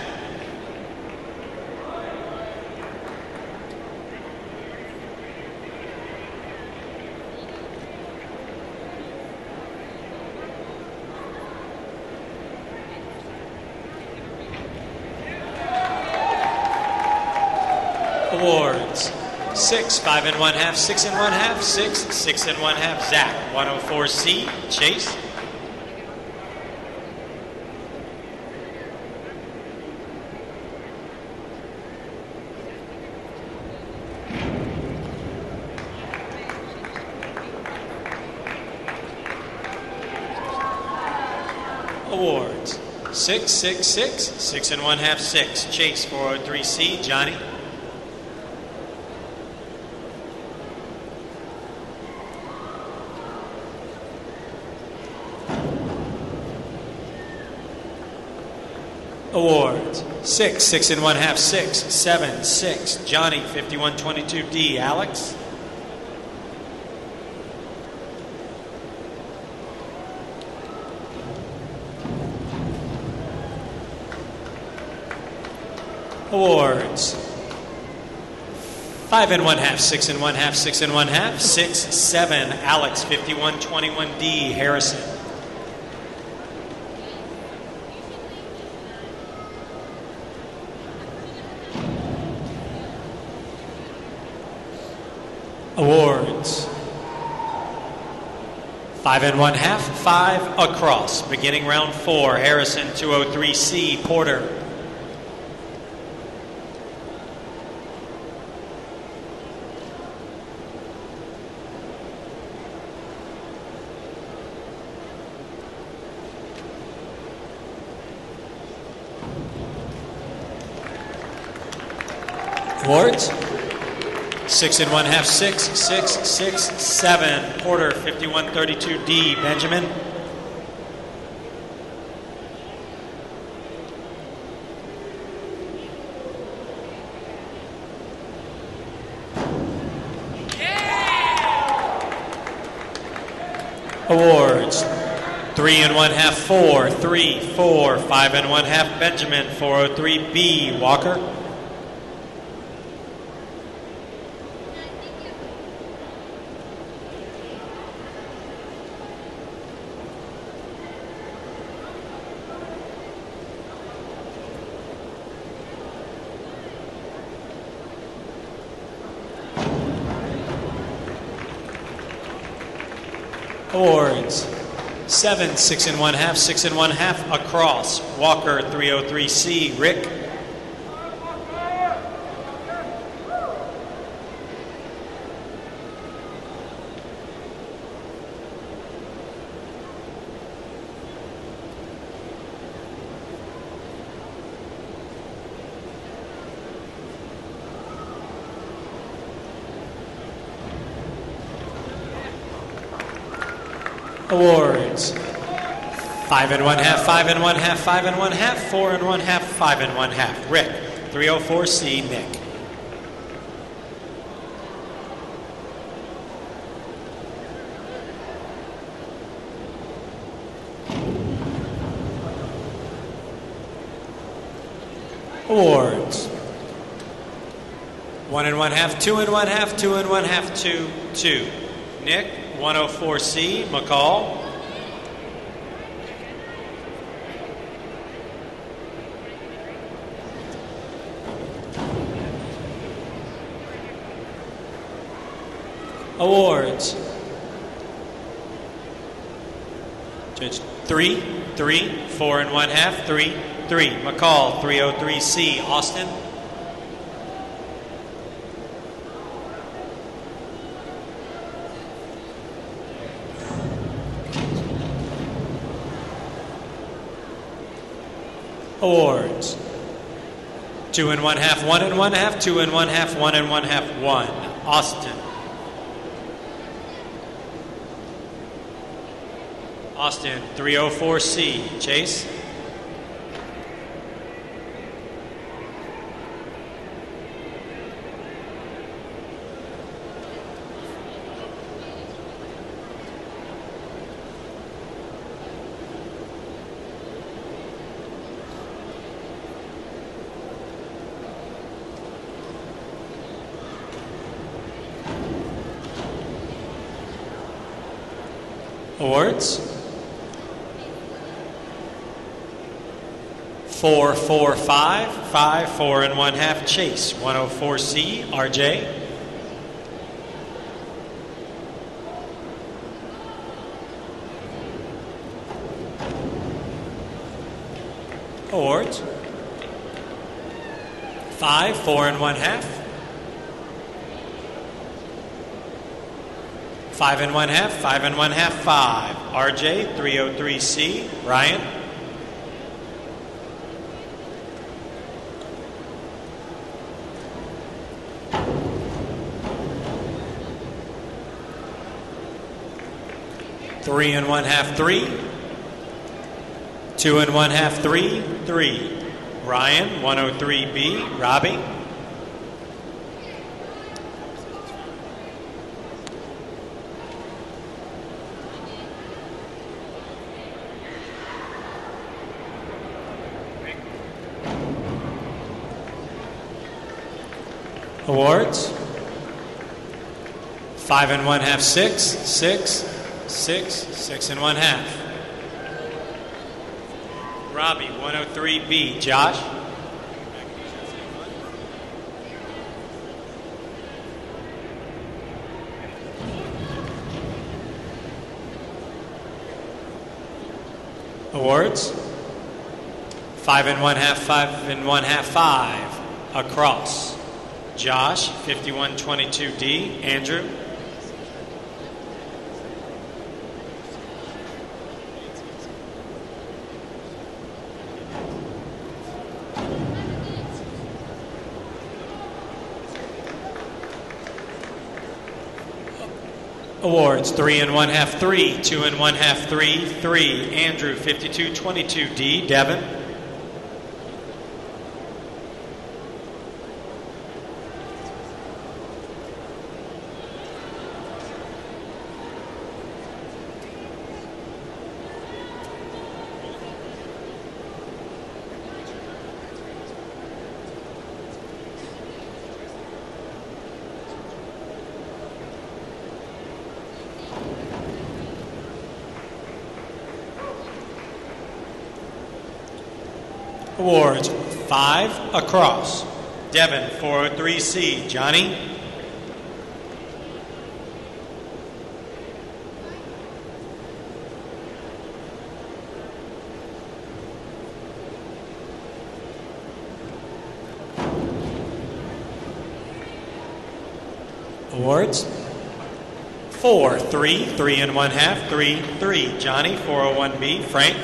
Awards 6, 5 1/2, 6 1/2, 6, 6 1/2. Zach, 104C. Chase? Awards 6, 6, 6, 6 1/2, 6. Chase, 403C. Johnny? Awards 6, 6 1/2, 6, 7, 6. Johnny, 5122D. Alex? Awards 5 1/2, 6 1/2, 6 1/2, 6, 7. Alex, 5121D. Harrison? Awards 5 1/2, 5, across. Beginning round 4. Harrison, 203C. Porter? Awards 6 1/2, 6, 6, 6, 7. Porter, 5132D. Benjamin? Awards 3 1/2, 4, 3, 4, 5 1/2. Benjamin, 403B. Walker? Awards 7, 6 1/2, 6 1/2, across. Walker, 303C. Rick? Awards. 5 1/2, 5 1/2, 5 1/2, 4 1/2, 5 1/2. Rick, 304C, Nick. Awards. 1 1/2, 2 1/2, 2 1/2, 2, 2. Nick, 104C, McCall. Awards. Judge 3, 3, 4 1/2, 3, 3. McCall, 303C, Austin. Awards. 2 1/2, 1 1/2, 2 1/2, 1 1/2, 1. Austin. Austin, 304C. Chase. Awards. 4 4 5, 5 4 1/2, Chase, 104C, RJ. Awards. 5 4 1/2, 5 1/2, 5 1/2, 5. RJ, 303C, Ryan. Three and 1/2, 3. 2 1/2, 3, 3. Ryan, 103B, Robbie. Awards. 5 1/2, 6, 6, 6, 6 1/2. Robbie, 103B. Josh. Awards. 5 1/2, 5 1/2, 5. Across. Josh, 5122D. Andrew. Awards. 3 1/2, 3. 2 1/2, 3, 3. Andrew, 5222D. Devin. Awards. 5 across. Devin, 403C. Johnny. Awards. 4, 3, 3 1/2, 3, 3. Johnny, 401B. Frank.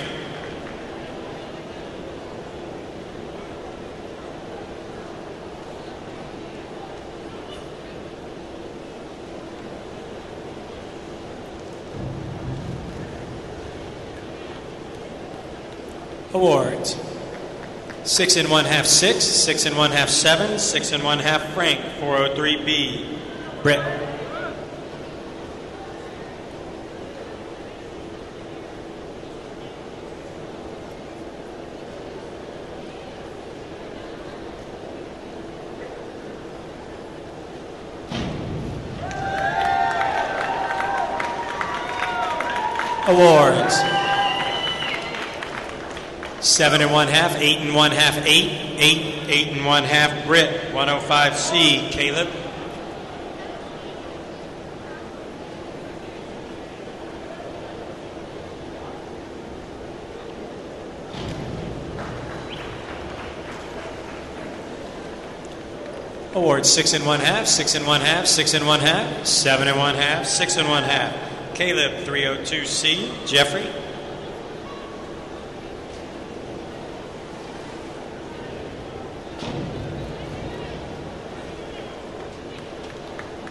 Awards. 6 1/2 6, 6 1/2 7, 6 1/2 Frank, 403B. Britt. Awards. 7 1/2, 8 1/2 8, 8 1/2 Britt, 105C. Caleb. Awards. 6 1/2, 6 1/2, 6 1/2, 7 1/2, 6 1/2. Caleb, 302C. Jeffrey.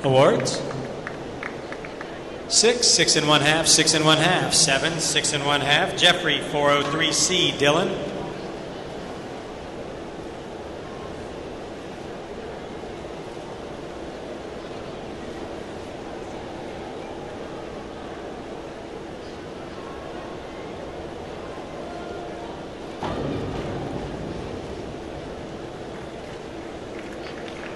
Awards. 6, 6 1/2, 6 1/2, 7, 6 1/2. Jeffrey, 403C. Dylan.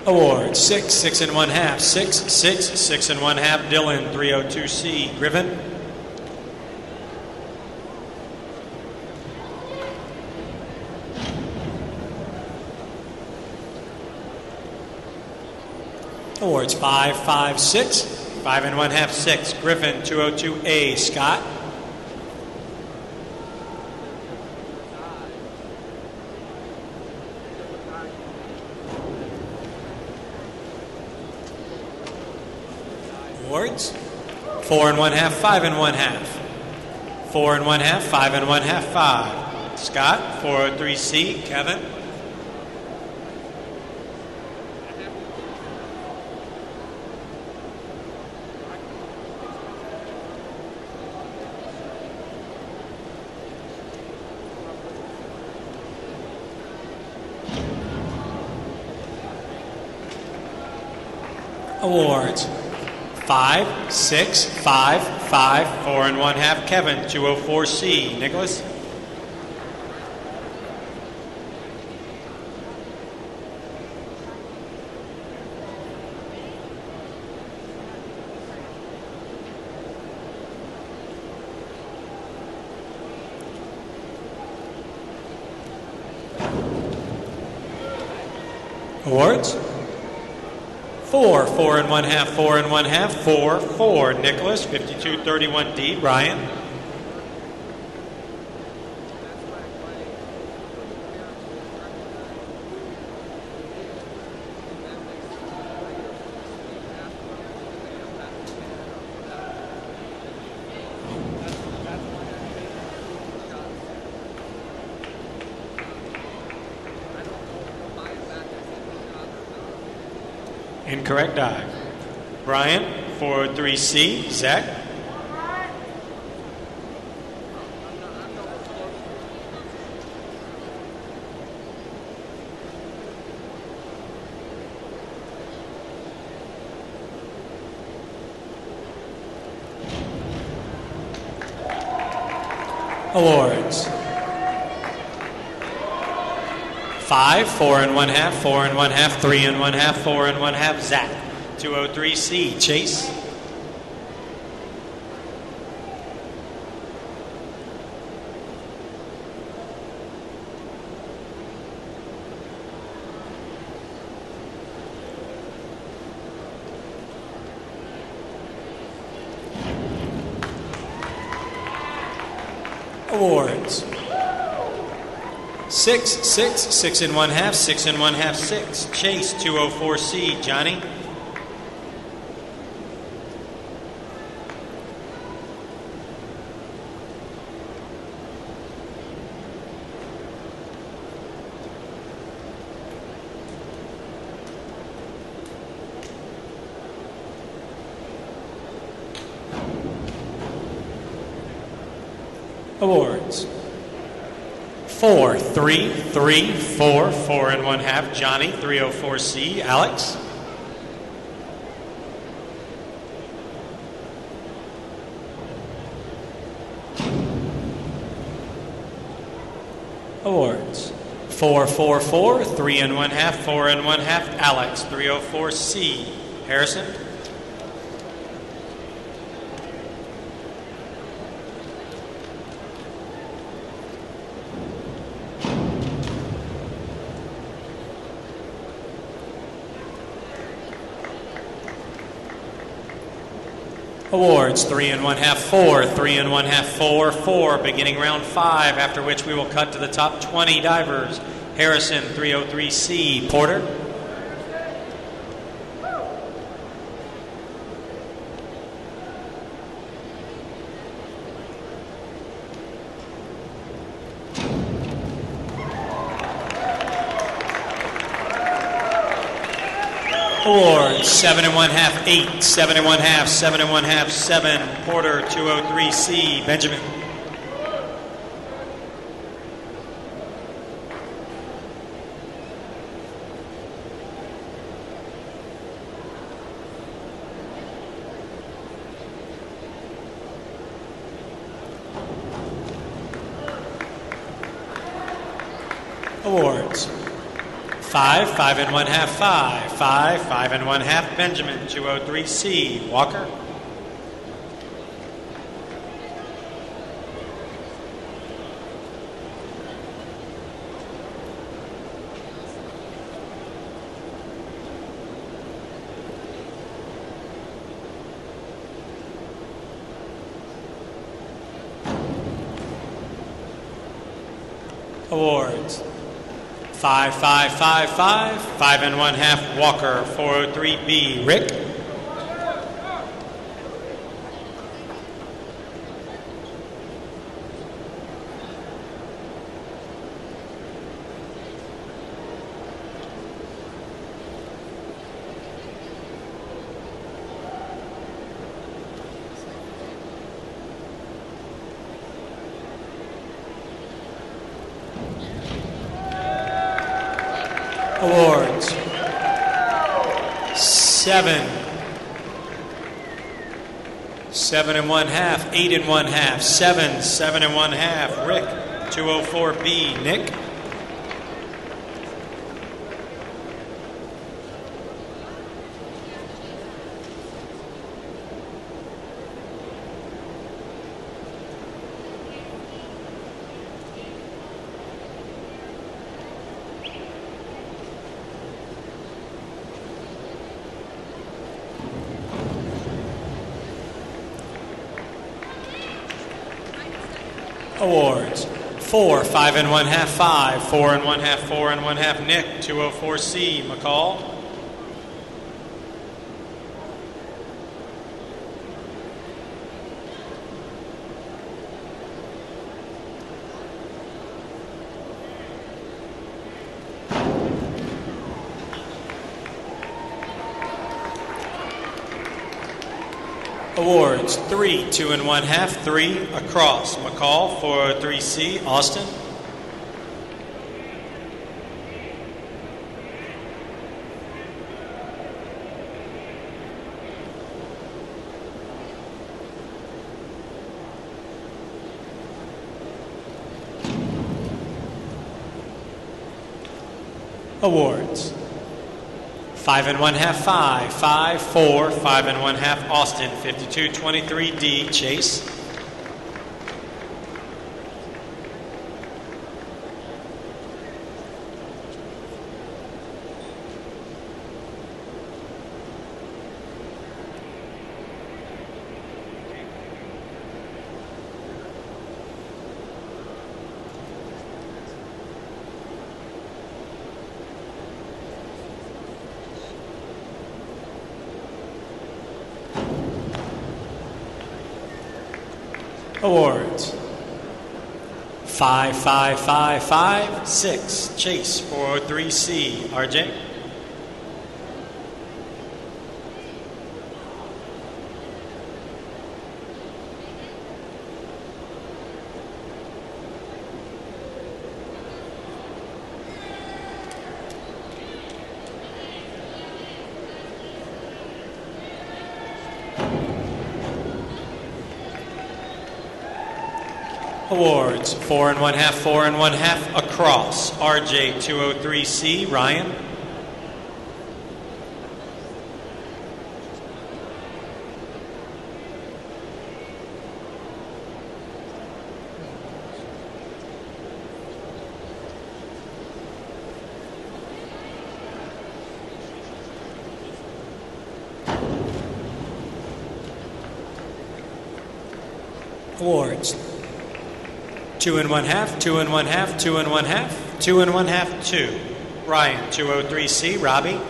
Awards. 6, 6 1/2, 6, 6, 6 1/2. Dylan, 302C. Griffin. Awards. 5, 5, 6, 5 1/2 6. Griffin, 202A. Scott. Awards. 4 1/2, 5 1/2. 4 1/2, 5 1/2, 5. Scott, 403C. Kevin. Awards. 5, 6, 5, 5, 4 1/2. Kevin, 204C. Nicholas. Awards. 4, 4 1/2, 4 1/2, 4, 4. Nicholas, 5231D. Brian. Incorrect dive. Brian, 403C. Zach. Awards. 5, 4 1/2, 4 1/2, 3 1/2, 4 1/2. Zach, 203C. Chase. Awards. 6, 6, 6 1/2, 6 1/2, 6. Chase, 204C. Johnny. Awards. 4, 3, 3, 4, 4 and 1/2, Johnny, 304C, Alex. Awards. 4, 4, 4, 3 and 1/2, 4 and 1/2, Alex, 304C, Harrison. Awards, 3 and 1/2, 4, 3 and 1/2, 4, 4, beginning round 5, after which we will cut to the top 20 divers. Harrison, 303C, Porter. Awards, 7 and 1/2, 8, 7 and 1/2, 7 and 1/2, 7, Porter, 203C, Benjamin. Awards. 5, 5 and 1/2, 5, 5, 5 and 1/2, Benjamin, 203C, Walker. Awards. 5, 5, 5, 5, 5 and 1/2, Walker, 403B, Rick. Awards. 7, 7 and 1/2, 8 and 1/2, 7, 7 and 1/2, Rick, 204B, Nick. Awards. 4, 5 and 1/2, 5, 4 and 1/2, 4 and 1/2, Nick, 204C, McCall. Awards, 3, 2 and 1/2, 3 across. McCall, 403C, Austin. Awards. 5 and 1/2, 5, 5, 4, 5 and 1/2, Austin, 5223D, Chase. Awards. 5, 5, 5, 5, 6, Chase, 403C, RJ. Awards, 4 1/2, 4 1/2 across. RJ 203C, Ryan. Awards, 2 1/2, 2 1/2, 2 1/2, 2 1/2, 2. Ryan 203C, Robbie.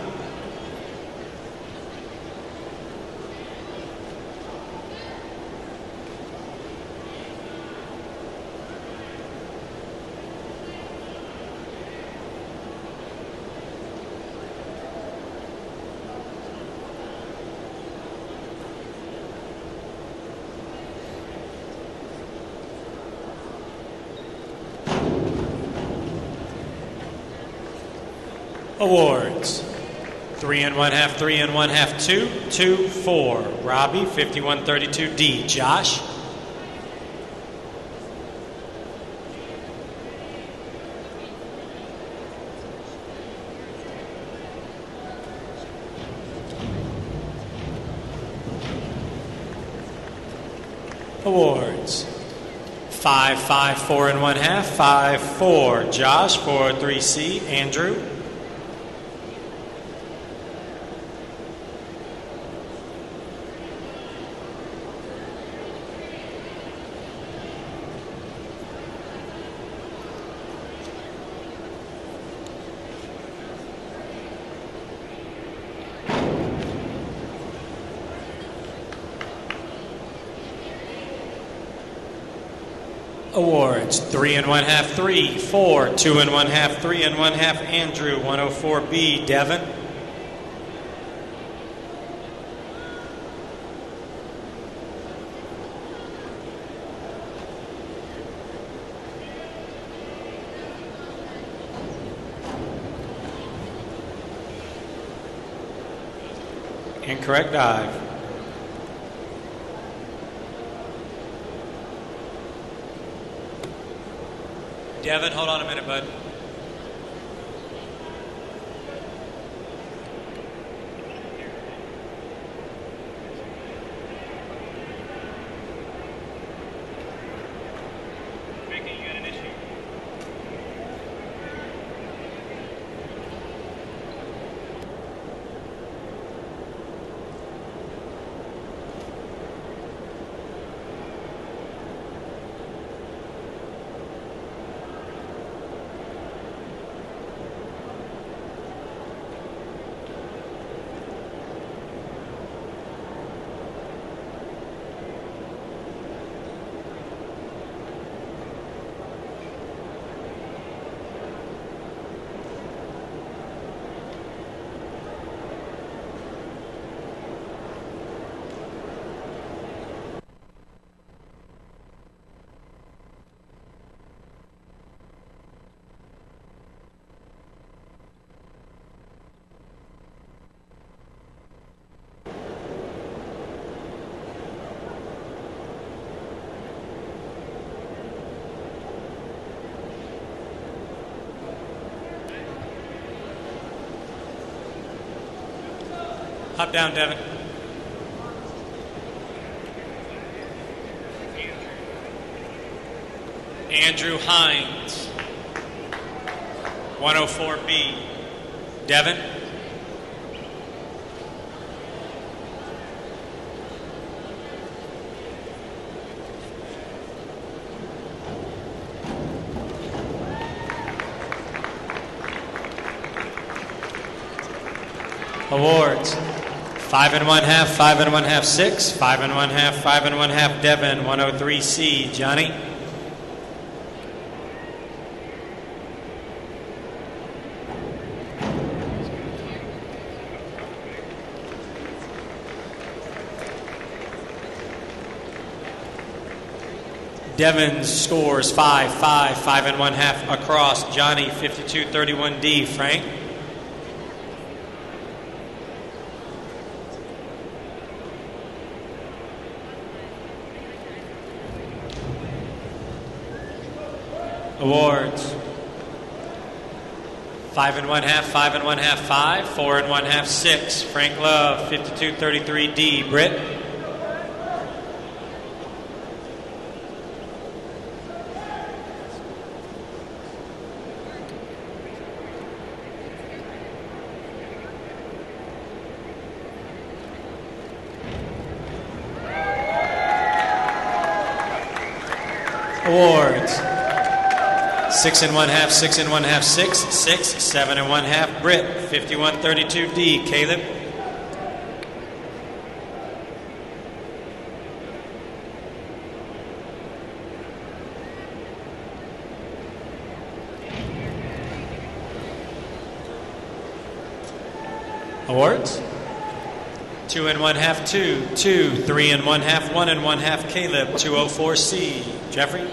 Awards, 3 1/2, 3 1/2, 2, 2, 4. Robbie 5132D, Josh. Awards, 5 5, 4 1/2, 5 4. Josh 403C, Andrew. Awards, 3 1/2, 3, 4, 2 1/2, 3 1/2, Andrew 104B, Devin. Incorrect dive. Devin, hold on a minute, bud. Hop down, Devin. Andrew Hines, 104B. Devin. Awards, 5 1/2, 5 1/2, 6, 5 1/2, 5 1/2, Devin, 103C, Johnny. Devin scores 5 5, 5 1/2 across. Johnny 5231D, Frank. Awards. 5 1/2, 5 1/2, 5, 4 1/2, 6. Frank Love, 5233D. Britt. Awards. 6 1/2, 6 1/2, 6, 6, 7 1/2. Britt, 5132D. Caleb. Awards. 2 1/2, 2, 2, 3 1/2, 1 1/2. Caleb, 204C. Jeffrey.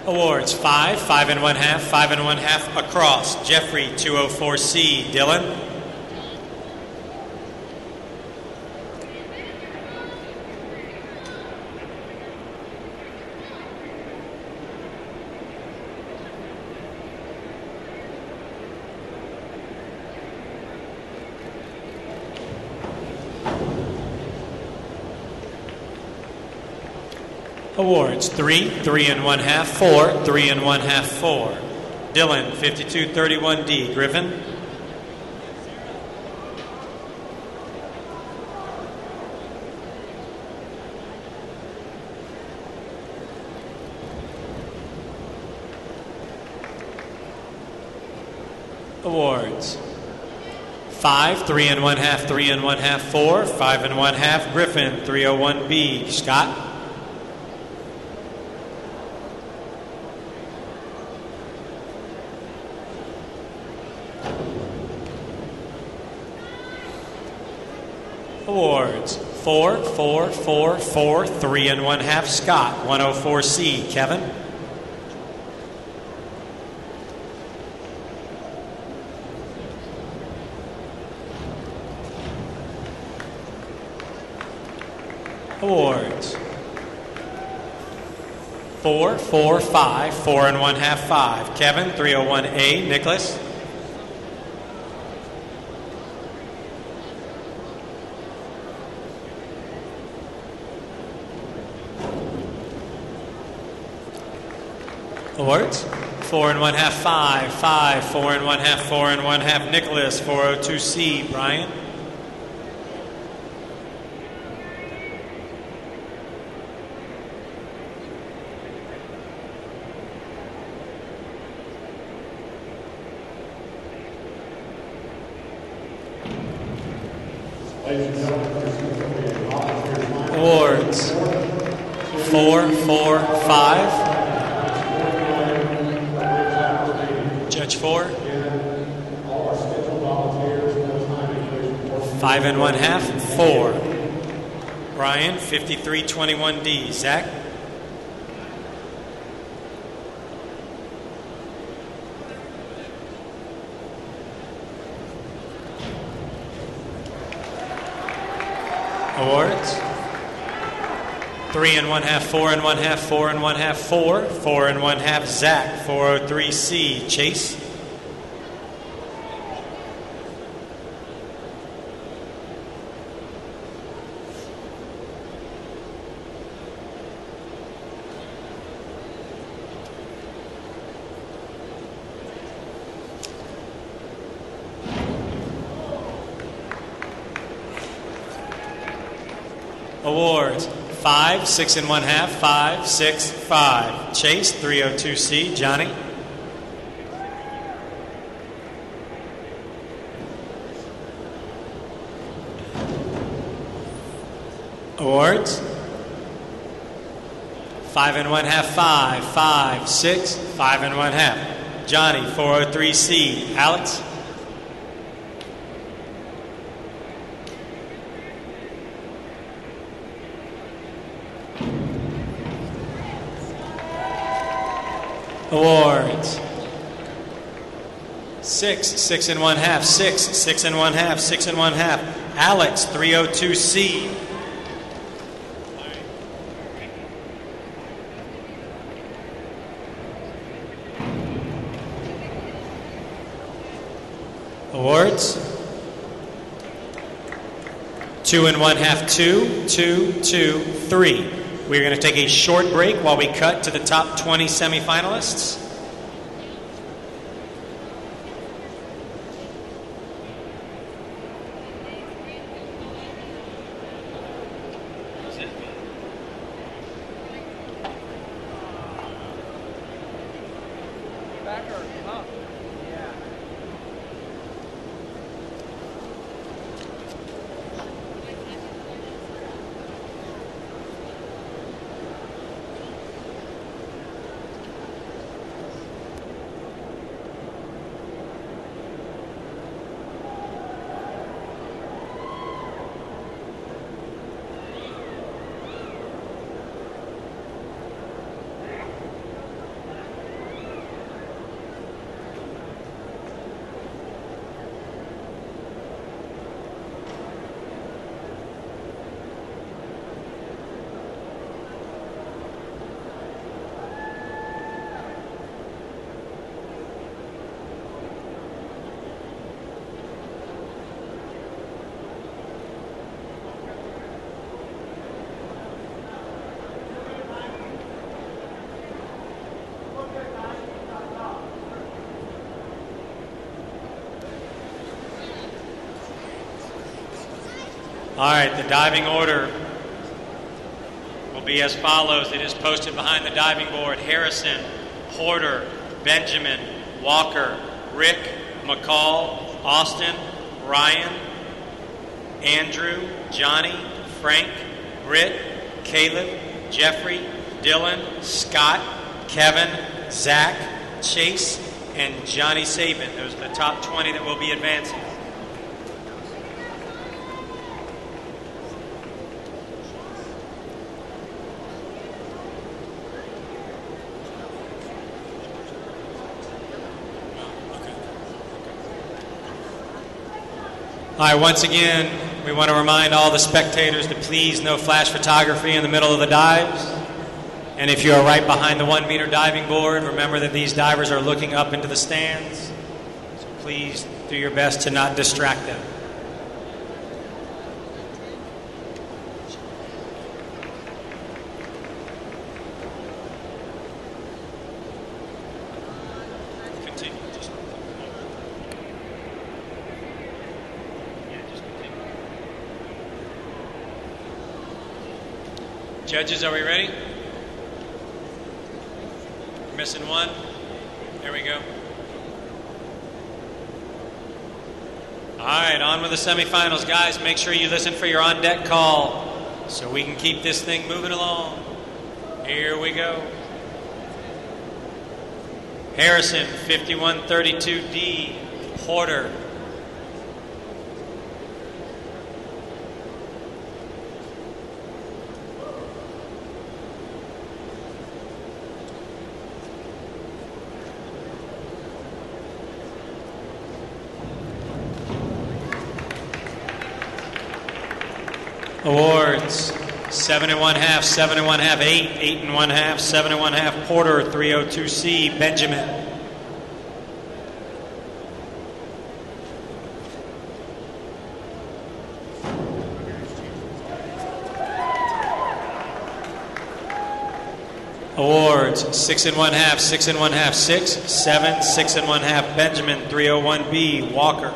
Awards. 5, 5 1/2, 5 1/2 across. Jeffrey, 204C. Dylan. Awards. 3, 3 1/2, 4, 3 1/2, 4. Dylan, 5231D. Griffin. Awards. 5, 3 1/2, 3 1/2, 4, 5 1/2. Griffin, 301B. Scott. Awards. 4, 4, 4, 4, 3 1/2. Scott, 104C. Kevin. Awards. 4, 4, 5, 4 1/2, 5. Kevin, 301A. Nicholas. Awards. 4 1/2, 5, 5, 4 1/2, 4 1/2. Nicholas, 402C. Brian. Awards. 4, 4, 5. Judge 4. 5 1/2, 4. Brian, 5321D. Zach. Awards. 3 1/2, 4 1/2, 4 1/2, 4, 4 1/2. Zach, 403C. Chase. Awards. 5, 6 1/2, 5, 6, 5. Chase, 302C. Johnny. Awards. 5 1/2, 5, 5, 6, 5 1/2. Johnny, 403C. Alex. Awards. 6, 6 and 1/2, 6, 6 and 1/2, 6 and 1/2. Alex, 302C. Awards. 2 and 1/2, 2, 2, 2, 3. We're going to take a short break while we cut to the top 20 semifinalists. All right, the diving order will be as follows. It is posted behind the diving board. Harrison, Porter, Benjamin, Walker, Rick, McCall, Austin, Ryan, Andrew, Johnny, Frank, Britt, Caleb, Jeffrey, Dylan, Scott, Kevin, Zach, Chase, and Johnny Sabin. Those are the top 20 that will be advancing. All right, once again, we want to remind all the spectators to please no flash photography in the middle of the dives. And if you are right behind the 1 meter diving board, remember that these divers are looking up into the stands. So please do your best to not distract them. Judges, are we ready? Missing one. There we go. All right, on with the semifinals. Guys, make sure you listen for your on-deck call so we can keep this thing moving along. Here we go. Harrison, 5132D. Porter. Awards, 7 and 1/2, 7 and 1/2, 8, 8 and 1/2, 7 and 1/2, Porter, 302C, Benjamin. Awards, 6 and 1/2, 6 and 1/2, 6, 7, 6 and 1/2, Benjamin, 301B, Walker.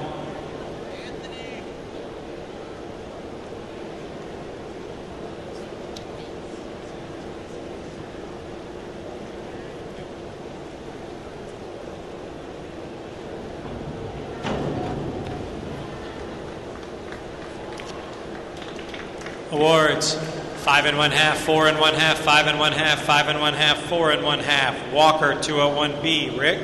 Awards, 5 and 1/2, 4 and 1/2, 5 and 1/2, 5 and 1/2, 4 and 1/2. Walker, 201B. Rick?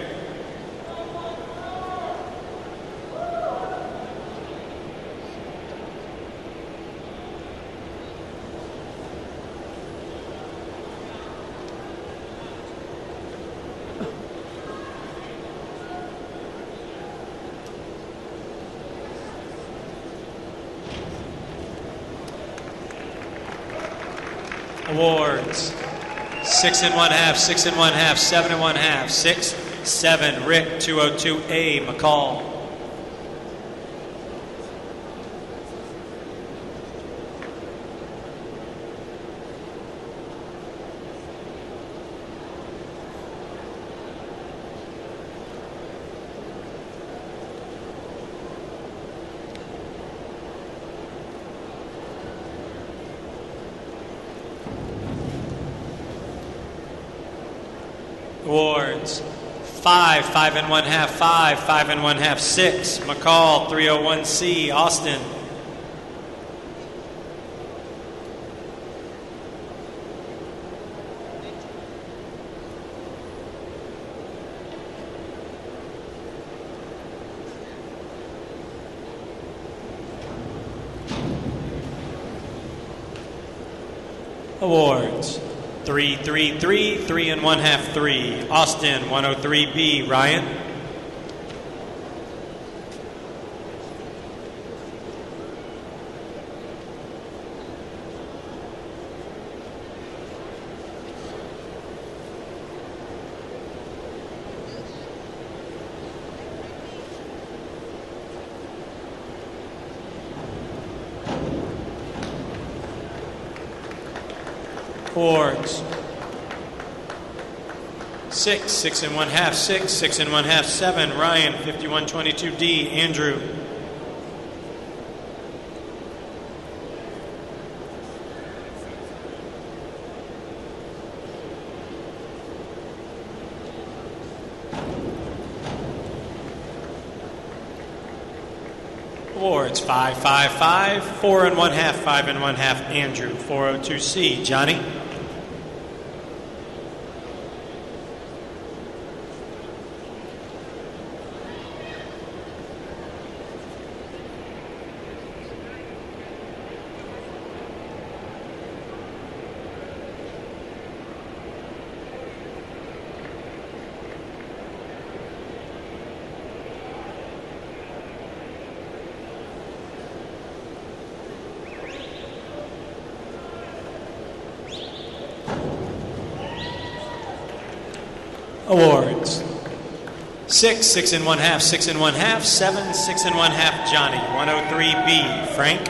Awards. 6 1/2, 6 1/2, 7 1/2, 6, 7, Rick, 202A, McCall. Awards. 5, 5 1/2, 5, 5 1/2, 6, McCall, 301C, Austin. Awards. 3, 3, 3, 3 1/2, 3, Austin, 103B, Ryan. Awards. 6, 6 1/2, 6, 6 1/2, 7, Ryan, 5122D, Andrew. Awards. 5, 5, 5, 4 1/2, 5 1/2, Andrew, 402C, Johnny. Awards. 6, 6 1/2, 6 1/2, 7, 6 1/2, Johnny, 103B, Frank.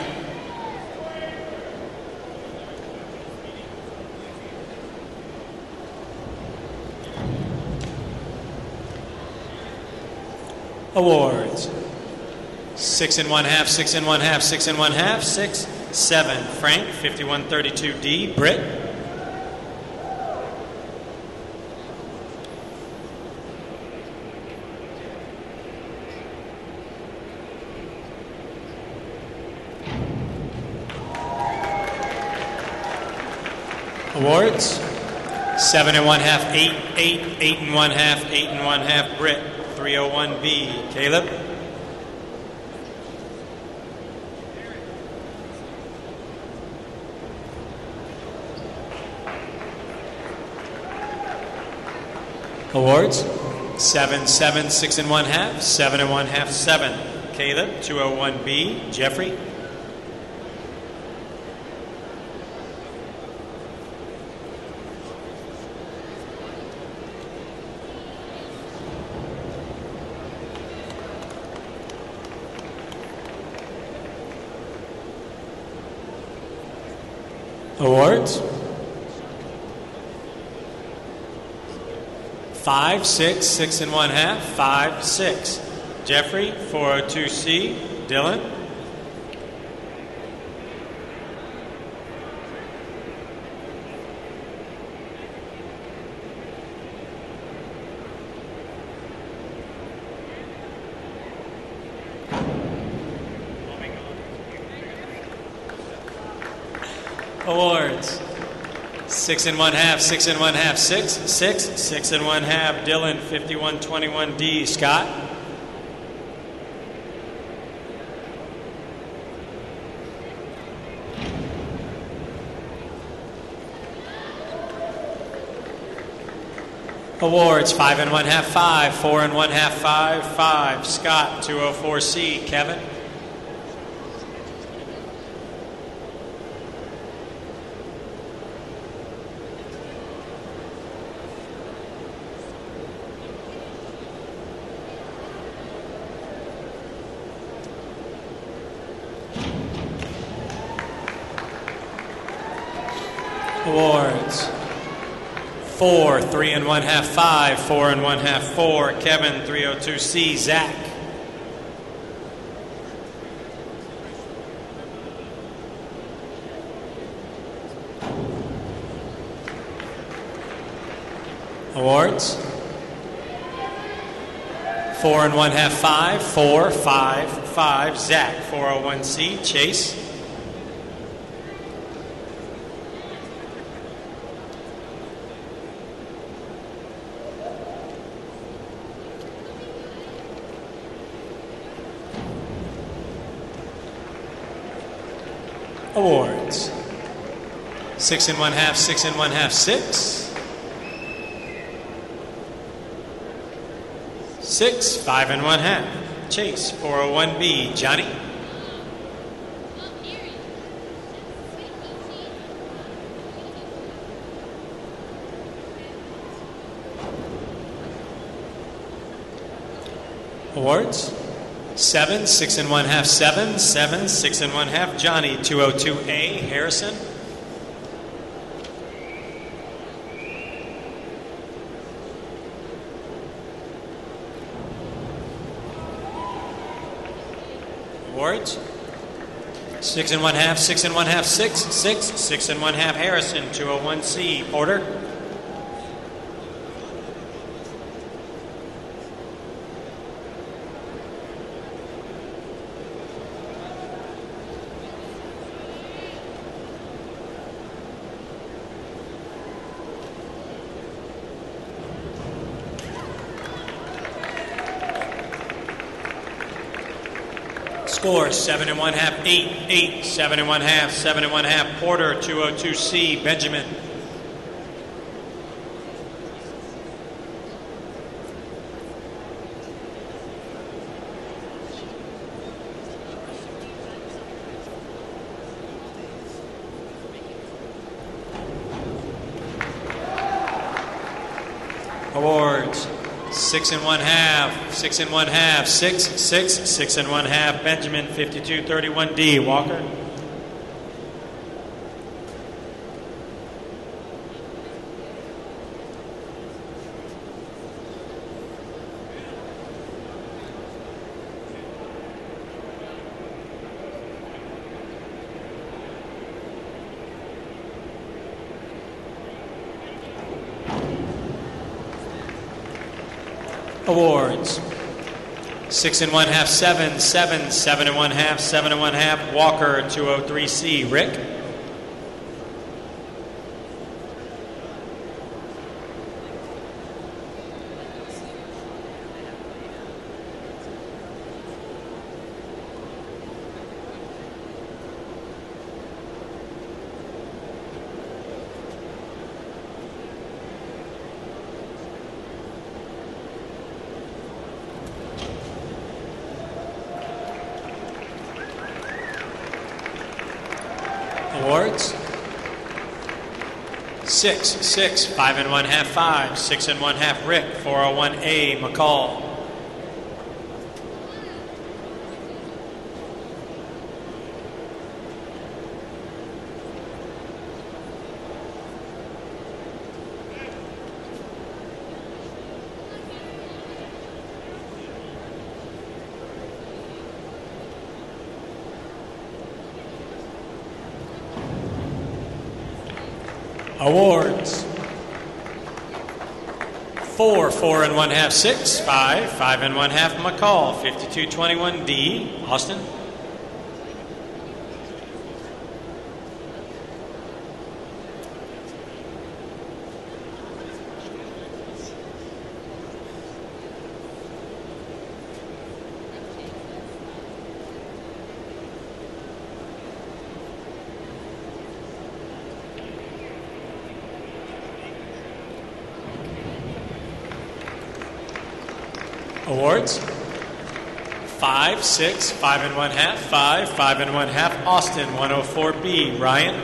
Awards. 6 1/2, 6 1/2, 6 1/2, 6, 7, Frank, 5132D, Britt. Awards. 7 1/2, 8, 8, 8 1/2, 8 1/2, Britt, 301B, Caleb. Awards. 7, 7, 6 1/2, 7 1/2, 7, Caleb, 201B, Jeffrey. Awards. 5, 6, 6 1/2, 5, 6. Jeffrey, 402C, Dylan. Awards. 6 1/2, 6 1/2, 6, 6, 6 1/2, Dylan, 5121D, Scott. Awards. 5 1/2, 5, 4 1/2, 5, 5, Scott, 204C, Kevin. Awards. 4, 3 1/2, 5, 4 1/2, 4, Kevin, 302C, Zach. Awards. 4 1/2, 5, 4, 5, 5, Zach, 401C, Chase. Awards. 6 1/2, 6 1/2, 6. 6, 5 1/2. Chase, 401B, Johnny. Awards. 7, 6 1/2, 7, 7, 6 1/2, Johnny, 202A, Harrison. Awards. 6 1/2, 6 1/2, 6, 6, 6 1/2, Harrison, 201C, Porter. Score 7 1/2, 8, 8, 7 1/2, 7 1/2, Porter, 202C, Benjamin. Awards. 6 1/2, 6 1/2, 6, 6, 6 1/2, Benjamin, 5231D, Walker. Awards. 6 1/2, 7, 7, 7 1/2, 7 1/2, Walker, 203C, Rick. Awards. 6, 6, 5 1/2, 5, 6 1/2, Rick, 401A, McCall. Awards. 4, 4 1/2, 6, 5, 5 1/2, McCall, 5221D, Austin. Awards. 5, 6, 5 1/2, 5, 5 1/2, Austin, 104B, Ryan.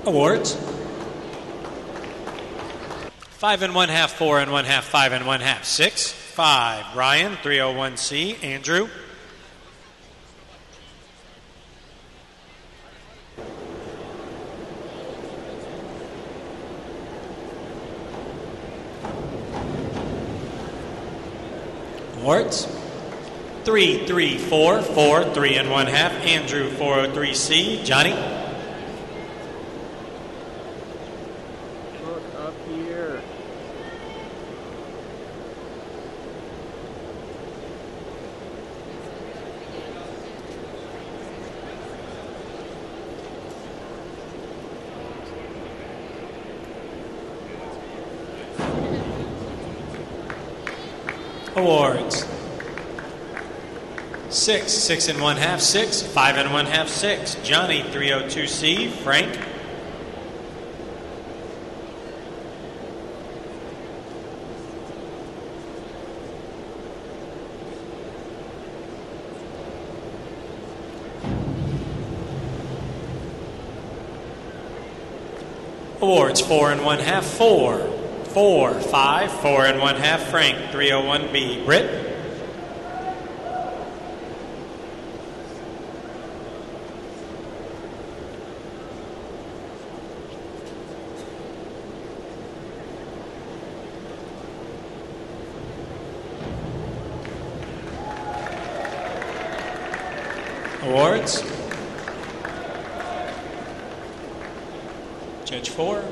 Awards. 5 1/2, 4 1/2, 5 1/2, 6, 5. Ryan, 301C. Andrew. Awards. 3 3 4 4 3 1/2. Andrew, 403C. Johnny. Look up here. Awards. 6 6 1/2, 6, 5 1/2, 6. Johnny, 302C. Frank. Awards. 4 1/2, 4, 4, 5, 4 1/2. Frank, 301B. Britt. Awards. Judge 4.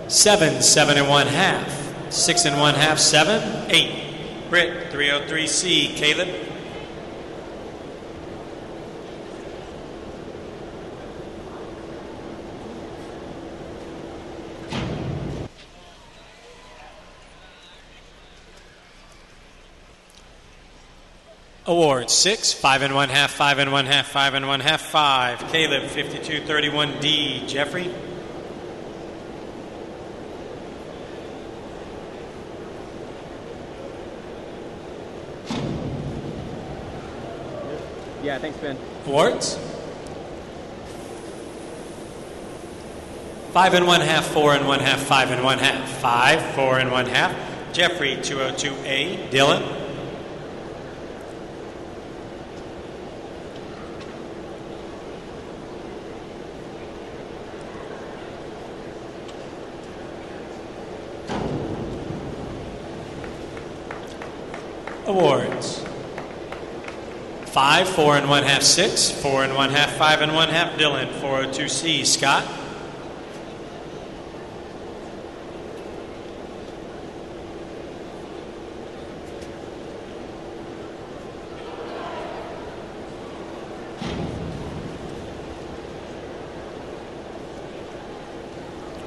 7 7 1/2, 6 1/2, 7, 8. Britt, 303C. Caleb. Awards. 6 5 1/2, 5 1/2, 5 1/2, 5. Caleb, 5231D. Jeffrey. Yeah, thanks, Ben. Awards. 5 1/2, 4 1/2, 5 1/2, 5, 4 1/2. Jeffrey, 202A. Dylan. Awards. 5 4 1/2, 6, 4 1/2, 5 1/2. Dylan, 402C. Scott.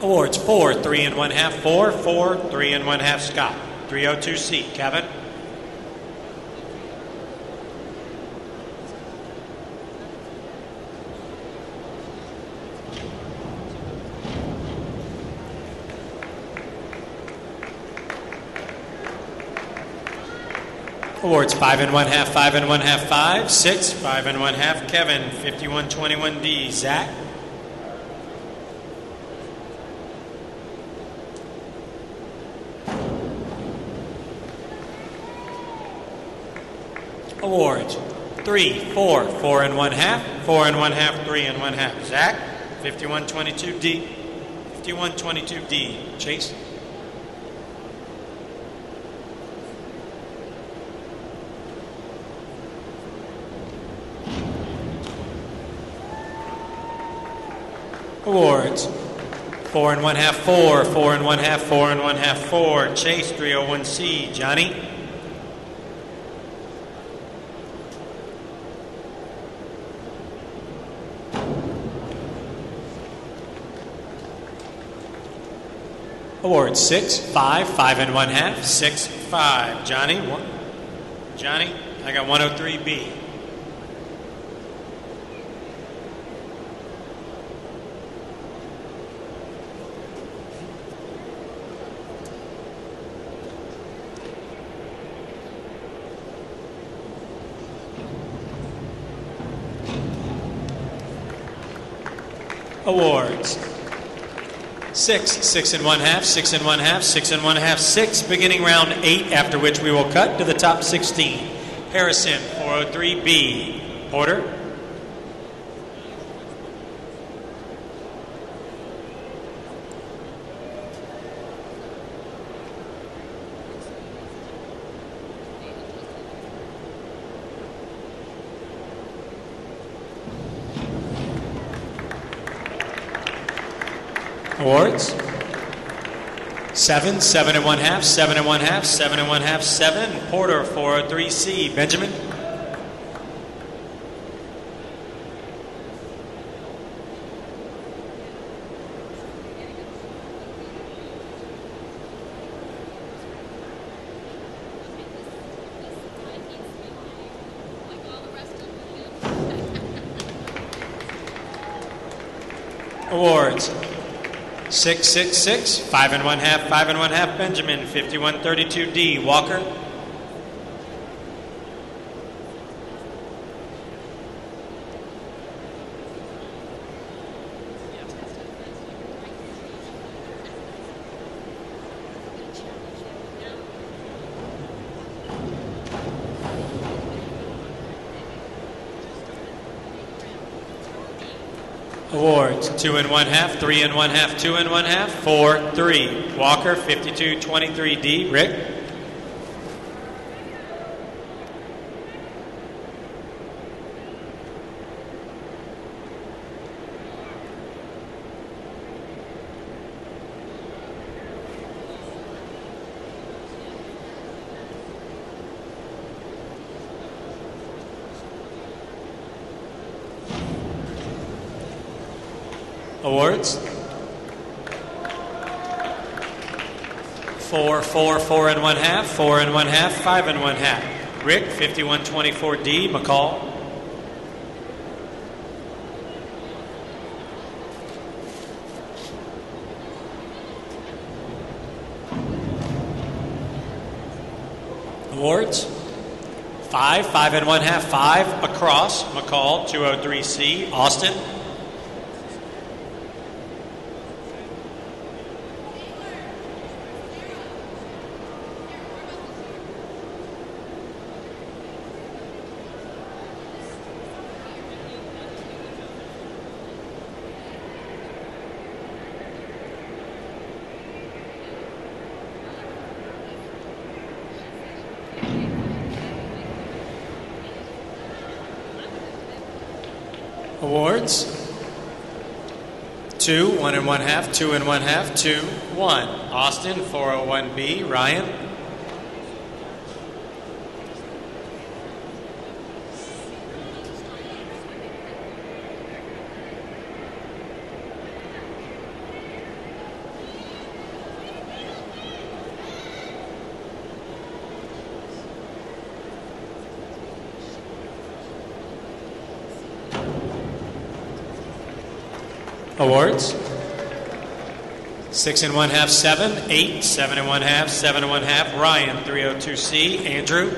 Awards. 4 3 1/2, 4, 4, 3 1/2. Scott, 302C. Kevin. Awards. 5 1/2, 5 1/2, 5, 6, 5 1/2. Kevin, 5121D. Zach. Awards. 3 4 4 1/2, 4 1/2, 3 1/2. Zach, 5122D. 5122D. Chase. Awards. 4 1/2, 4, 4 1/2, 4 1/2, 4. Chase, 301C. Johnny. Awards. 6 5, 5 1/2, 6, 5. Johnny. Johnny, I got 103B. Awards. 6, 6 1/2, 6 1/2, 6 1/2, 6, beginning round 8, after which we will cut to the top 16. Harrison, 403B. Porter. Awards. 7, 7 1/2, 7 1/2, 7 1/2, 7. Porter, 403C. Benjamin. Awards. 6, 6, 6, 5 1/2, 5 1/2, Benjamin, 5132D. Walker. Awards. 2 1/2, 3 1/2, 2 1/2, 4, 3. Walker, 5223D. Rick. Awards. 4, 4, 4 1/2, 4 1/2, 5 1/2. Rick, 5124D. McCall. Awards. 5, 5 1/2, 5 across. McCall, 203C. Austin. Awards. 2, 1 1/2, 2 1/2, 2, 1. Austin, 401B. Ryan. Awards. 6 1/2, 7, 8, 7 1/2, 7 1/2. Ryan, 302C. Andrew.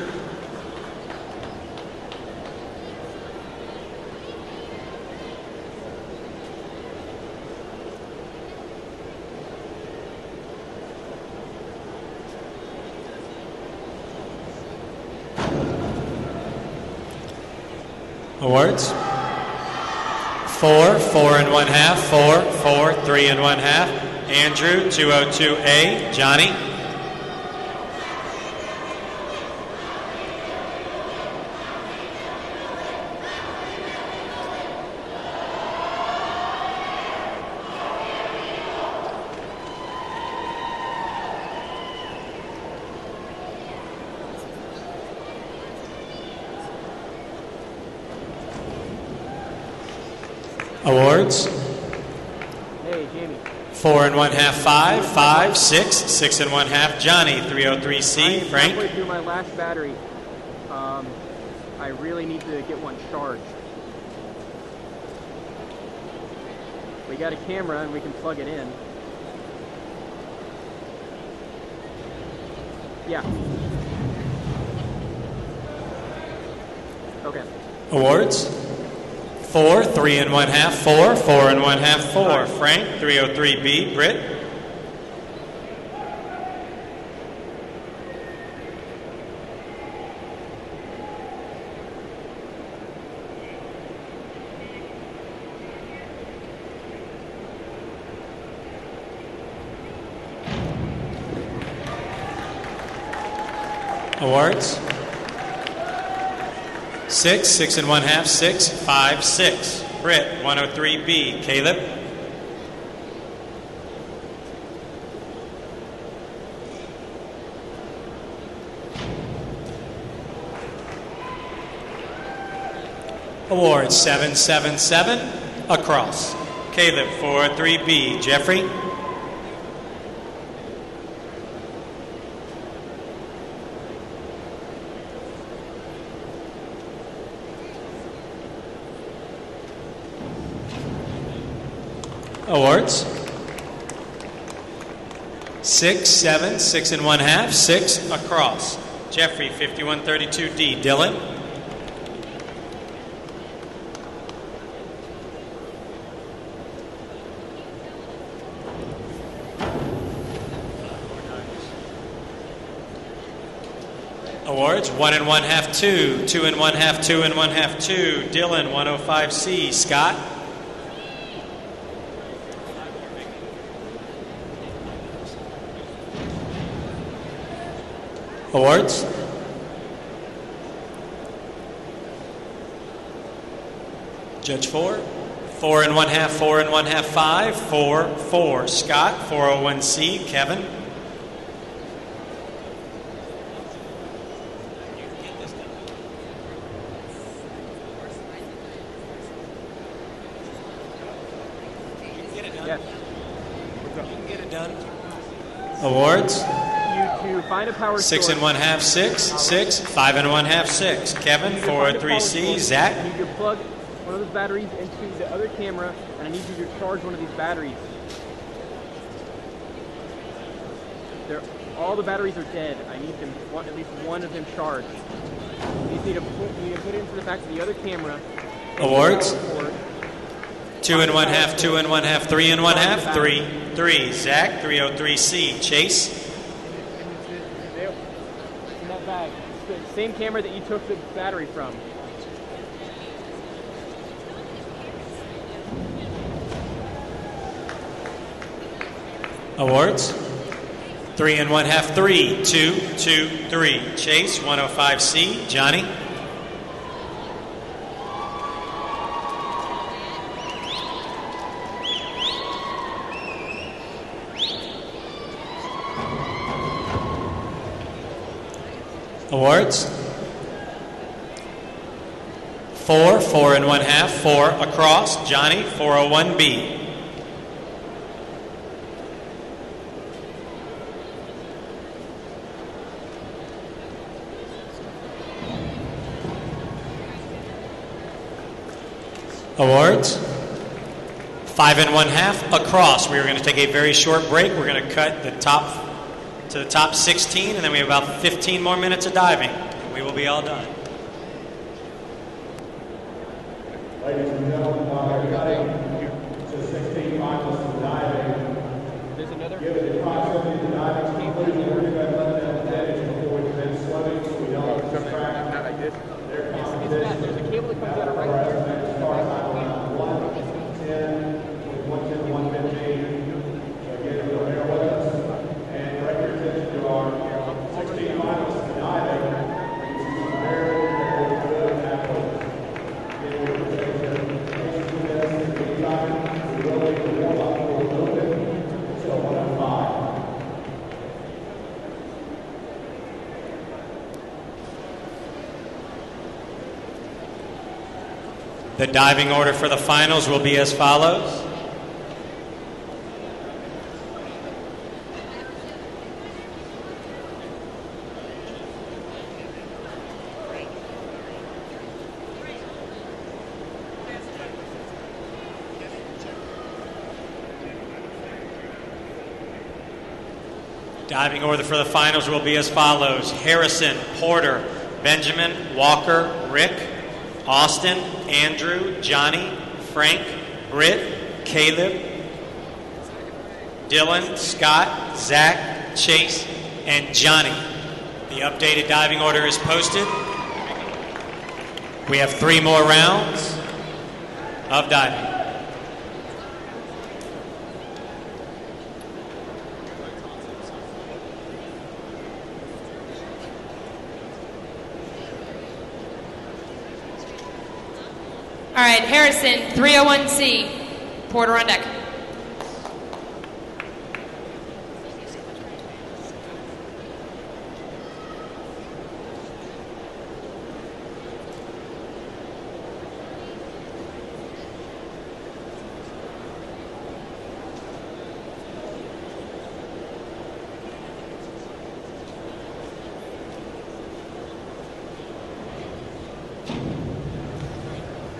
Awards. 4, 4 1/2, 4, 4, 3 1/2. Andrew, 202A. Johnny. Awards. Hey, Jamie. 4 1/2, 5, 5, 6, 6 1/2. Johnny, 303C. Frank. Halfway through my last battery. I really need to get one charged. We got a camera and we can plug it in. Yeah. Okay. Awards. 4, 3 1/2, 4, 4 1/2, 4. Frank, 303B. Britt. Awards. 6, 6 1/2, 6, 5, 6. Britt, 103B. Caleb. Awards, 7, 7, 7. Across. Caleb, 403B. Jeffrey. Awards. 6, 7, 6 1/2, 6 across. Jeffrey, 5132D. Dylan. Awards, 1 1/2, 2, 2 1/2, 2 1/2, 2. Dylan, 105C. Scott. Awards. Judge 4. 4 1/2, 4 1/2, 5, 4, 4. Scott, 401C. Kevin. Yes. You can get it done. Awards. You find a power 6 source. 1/2, 6, 6, 5 1/2, 6. Kevin, You need to find a power 403C. source. Zach. I need you to plug one of those batteries into the other camera, and I need you to charge one of these batteries. All the batteries are dead. I need them, at least one of them charged. You just need to put it into the back of the other camera. Awards. 2 1/2, 2 1/2, 3 1/2, 3, 3. Zach, 303C. Chase. It's in that bag. It's the same camera that you took the battery from. Awards. 3 1/2, 3, 2, 2, 3. Chase, 105C. Johnny. Awards. 4, 4 1/2, 4 across. Johnny, 401B. Awards. 5 1/2 across. We are going to take a very short break. We're going to cut the top to the top 16, and then we have about 15 more minutes of diving, and we will be all done. Ladies and gentlemen, while they're cutting to 16 finalists in diving, There's another. given the proximity of the diving conclusion, we're going to let them finish before we commence swimming, so we don't distract their competition. There's a cable that comes out of right Our here. estimated start time around 1:10, with 1:10, 1:15. So again, if you'll bear with us and direct your attention to our 16 finalists in diving, you can see some very good athletes. Again, we appreciate your patience with us. In the meantime, we will leave the warm-up for a little bit until 1:05. The diving order for the finals will be as follows. Diving order for the finals will be as follows. Harrison, Porter, Benjamin, Walker, Rick. Austin, Andrew, Johnny, Frank, Britt, Caleb, Dylan, Scott, Zach, Chase, and Johnny. The updated diving order is posted. We have 3 more rounds of diving. All right, Harrison, 301C, Porter on deck.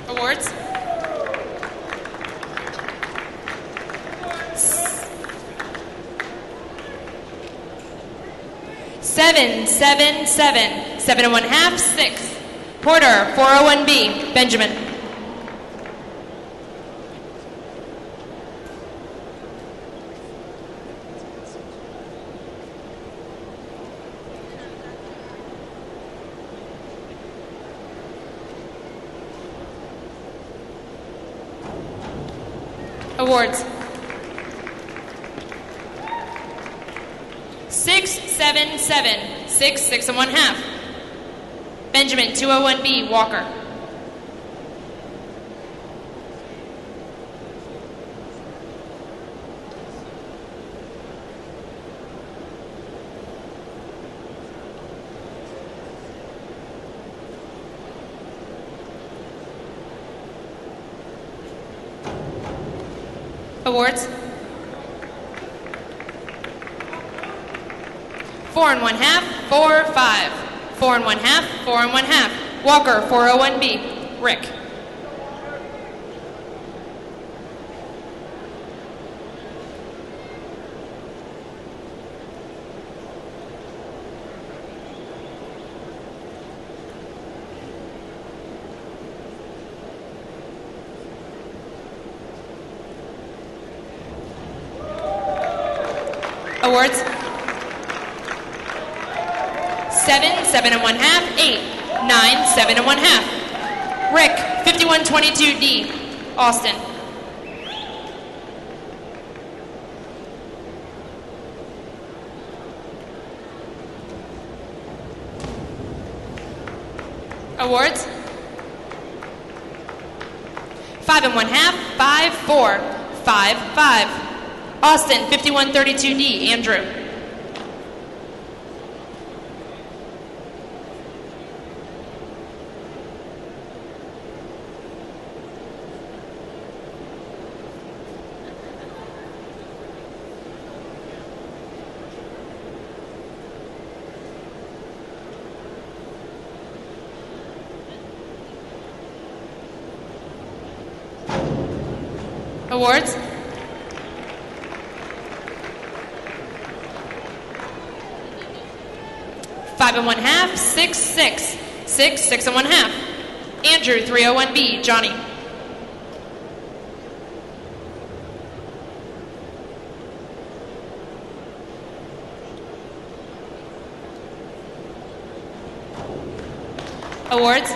Awards. Seven, 7 and 1/2, 6. Porter, 401B, Benjamin. Awards. 6, 7, 6 and 1/2. Benjamin, 201B, Walker. Awards. 4 and 1/2, 4, 5. 4 and 1/2, 4 and 1/2. Walker, 401B. Rick. Awards. 7 and 1/2, 8, 9, 7 and 1/2. Rick, 5122D, Austin. Awards. 5 and 1/2, 5, 4, 5, 5. Austin, 5132D, Andrew. Awards. 5 and 1/2, 6, 6. 6 and 1/2. Andrew, 301B, Johnny. Awards.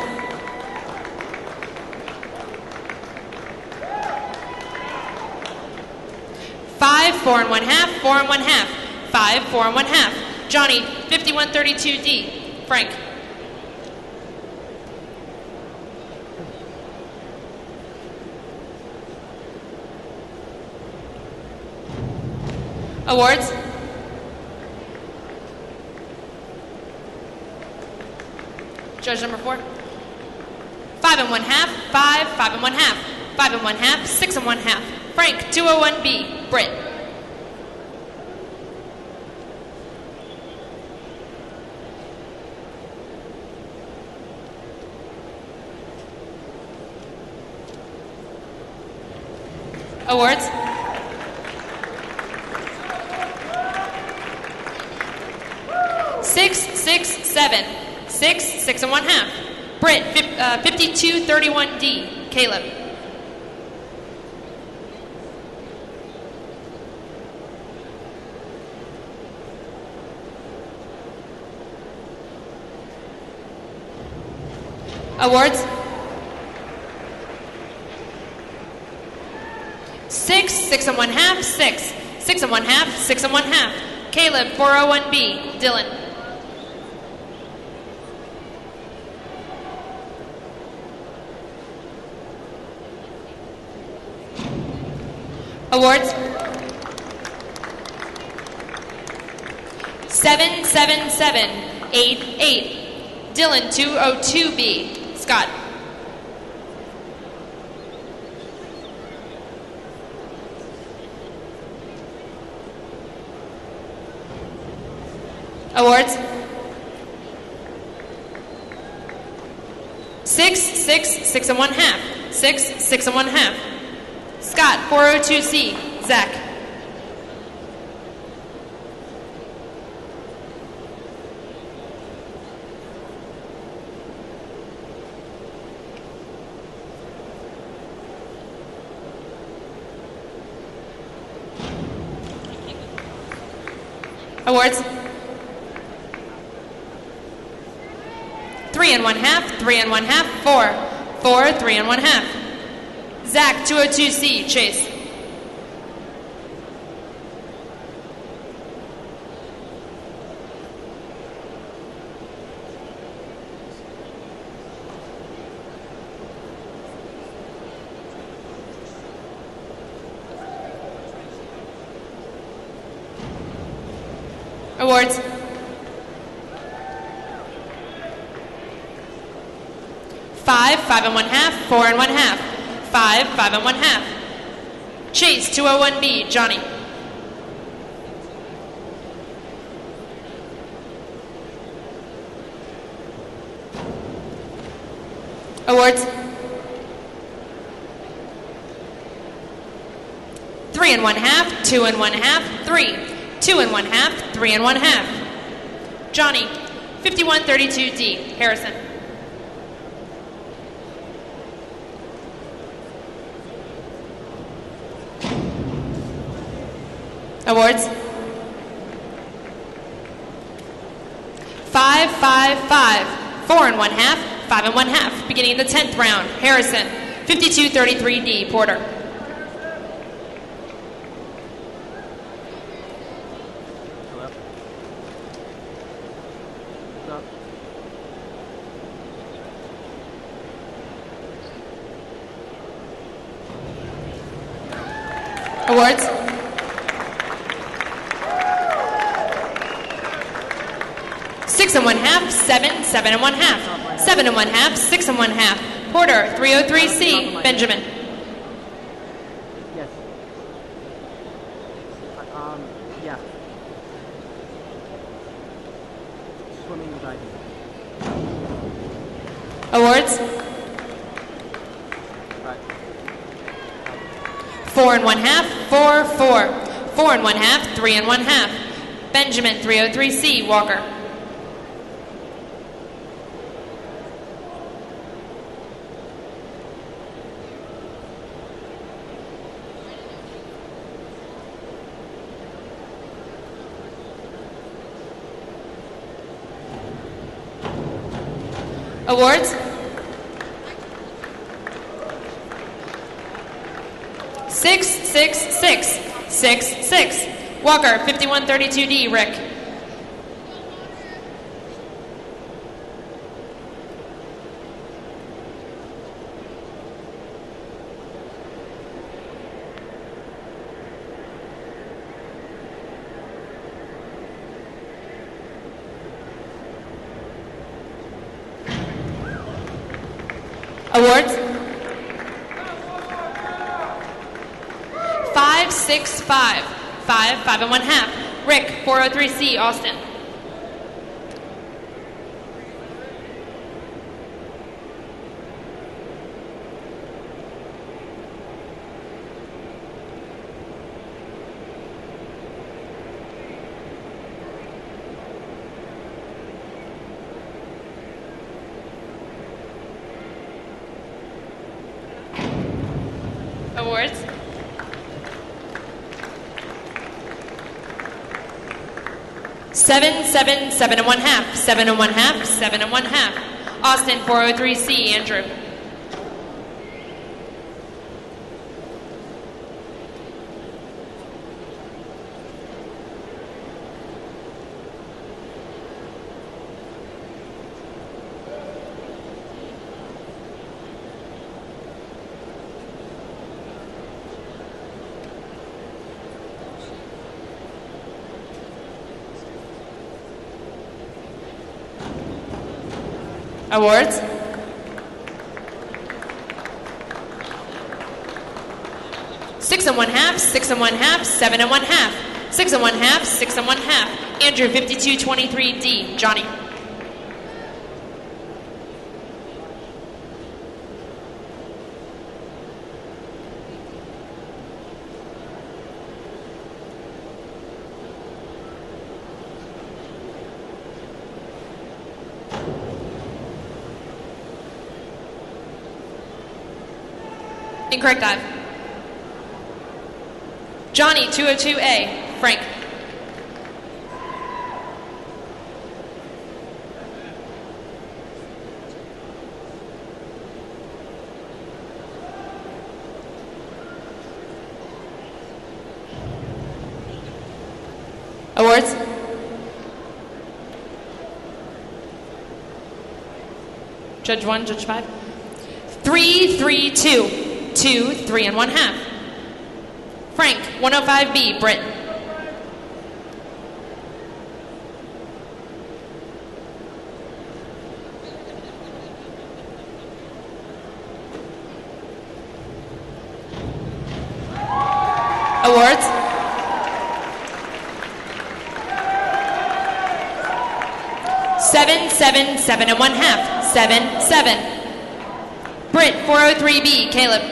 5, 4 and 1/2, 4 and 1/2. 5, 4 and 1/2. Johnny, 5132D, Frank. Awards. Judge number 4. 5 and 1/2, 5, 5 and 1/2. 5 and 1/2, 6 and 1/2. Frank, 201B, Britt. Awards. 6, 6, 7. 6 and 1/2. Britt, 5231D. Caleb. Awards. 6, 6 1/2, 6, 6 1/2, 6 1/2. Caleb, 401B. Dylan. Awards. 7, 7, 7, 8, 8. Dylan, 202B. Scott. Awards. 6, 6, 6 1/2. 6, 6 1/2. Scott, 402C. Zach. Awards. 3 1/2, 3 1/2, 4, 4, 3 1/2. Zach, 202C. Chase. Awards. 5, 5 1/2, 4 1/2. 5, 5 1/2. Chase, 201B. Johnny. Awards. 3 1/2, 2 1/2, 3, 2 1/2, 3 1/2. Johnny, 5132D. Harrison. Awards. 5, 5, 5, 4 1/2, 5 1/2. Beginning the 10th round. Harrison, 5233D. Porter. Awards. 6 1/2, 7, 7 1/2, 7 1/2, 6 1/2. Porter, 303C. Benjamin. Yes. Yeah. Swimming and diving. Awards. 4 1/2, 4, 4, 4 1/2, 3 1/2. Benjamin, 303C. Walker. Awards. 6, 6, 6, 6, 6. Walker, 5132D. Rick. Awards. 5, 6, 5, 5, 5 1/2. Rick, 403C. Austin. Awards. Seven, 7.5, 7.5, 7.5. Austin 403C, Andrew. Awards. Six and 1/2, 6 and 1/2, 7 and 1/2, 6 and 1/2, 6 and 1/2. Andrew 5223D, Johnny. Incorrect dive. Johnny 202A, Frank. Awards. Judge 1, Judge 5. 3, 3, 2. 2, 3 and 1/2. Frank, 105B, Britt. Awards. Seven, 7, 7 and 1/2. 7, 7. Britt, 403B, Caleb.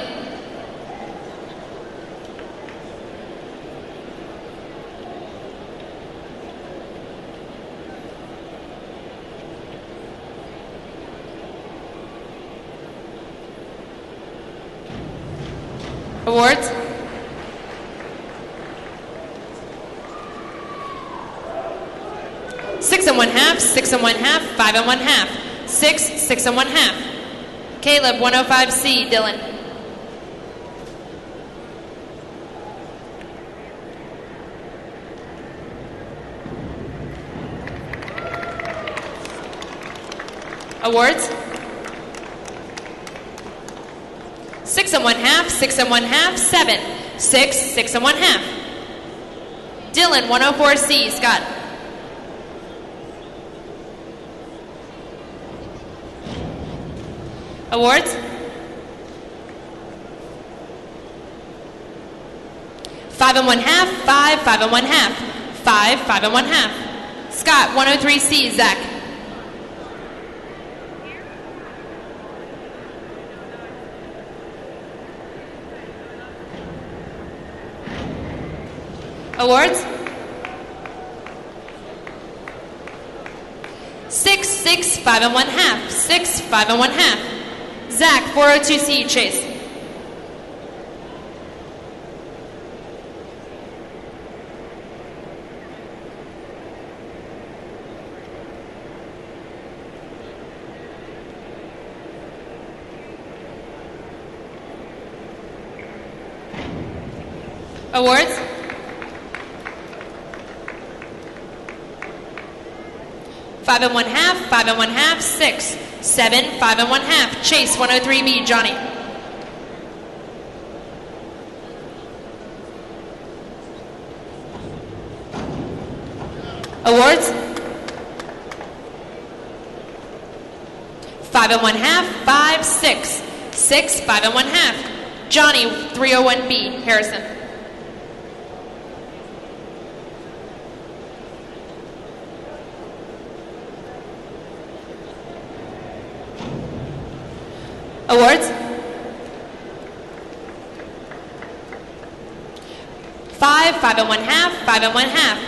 Awards. Six and 1/2, 6 and 1/2, 5 and 1/2. 6, 6 and 1/2. Caleb, 105C, Dylan. Awards. 6 and 1/2, 6 and 1/2, 7. 6, 6 and 1/2. Dylan, 104C, Scott. Awards. 5 and 1/2, 5, 5 and 1/2. 5, 5 and 1/2. Scott, 103C, Zach. Awards. 6, 6, 5 and 1/2. 6, 5 and 1/2. Zach, 402C, Chase. Awards. 5 and 1/2, 5 and 1/2, 6, 7, 5 and 1/2. Chase, 103B, Johnny. Awards. 5 and 1/2, 5, 6, 6, 5 and 1/2. Johnny, 301B, Harrison. Awards. 5, 5 and 1/2, 5 and 1/2.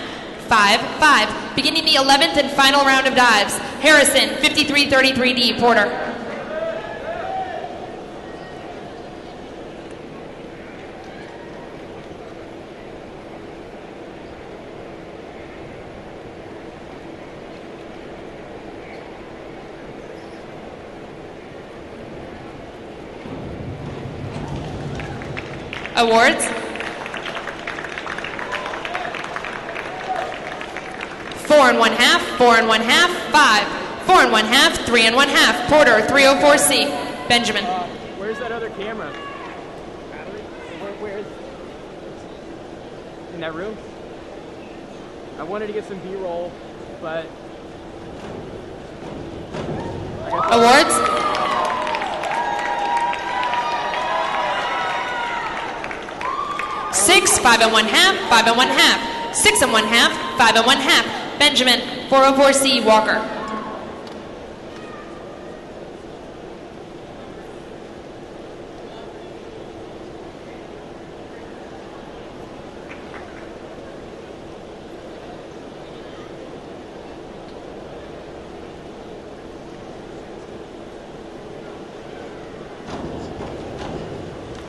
5, 5. Beginning the 11th and final round of dives. Harrison, 5333D, Porter. Awards. 4 1/2, 4 1/2, 5, 4 1/2, 3 1/2. Porter, 304C. Benjamin. Where's that other camera? Where is it? In that room? I wanted to get some B-roll, but... Awards. Six, 5 1/2, 5 1/2, 6 1/2, 5 1/2. Benjamin, 404C. Walker.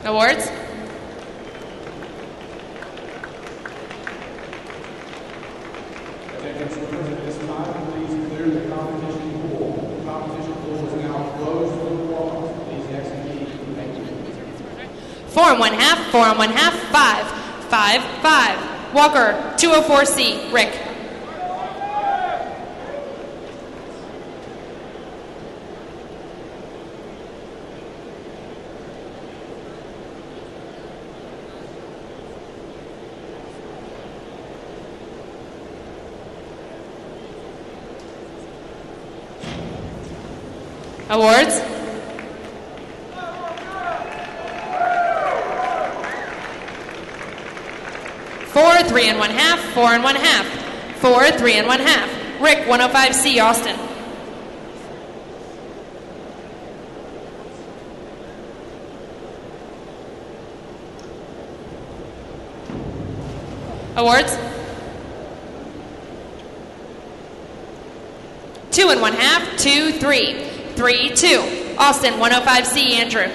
Awards. Attention swimmers, at this time, please clear the competition pool. The competition pool is now closed for the walk-ups. Please exit immediately. Thank you. 4 1/2, 4 1/2, 5, 5, 5. Walker, 204C. Rick. Awards. Four, 3 1/2, 4 1/2. 4, 3 1/2. Rick, 105C. Austin. Awards. 2 1/2, 2, 3. 3, 2. Austin, 105C. Andrew.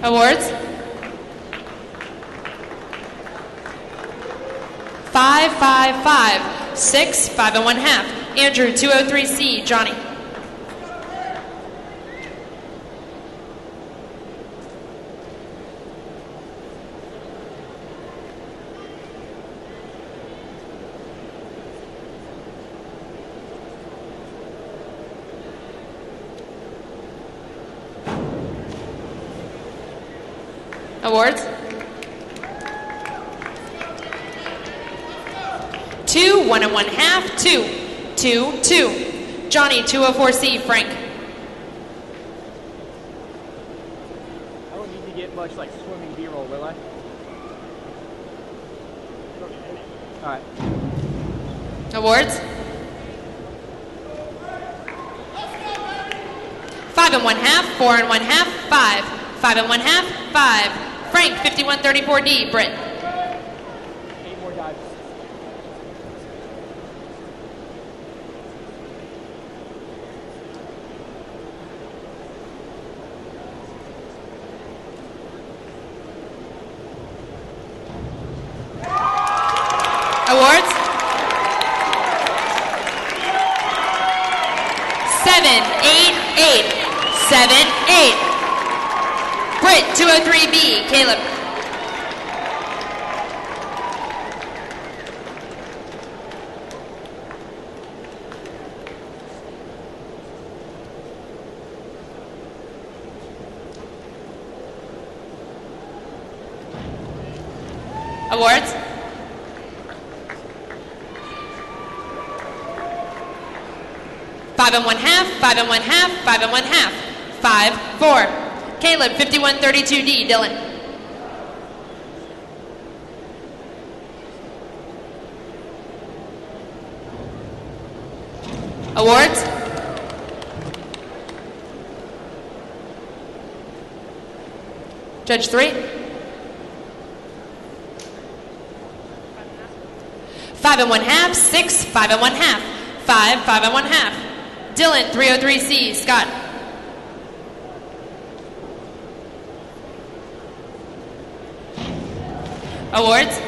Awards. 5, 5, 5. 6, 5 1/2. Andrew, 203C. Johnny. Awards. 2, 1 1/2, 2, 2, 2. Johnny, 204C. Frank. I don't need to get much like swimming B-roll, will I? Alright. Awards. 5 1/2, 4 1/2, 5, 5 1/2, 5. Frank, 5134D. Britt. 8 more dives. Awards. 7, 8, 8. 7, 8. Britt, 203B. Caleb. Awards. 5 1/2, 5 1/2, 5 1/2. 5, 4. Caleb, 5132D. Dylan. Awards. Judge 3. 5 5 and 1/2, 6, 5 and 1/2, 5, 5 and 1/2. Dylan, 303C, Scott. Awards.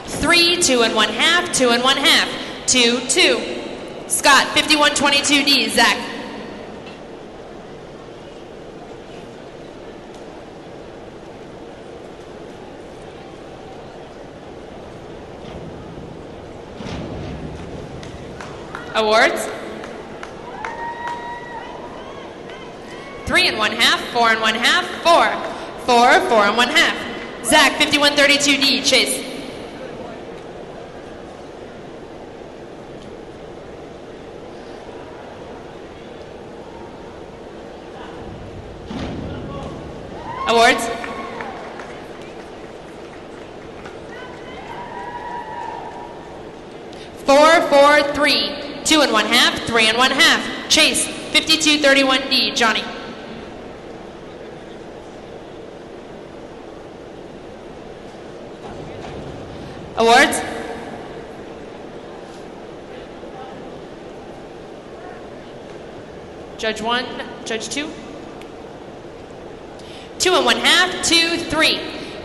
3, 2 and 1/2, 2 and 1/2, 2, 2. Scott, 5122D, Zach. Awards. 3 and 1/2, 4 and 1/2, 4, 4, 4 and 1/2. Zach, 5132D, Chase. Awards. Four, 4, 3, 2 and 1/2, 3 and 1/2. Chase, 5231D, Johnny. Awards. Judge 1, Judge 2. 2 and 1/2, 2, 3.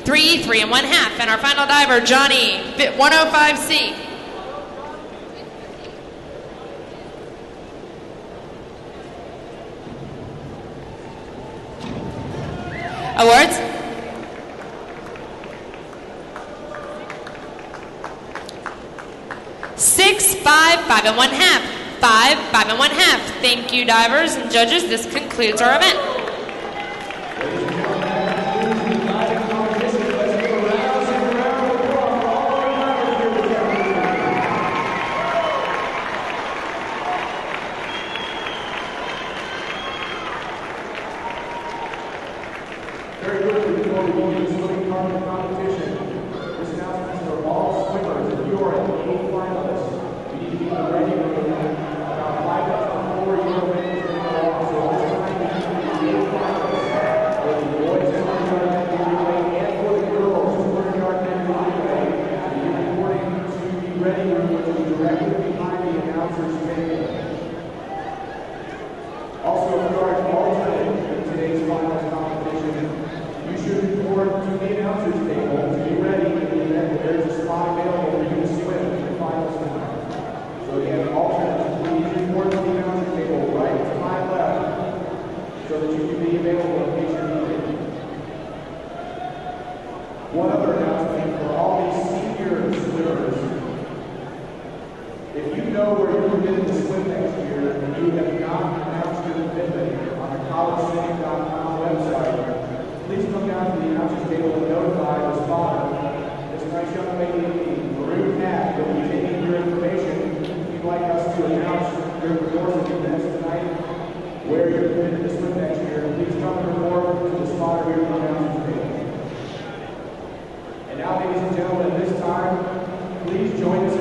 3, 3 and 1/2. And our final diver, Johnny, 105C. Awards. Six, 5, 5 and 1/2. 5, 5 and 1/2. Thank you, divers and judges. This concludes our event. Very quickly, before we begin the swimming part of the competition, this announcement is for all swimmers. If you are an A finalist, you need to be ready with about 5 minutes before your race is going on. So this time, you need to be A finalists for the boys and the yard activity relay and for the girls for the yard activity relay. So you're reporting to be ready with you directly behind the announcer's table. Also, if you are an alternate in today's finals competition, you should report to the announcer's table to be ready in the event that there's a spot available for you to swim in the finals tonight. So again, alternates, please report to the announcer's table right to my left so that you can be available in case you're needed. One other announcement for all these senior swimmers. If you know where you're going to swim next year and you have not announced your commitment on the collegeswim.com website, please come down to the announcer's table and notify the spotter. This nice young lady in the maroon hat will be taking your information. If you'd like us to announce during the course of the events tonight where you're committed to swim next year, please come and report to the spotter here at the announcer's table. And now, ladies and gentlemen, at this time, please join us.